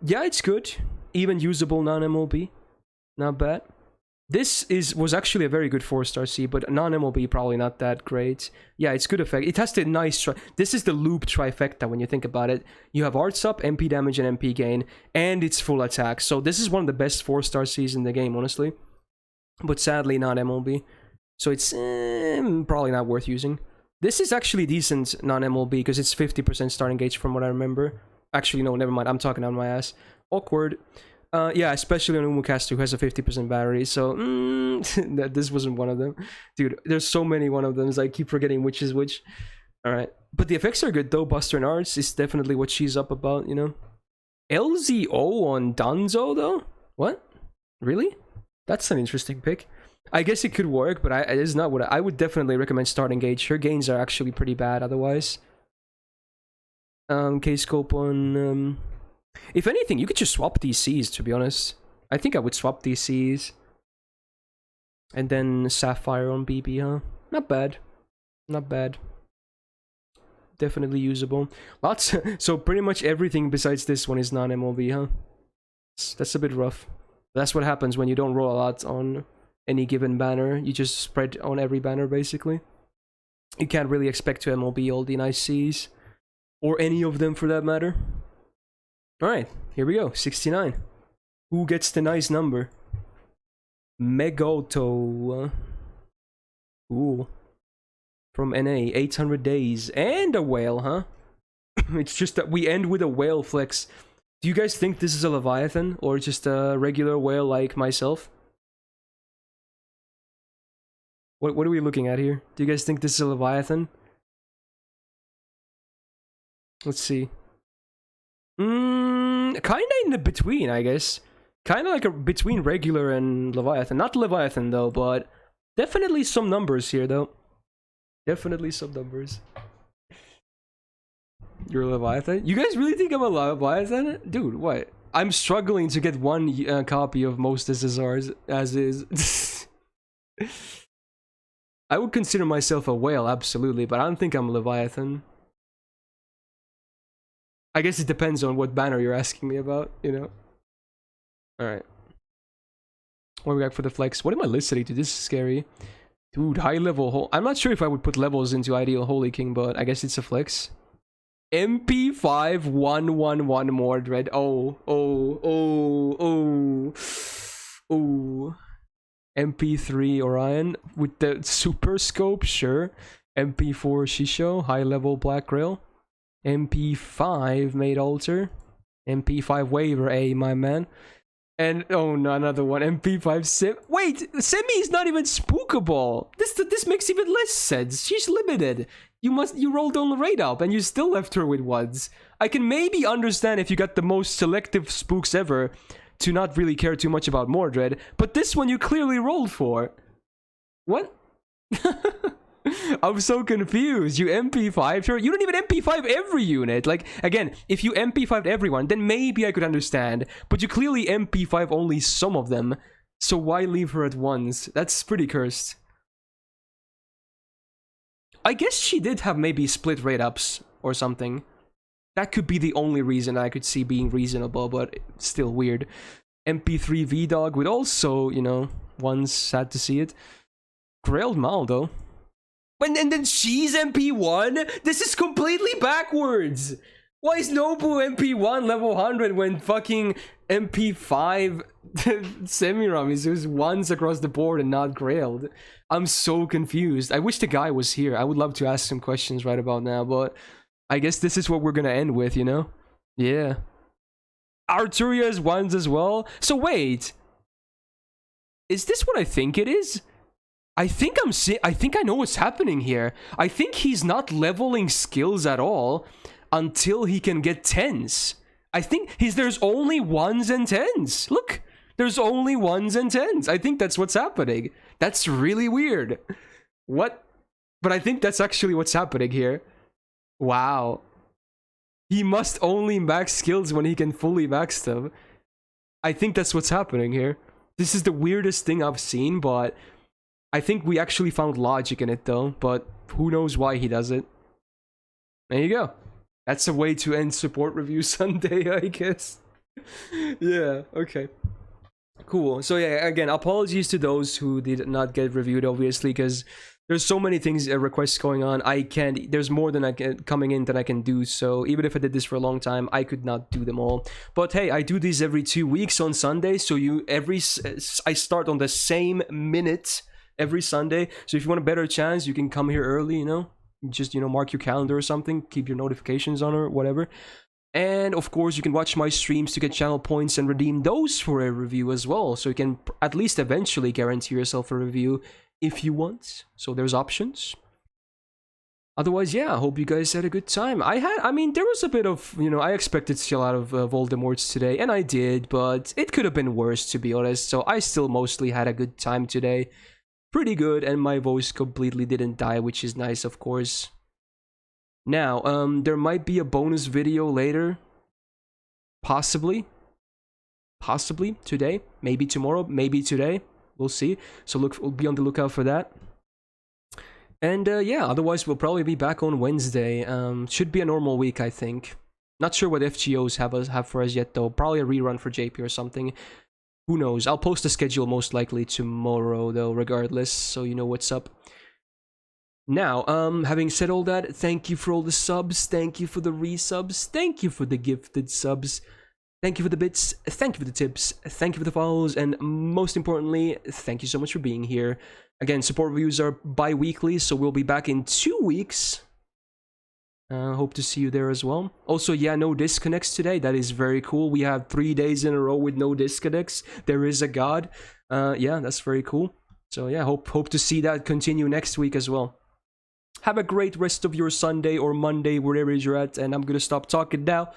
S1: Yeah, it's good. Even usable non-MLB. Not bad. This was actually a very good 4-star C, but non-MLB probably not that great. Yeah, it's good effect. It has the nice... This is the loop trifecta when you think about it. You have arts up, MP damage, and MP gain, and it's full attack. So this is one of the best 4-star Cs in the game, honestly. But sadly, not MLB. So it's probably not worth using. This is actually decent non-MLB because it's 50% starting gauge from what I remember. Actually, no, never mind. I'm talking out my ass. Awkward. Yeah, especially on Umucaster who has a 50% battery, so this wasn't one of them. Dude, there's so many one of them, I keep forgetting which is which. Alright. But the effects are good though. Buster and Arts is definitely what she's up about, you know. LZO on Danzo though? What? Really? That's an interesting pick. I guess it could work, but it is not what I would definitely recommend starting gauge. Her gains are actually pretty bad otherwise. K-scope on... If anything, you could just swap DCs, to be honest. I think I would swap DCs. And then Sapphire on BB, huh? Not bad. Not bad. Definitely usable. Lots. So pretty much everything besides this one is non-MLB, huh? That's a bit rough. That's what happens when you don't roll a lot on any given banner. You just spread on every banner, basically. You can't really expect to MLB all the nice Cs. Or any of them, for that matter. Alright, here we go. 69. Who gets the nice number? Megoto. Ooh. From NA. 800 days. And a whale, huh? It's just that we end with a whale flex. Do you guys think this is a Leviathan? Or just a regular whale like myself? What are we looking at here? Do you guys think this is a Leviathan? Let's see. Kinda in the between, I guess. Kinda like a between regular and Leviathan. Not Leviathan though, but definitely some numbers here though. Definitely some numbers. You're a Leviathan? You guys really think I'm a Leviathan? Dude, what? I'm struggling to get one copy of most SSRs as is. I would consider myself a whale, absolutely, but I don't think I'm a Leviathan. I guess it depends on what banner you're asking me about, you know. Alright. What do we got for the flex? What am I listening to? This is scary. Dude, high level. I'm not sure if I would put levels into Ideal Holy King, but I guess it's a flex. MP5 111 Mordred. Oh. MP3 Orion with the super scope, sure. MP4 Shisho, high level Black Grail. MP5 Made Altar. MP5 Waver A, my man. And oh no, another one. MP5 Sim. Wait, Semi is not even spookable. This makes even less sense. She's limited. You rolled on the raid up and you still left her with ones. I can maybe understand if you got the most selective spooks ever to not really care too much about Mordred, but this one you clearly rolled for. What? I'm so confused. You MP5'd her? You don't even MP5 every unit. Like, again, if you MP5'd everyone, then maybe I could understand. But you clearly MP5 only some of them. So why leave her at once? That's pretty cursed. I guess she did have maybe split rate ups or something. That could be the only reason I could see being reasonable, but still weird. MP3 V-Dog would also, you know, ones, sad to see it. Grailed Mal, though. And then she's MP1? This is completely backwards! Why is Nobu MP1 level 100 when fucking MP5 Semiram is just ones across the board and not grailed? I'm so confused. I wish the guy was here. I would love to ask some questions right about now, but I guess this is what we're gonna end with, you know? Yeah. Arturia's ones as well? So wait. Is this what I think it is? I think I know what's happening here. I think he's not leveling skills at all until he can get 10s. I think there's only 1s and 10s. Look, there's only 1s and 10s. I think that's what's happening. That's really weird. What? But I think that's actually what's happening here. Wow. He must only max skills when he can fully max them. I think that's what's happening here. This is the weirdest thing I've seen, but I think we actually found logic in it though, but who knows why he does it. There you go. That's a way to end support review Sunday, I guess. Yeah, okay. Cool. So yeah, again, apologies to those who did not get reviewed, obviously, because there's so many things, requests going on. There's more than coming in than I can do. So even if I did this for a long time, I could not do them all. But hey, I do these every 2 weeks on Sunday. So I start on the same minute every Sunday. So if you want a better chance, you can come here early, you know, just, you know, mark your calendar or something, keep your notifications on or whatever. And of course, you can watch my streams to get channel points and redeem those for a review as well. So you can at least eventually guarantee yourself a review if you want. So there's options. Otherwise, yeah, I hope you guys had a good time. I mean, there was a bit of, you know, I expected to see a lot of Voldemorts today, and I did, but it could have been worse, to be honest. So I still mostly had a good time today. Pretty good, and my voice completely didn't die, which is nice, of course. Now, there might be a bonus video later. Possibly today, maybe tomorrow, maybe today. We'll see. So we'll be on the lookout for that. And yeah, otherwise we'll probably be back on Wednesday. Should be a normal week, I think. Not sure what FGOs have for us yet, though. Probably a rerun for JP or something. Who knows? I'll post the schedule most likely tomorrow, though, regardless, so you know what's up. Now, having said all that, thank you for all the subs, thank you for the resubs, thank you for the gifted subs, thank you for the bits, thank you for the tips, thank you for the follows, and most importantly, thank you so much for being here. Again, support reviews are bi-weekly, so we'll be back in 2 weeks. Hope to see you there as well. Also, yeah, no disconnects today. That is very cool. We have 3 days in a row with no disconnects. There is a god. Yeah, that's very cool. So yeah, hope to see that continue next week as well. Have a great rest of your Sunday or Monday, wherever you're at, and I'm gonna stop talking now.